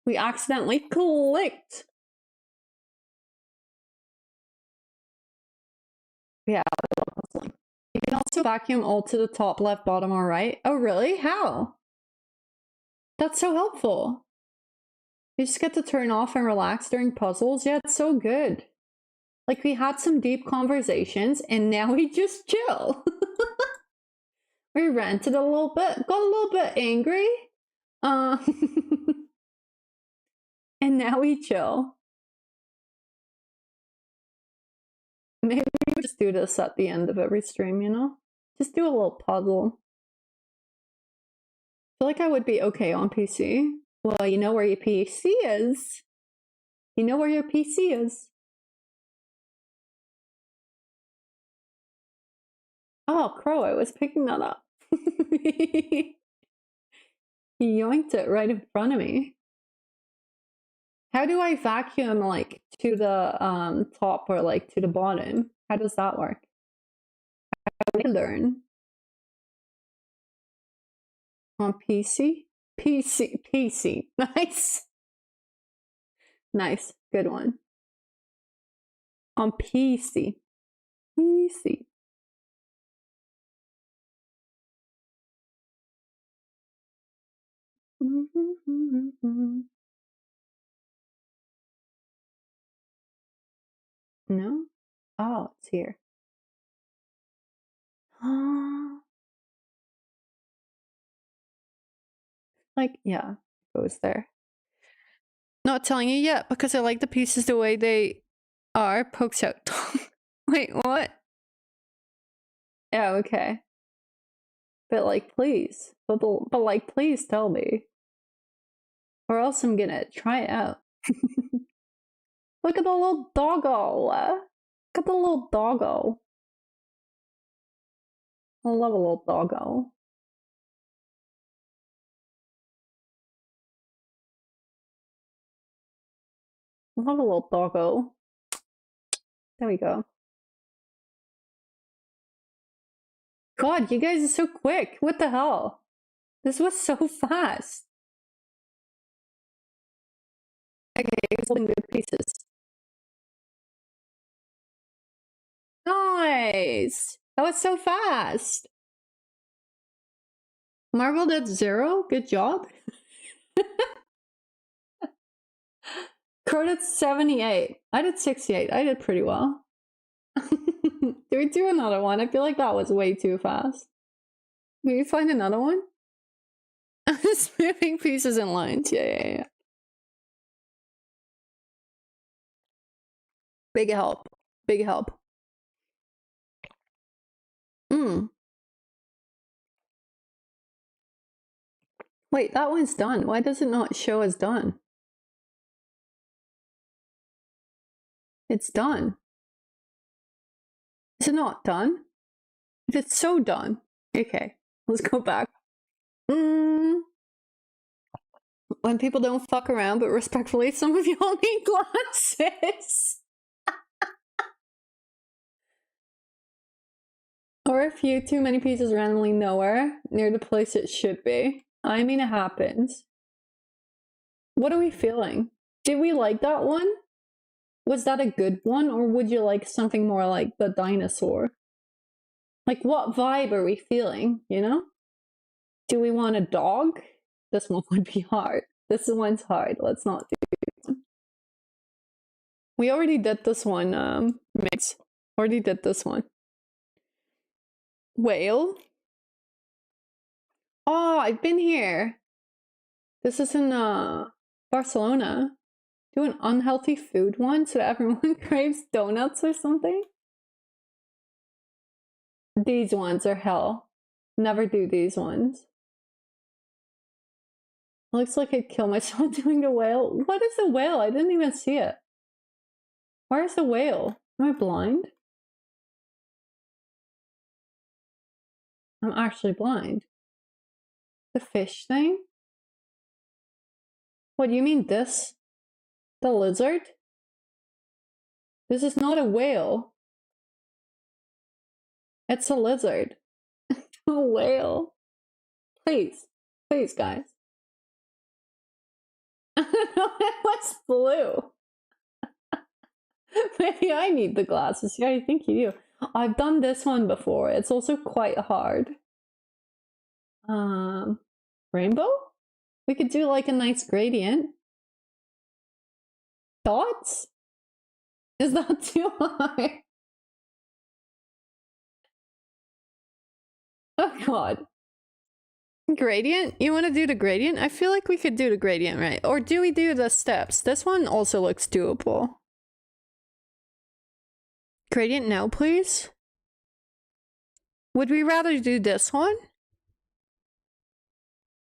Speaker 1: We accidentally clicked. Yeah, I love puzzling. You can also vacuum all to the top, left, bottom, or right. Oh, really? How? That's so helpful. You just get to turn off and relax during puzzles. Yeah, it's so good. Like, we had some deep conversations, and now we just chill. We ranted a little bit, got a little bit angry. And now we chill. Maybe we just do this at the end of every stream, you know? Just do a little puzzle. I feel like I would be okay on PC. Well, you know where your PC is. You know where your PC is. Oh, Crow, I was picking that up. He yoinked it right in front of me. How do I vacuum like to the top or like to the bottom? How does that work? I learn. On PC? PC. Nice. Nice. Good one. On PC. PC. No? Oh, it's here. Like, yeah, it was there. Not telling you yet because I like the pieces the way they are. Pokes out. Wait, what? Yeah, okay. But like, please. But like, please tell me. Or else I'm gonna try it out. Look at the little doggo. Look at the little doggo. I love a little doggo. I love a little doggo. There we go. God, you guys are so quick. What the hell? This was so fast. Okay, he's holding good pieces. Nice! That was so fast. Marveled at 0. Good job. Crowed at 78. I did 68. I did pretty well. Do we do another one? I feel like that was way too fast. Can you find another one? Just moving pieces and lines. Yeah. Big help. Big help. Wait, that one's done. Why does it not show as done? It's done. Is it not done? If it's so done. Okay, let's go back. When people don't fuck around, but respectfully, some of y'all need glasses. Or a few too many pieces randomly nowhere near the place it should be. I mean, it happens. What are we feeling? Did we like that one? Was that a good one, or would you like something more like the dinosaur? Like, what vibe are we feeling, you know? Do we want a dog? This one would be hard. This one's hard. Let's not do this one. We already did this one, Mix. Already did this one. Whale? Oh, I've been here. This is in Barcelona. Do an unhealthy food one so that everyone craves donuts or something? These ones are hell. Never do these ones. Looks like I'd kill myself doing the whale. What is a whale? I didn't even see it. Where is the whale? Am I blind? I'm actually blind. The fish thing? What do you mean this? The lizard? This is not a whale. It's a lizard. A whale. Please. Please, guys. It was blue. Maybe I need the glasses. Yeah, I think you do. I've done this one before. It's also quite hard. Rainbow? We could do like a nice gradient. Dots? Is that too high? Oh god. Gradient? You want to do the gradient? I feel like we could do the gradient, right? Or do we do the steps? This one also looks doable. Gradient now, please. Would we rather do this one?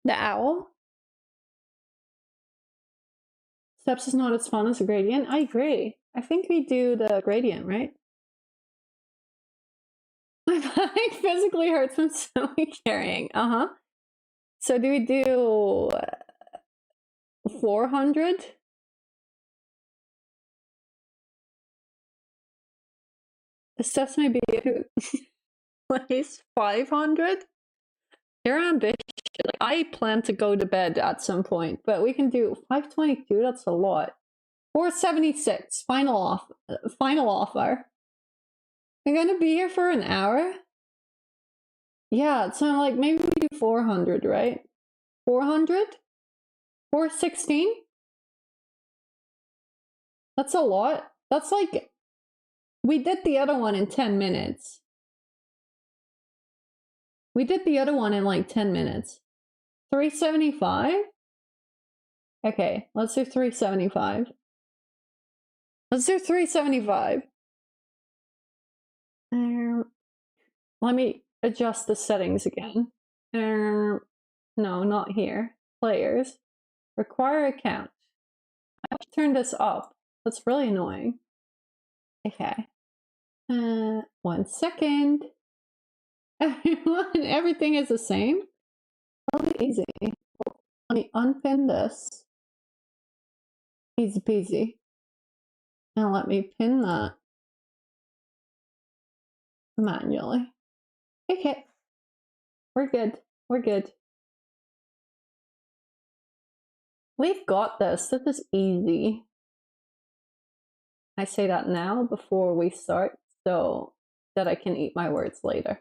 Speaker 1: The owl? Steps is not as fun as a gradient. I agree. I think we do the gradient, right? My back physically hurts from so carrying. So do we do 400? The steps may be place 500? You're ambitious. Like, I plan to go to bed at some point, but we can do 522. That's a lot. 476. Final offer. You're gonna be here for an hour? Yeah, so like maybe we do 400, right? 400? 416? That's a lot. That's like, we did the other one in 10 minutes. We did the other one in like 10 minutes. 375? Okay, let's do 375. Let's do 375. Let me adjust the settings again. No, not here. Players. Require account. I have to turn this up. That's really annoying. Okay. 1 second. Everything is the same? Really easy. Let me unpin this. Easy peasy. Now let me pin that manually. Okay. We're good. We're good. We've got this. This is easy. I say that now before we start so that I can eat my words later.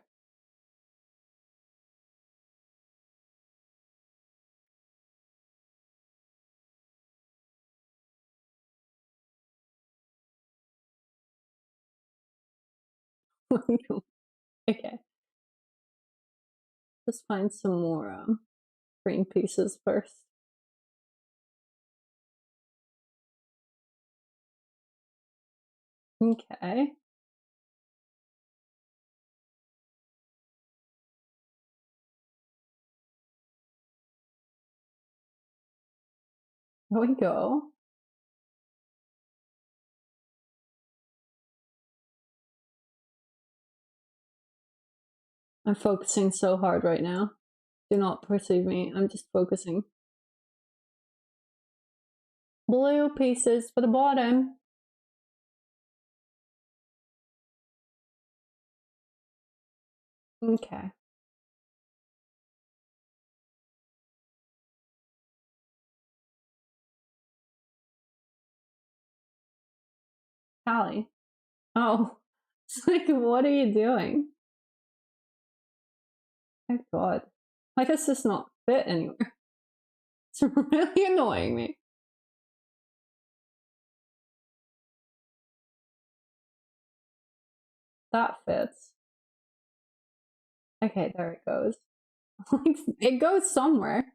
Speaker 1: Okay. Just find some more green pieces first. Okay. There we go. I'm focusing so hard right now. Do not perceive me. I'm just focusing. Blue pieces for the bottom. Okay. Callie. Oh. It's like, what are you doing? Oh god. Why does this not fit anywhere? It's really annoying me. That fits. Okay, there it goes. It goes somewhere.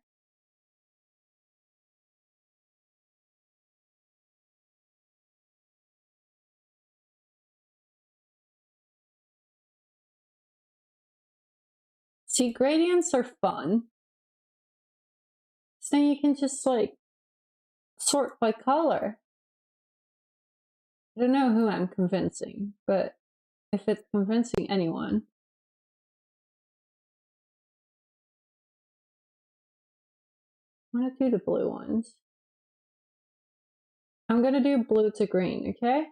Speaker 1: See, gradients are fun. So you can just like sort by color. I don't know who I'm convincing, but if it's convincing anyone. I'm gonna do the blue ones. I'm gonna do blue to green, okay?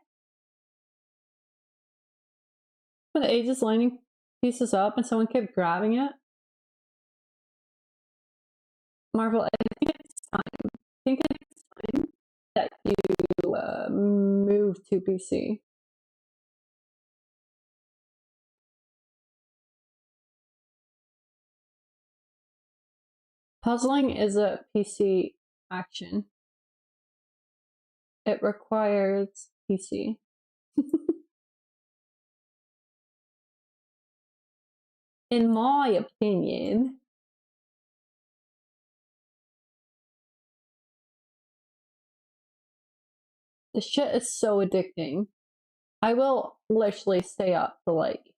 Speaker 1: For the ages lining pieces up and someone kept grabbing it. Marvel, I think it's time. I think it's time that you move to PC. Puzzling is a PC action. It requires PC. In my opinion. The shit is so addicting. I will literally stay up till like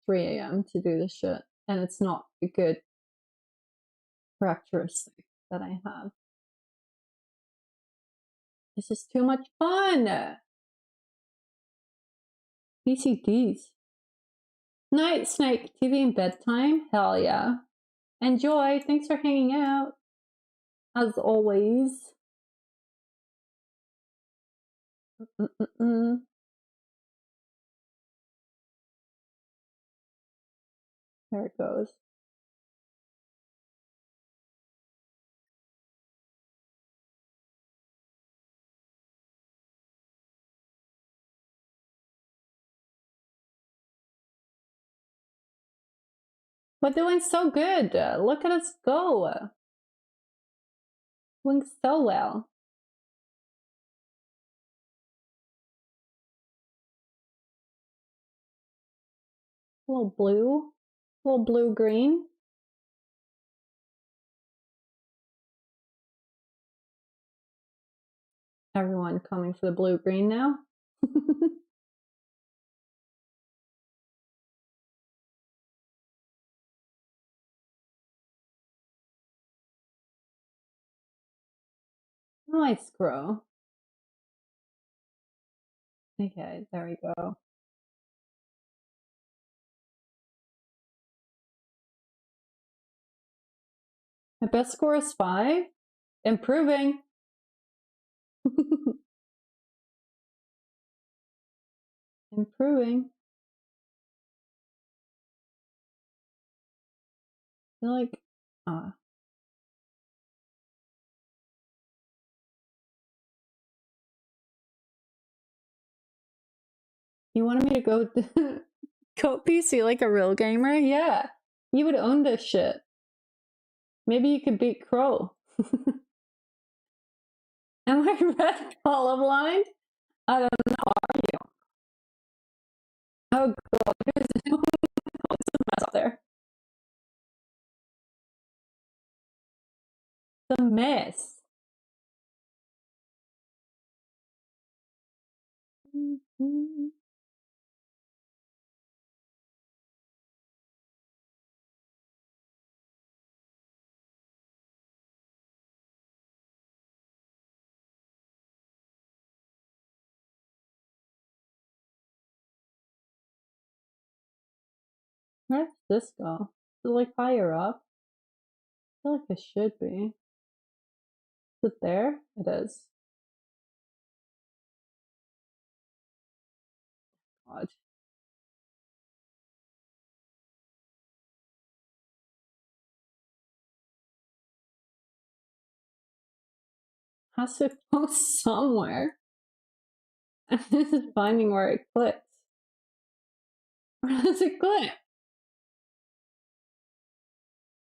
Speaker 1: 3 a.m. to do this shit, and it's not a good characteristic that I have. This is too much fun! PCDs. Night Snake, TV and bedtime? Hell yeah. Enjoy, thanks for hanging out. As always. There it goes. We're doing so good. Look at us go. Doing so well. A little blue green. Everyone coming for the blue green now. Nice grow. Okay, there we go. My best score is 5. Improving. Improving. I feel like, you wanted me to go go PC like a real gamer? Yeah. You would own this shit. Maybe you could beat Crow. Am I red colorblind? I don't know. Are you? Oh god, there's a mess up there. The mess. Where's this go? Is it like higher up? I feel like it should be. Is it there? It is. God. Has to go somewhere. This is finding where it clicks. Where does it click?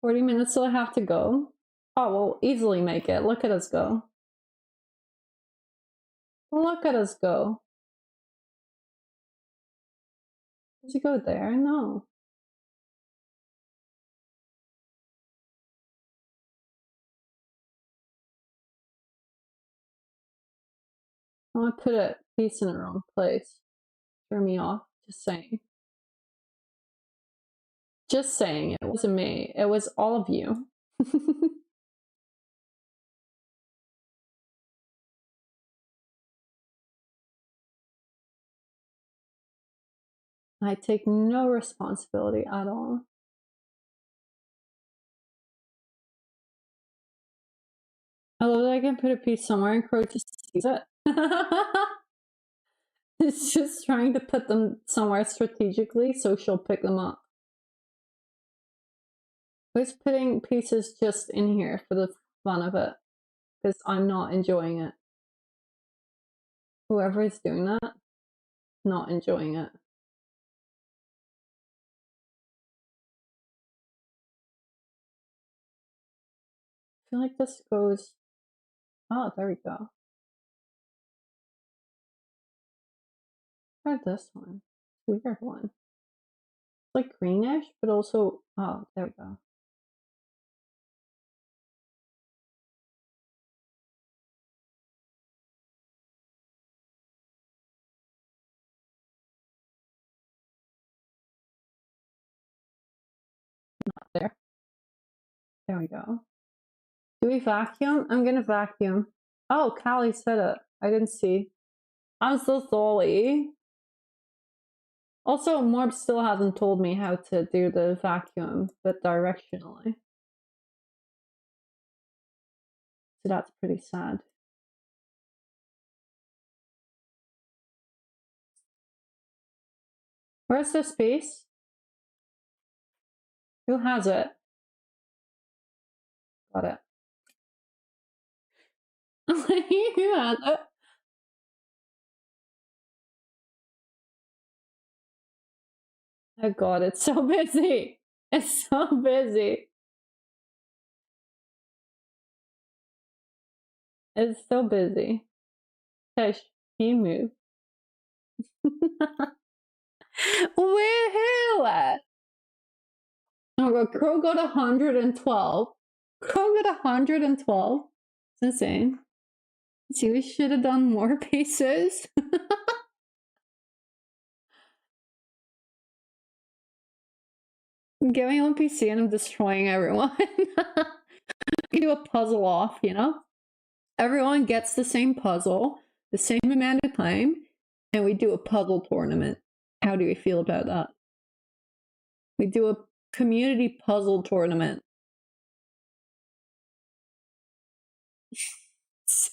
Speaker 1: 40 minutes till I have to go. Oh, we'll easily make it. Look at us go. Look at us go. Does it go there? No. I want to put a piece in the wrong place. Throw me off. Just saying. Just saying. It wasn't me. It was all of you. I take no responsibility at all. I love that I can put a piece somewhere and Crow just sees it. It's just trying to put them somewhere strategically so she'll pick them up. Who's putting pieces just in here for the fun of it? Because I'm not enjoying it. Whoever is doing that, not enjoying it. I feel like this goes... Oh, there we go. Try this one. Weird one. It's like greenish, but also... Oh, there we go. Not there. There we go. Do we vacuum? I'm gonna vacuum. Oh, Callie said it. I didn't see. I'm so sorry. Also, Morb still hasn't told me how to do the vacuum, but directionally. So that's pretty sad. Where's the space? Who has it? Got it. Who has it? Oh god, it's so busy. It's so busy. It's so busy. Hush, he moved. Woohoo! Oh god, Crow got 112. Crow got 112. It's insane. See, we should have done more pieces. I'm getting on PC and I'm destroying everyone. We do a puzzle off, you know? Everyone gets the same puzzle, the same amount of time, and we do a puzzle tournament. How do we feel about that? We do a community puzzle tournament.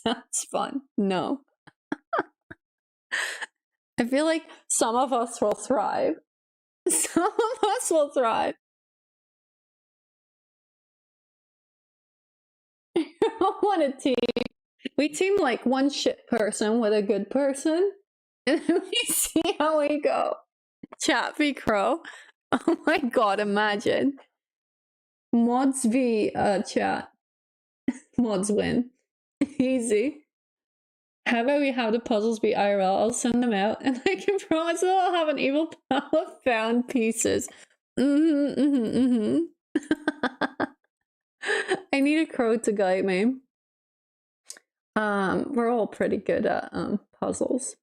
Speaker 1: Sounds fun. No. I feel like some of us will thrive. Some of us will thrive. I don't want a team. We team like one shit person with a good person, and then we see how we go. Chat v Crow. Oh my god, imagine. Mods v chat. Mods win. Easy. How about we have the puzzles be IRL? I'll send them out, and I can promise that I'll have an evil pal of found pieces. I need a crow to guide me. We're all pretty good at puzzles.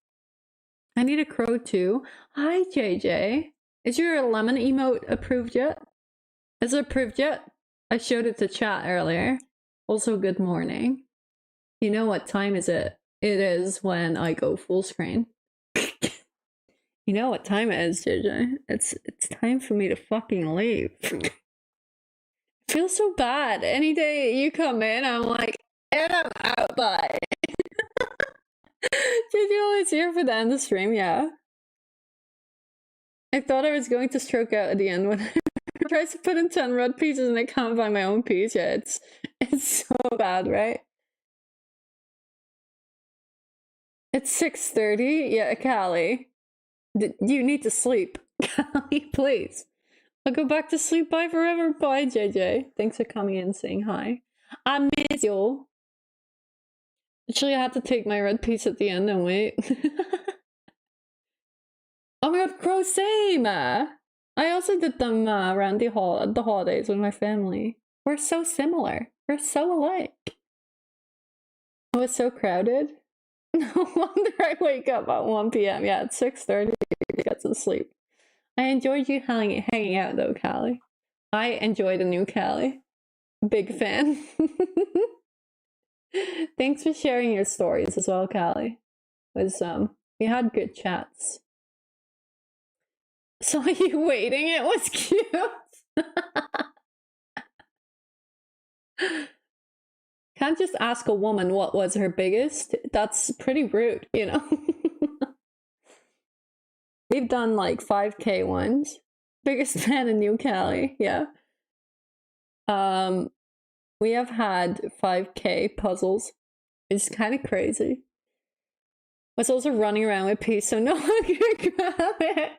Speaker 1: I need a crow too. Hi JJ. Is your lemon emote approved yet? Is it approved yet? I showed it to chat earlier. Also, good morning. You know what time is it? It is when I go full screen. You know what time it is, JJ? It's time for me to fucking leave. Feels so bad. Any day you come in, I'm like, and I'm out, bye. Did you always here for the end of the stream? Yeah. I thought I was going to stroke out at the end when I tries to put in 10 red pieces and I can't find my own piece. Yeah, it's so bad, right? It's 6:30. Yeah, Callie. You need to sleep. Callie, please. I'll go back to sleep. Bye forever. Bye, JJ. Thanks for coming in and saying hi. I miss you. Actually, I had to take my red piece at the end and wait. Oh my god, Crow, same! I also did them around the holidays with my family. We're so similar. We're so alike. It was so crowded. No wonder I wake up at 1 p.m. Yeah, it's 6:30 to get some sleep. I enjoyed you hanging out though, Callie. I enjoyed a new Callie. Big fan. Thanks for sharing your stories as well, Callie. We had good chats. Saw you waiting, it was cute. Can't just ask a woman what was her biggest. That's pretty rude, you know. We've done like 5K ones. Biggest fan in New Cali, yeah. We have had 5K puzzles. It's kind of crazy. I was also running around with peace, so no one can grab it.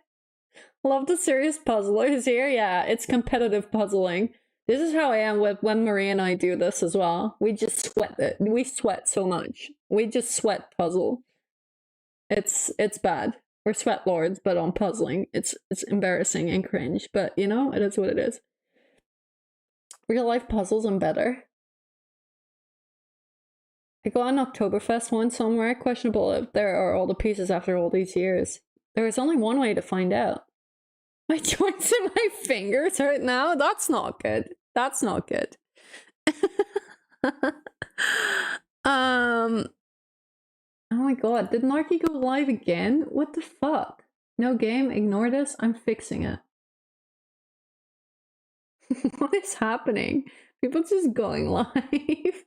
Speaker 1: Love the serious puzzlers here. Yeah, it's competitive puzzling. This is how I am when Marie and I do this as well. We just sweat it. We sweat so much. We just sweat puzzle. It's bad. We're sweat lords, but on puzzling, it's embarrassing and cringe. But you know, it is what it is. Real life puzzles are better. I got an Oktoberfest one somewhere. Questionable if there are all the pieces after all these years. There is only one way to find out. My joints in my fingers right now? That's not good. That's not good. Oh my god, did Narky go live again? What the fuck? No game, ignore this, I'm fixing it. What is happening? People just going live.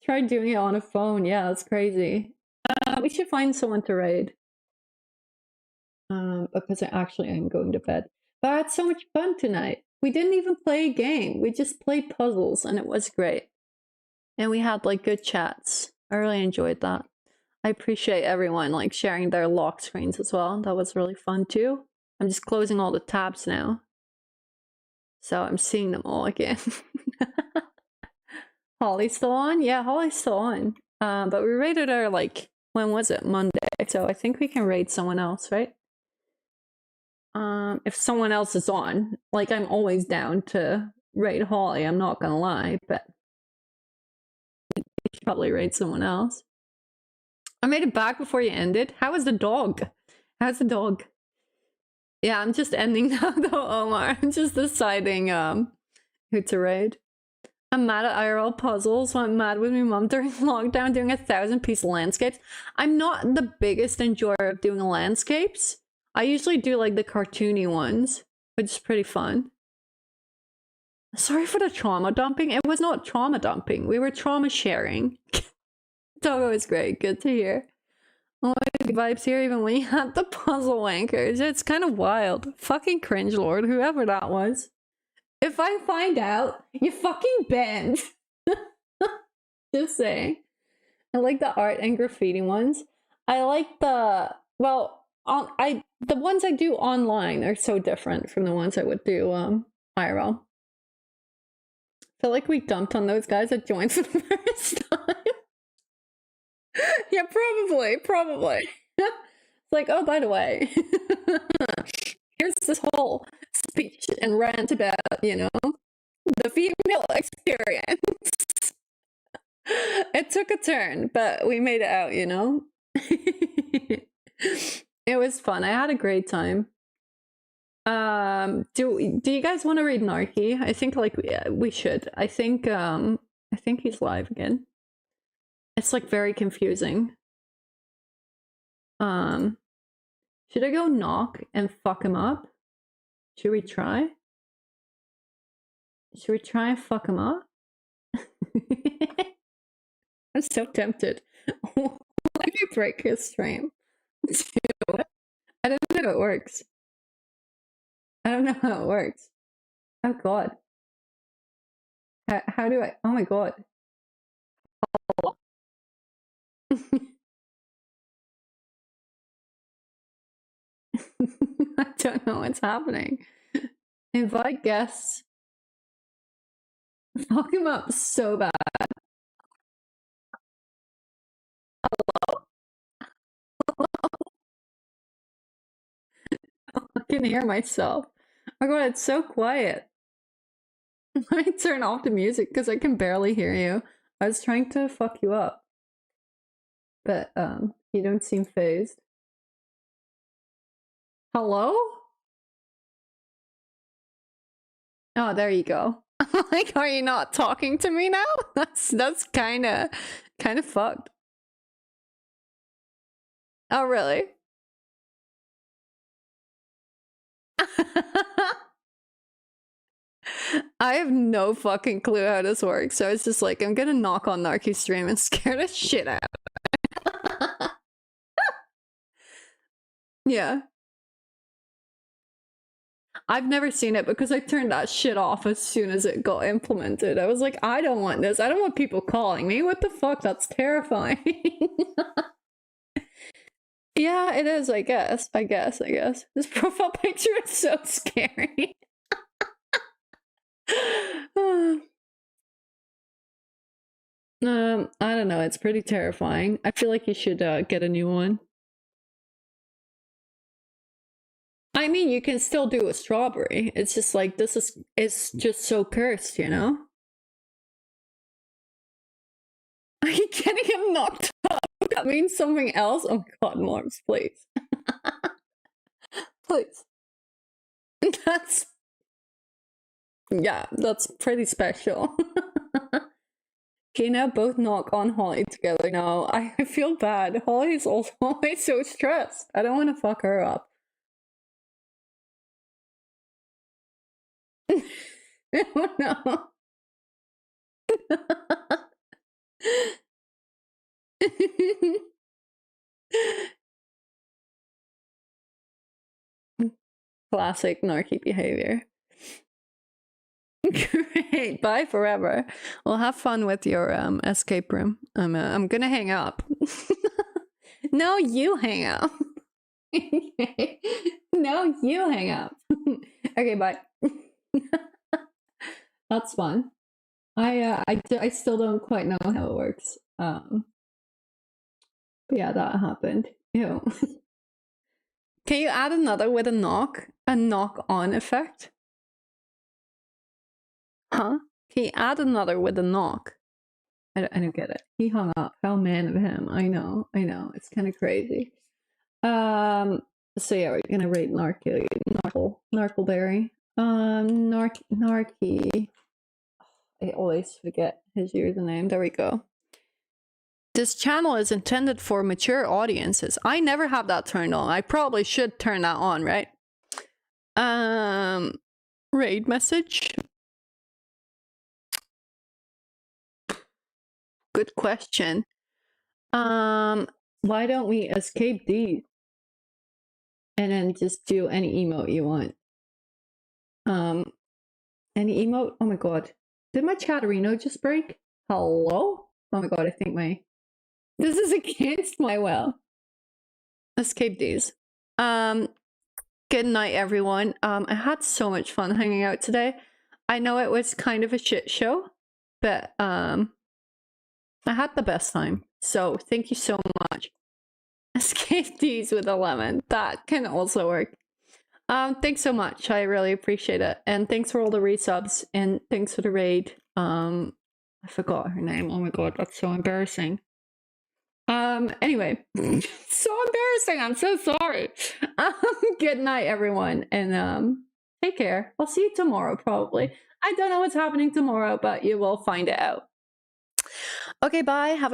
Speaker 1: Try doing it on a phone, yeah, that's crazy. We should find someone to raid. Because I actually am going to bed. But I had so much fun tonight. We didn't even play a game. We just played puzzles and it was great. And we had like good chats. I really enjoyed that. I appreciate everyone like sharing their lock screens as well. That was really fun too. I'm just closing all the tabs now. So I'm seeing them all again. Holly's still on? Yeah, Holly's still on. But we raided her like, when was it? Monday. So I think we can raid someone else, right? If someone else is on, like I'm always down to raid Holly, I'm not gonna lie, but you should probably raid someone else. I made it back before you ended. How is the dog? How's the dog? Yeah, I'm just ending now though, Omar. I'm just deciding who to raid. I'm mad at IRL puzzles, so I'm mad with my mom during lockdown doing 1,000-piece landscapes. I'm not the biggest enjoyer of doing landscapes. I usually do like the cartoony ones, which is pretty fun. Sorry for the trauma dumping. It was not trauma dumping. We were trauma sharing. Doggo is great. Good to hear. Oh, my vibes here even when you had the puzzle wankers. It's kind of wild. Fucking cringe lord, whoever that was. If I find out, you fucking banned. Just saying. I like the art and graffiti ones. I like the the ones I do online are so different from the ones I would do IRL. I feel like we dumped on those guys that joined for the first time. Yeah, probably. It's like, oh, by the way, here's this whole speech and rant about, you know, the female experience. It took a turn, but we made it out, you know? It was fun. I had a great time. Do you guys want to read Narky? I think like we should. I think he's live again. It's like very confusing. Should I go knock and fuck him up? Should we try? Should we try and fuck him up? I'm so tempted. Let me break his stream. I don't know how it works. I don't know how it works. Oh god. How do I? Oh my god. I don't know what's happening. Invite guests. Fuck him up so bad. Hello. I can hear myself. Oh my god, it's so quiet. Let me turn off the music because I can barely hear you. I was trying to fuck you up. But you don't seem phased. Hello? Oh, there you go. Like, are you not talking to me now? That's kind of fucked. Oh, really? I have no fucking clue how this works, so it's just like, I'm gonna knock on Narky's stream and scare the shit out of it. Yeah. I've never seen it because I turned that shit off as soon as it got implemented. I was like, I don't want this. I don't want people calling me. What the fuck? That's terrifying. Yeah, it is, I guess. This profile picture is so scary. I don't know. It's pretty terrifying. I feel like you should get a new one. I mean, you can still do a strawberry. It's just like, it's just so cursed, you know? Are you getting him knocked up? That means something else? Oh god, Morms, please. Please. That's pretty special. Okay, now both knock on Holly together. No, I feel bad. Holly's also always so stressed. I don't want to fuck her up. Oh no. Classic Narky behavior. Great, bye forever. Well, have fun with your escape room. I'm gonna hang up. No, you hang up. No, you hang up. Okay, bye. That's fun. I still don't quite know how it works. But yeah, that happened. Ew. Can you add another with a knock-on effect? Huh? Can you add another with a knock? I don't get it. He hung up. How man of him. I know. It's kind of crazy. So yeah, we're gonna rate Narkleberry. Narky. I always forget his username. There we go. This channel is intended for mature audiences. I never have that turned on. I probably should turn that on, right? Raid message. good question. Why don't we escape these? And then just do any emote you want. Any emote? Oh my god. Did my Chatterino just break? Hello? Oh my god, I think this is against my will. Escape these. Good night, everyone. I had so much fun hanging out today. I know it was kind of a shit show, but I had the best time. So thank you so much. Escape these with a lemon. That can also work. Thanks so much. I really appreciate it. And thanks for all the resubs and thanks for the raid. I forgot her name. Oh my god, that's so embarrassing. Anyway, so embarrassing. I'm so sorry. Good night, everyone, and take care. I'll see you tomorrow, probably. I don't know what's happening tomorrow, but you will find out. Okay, bye. Have a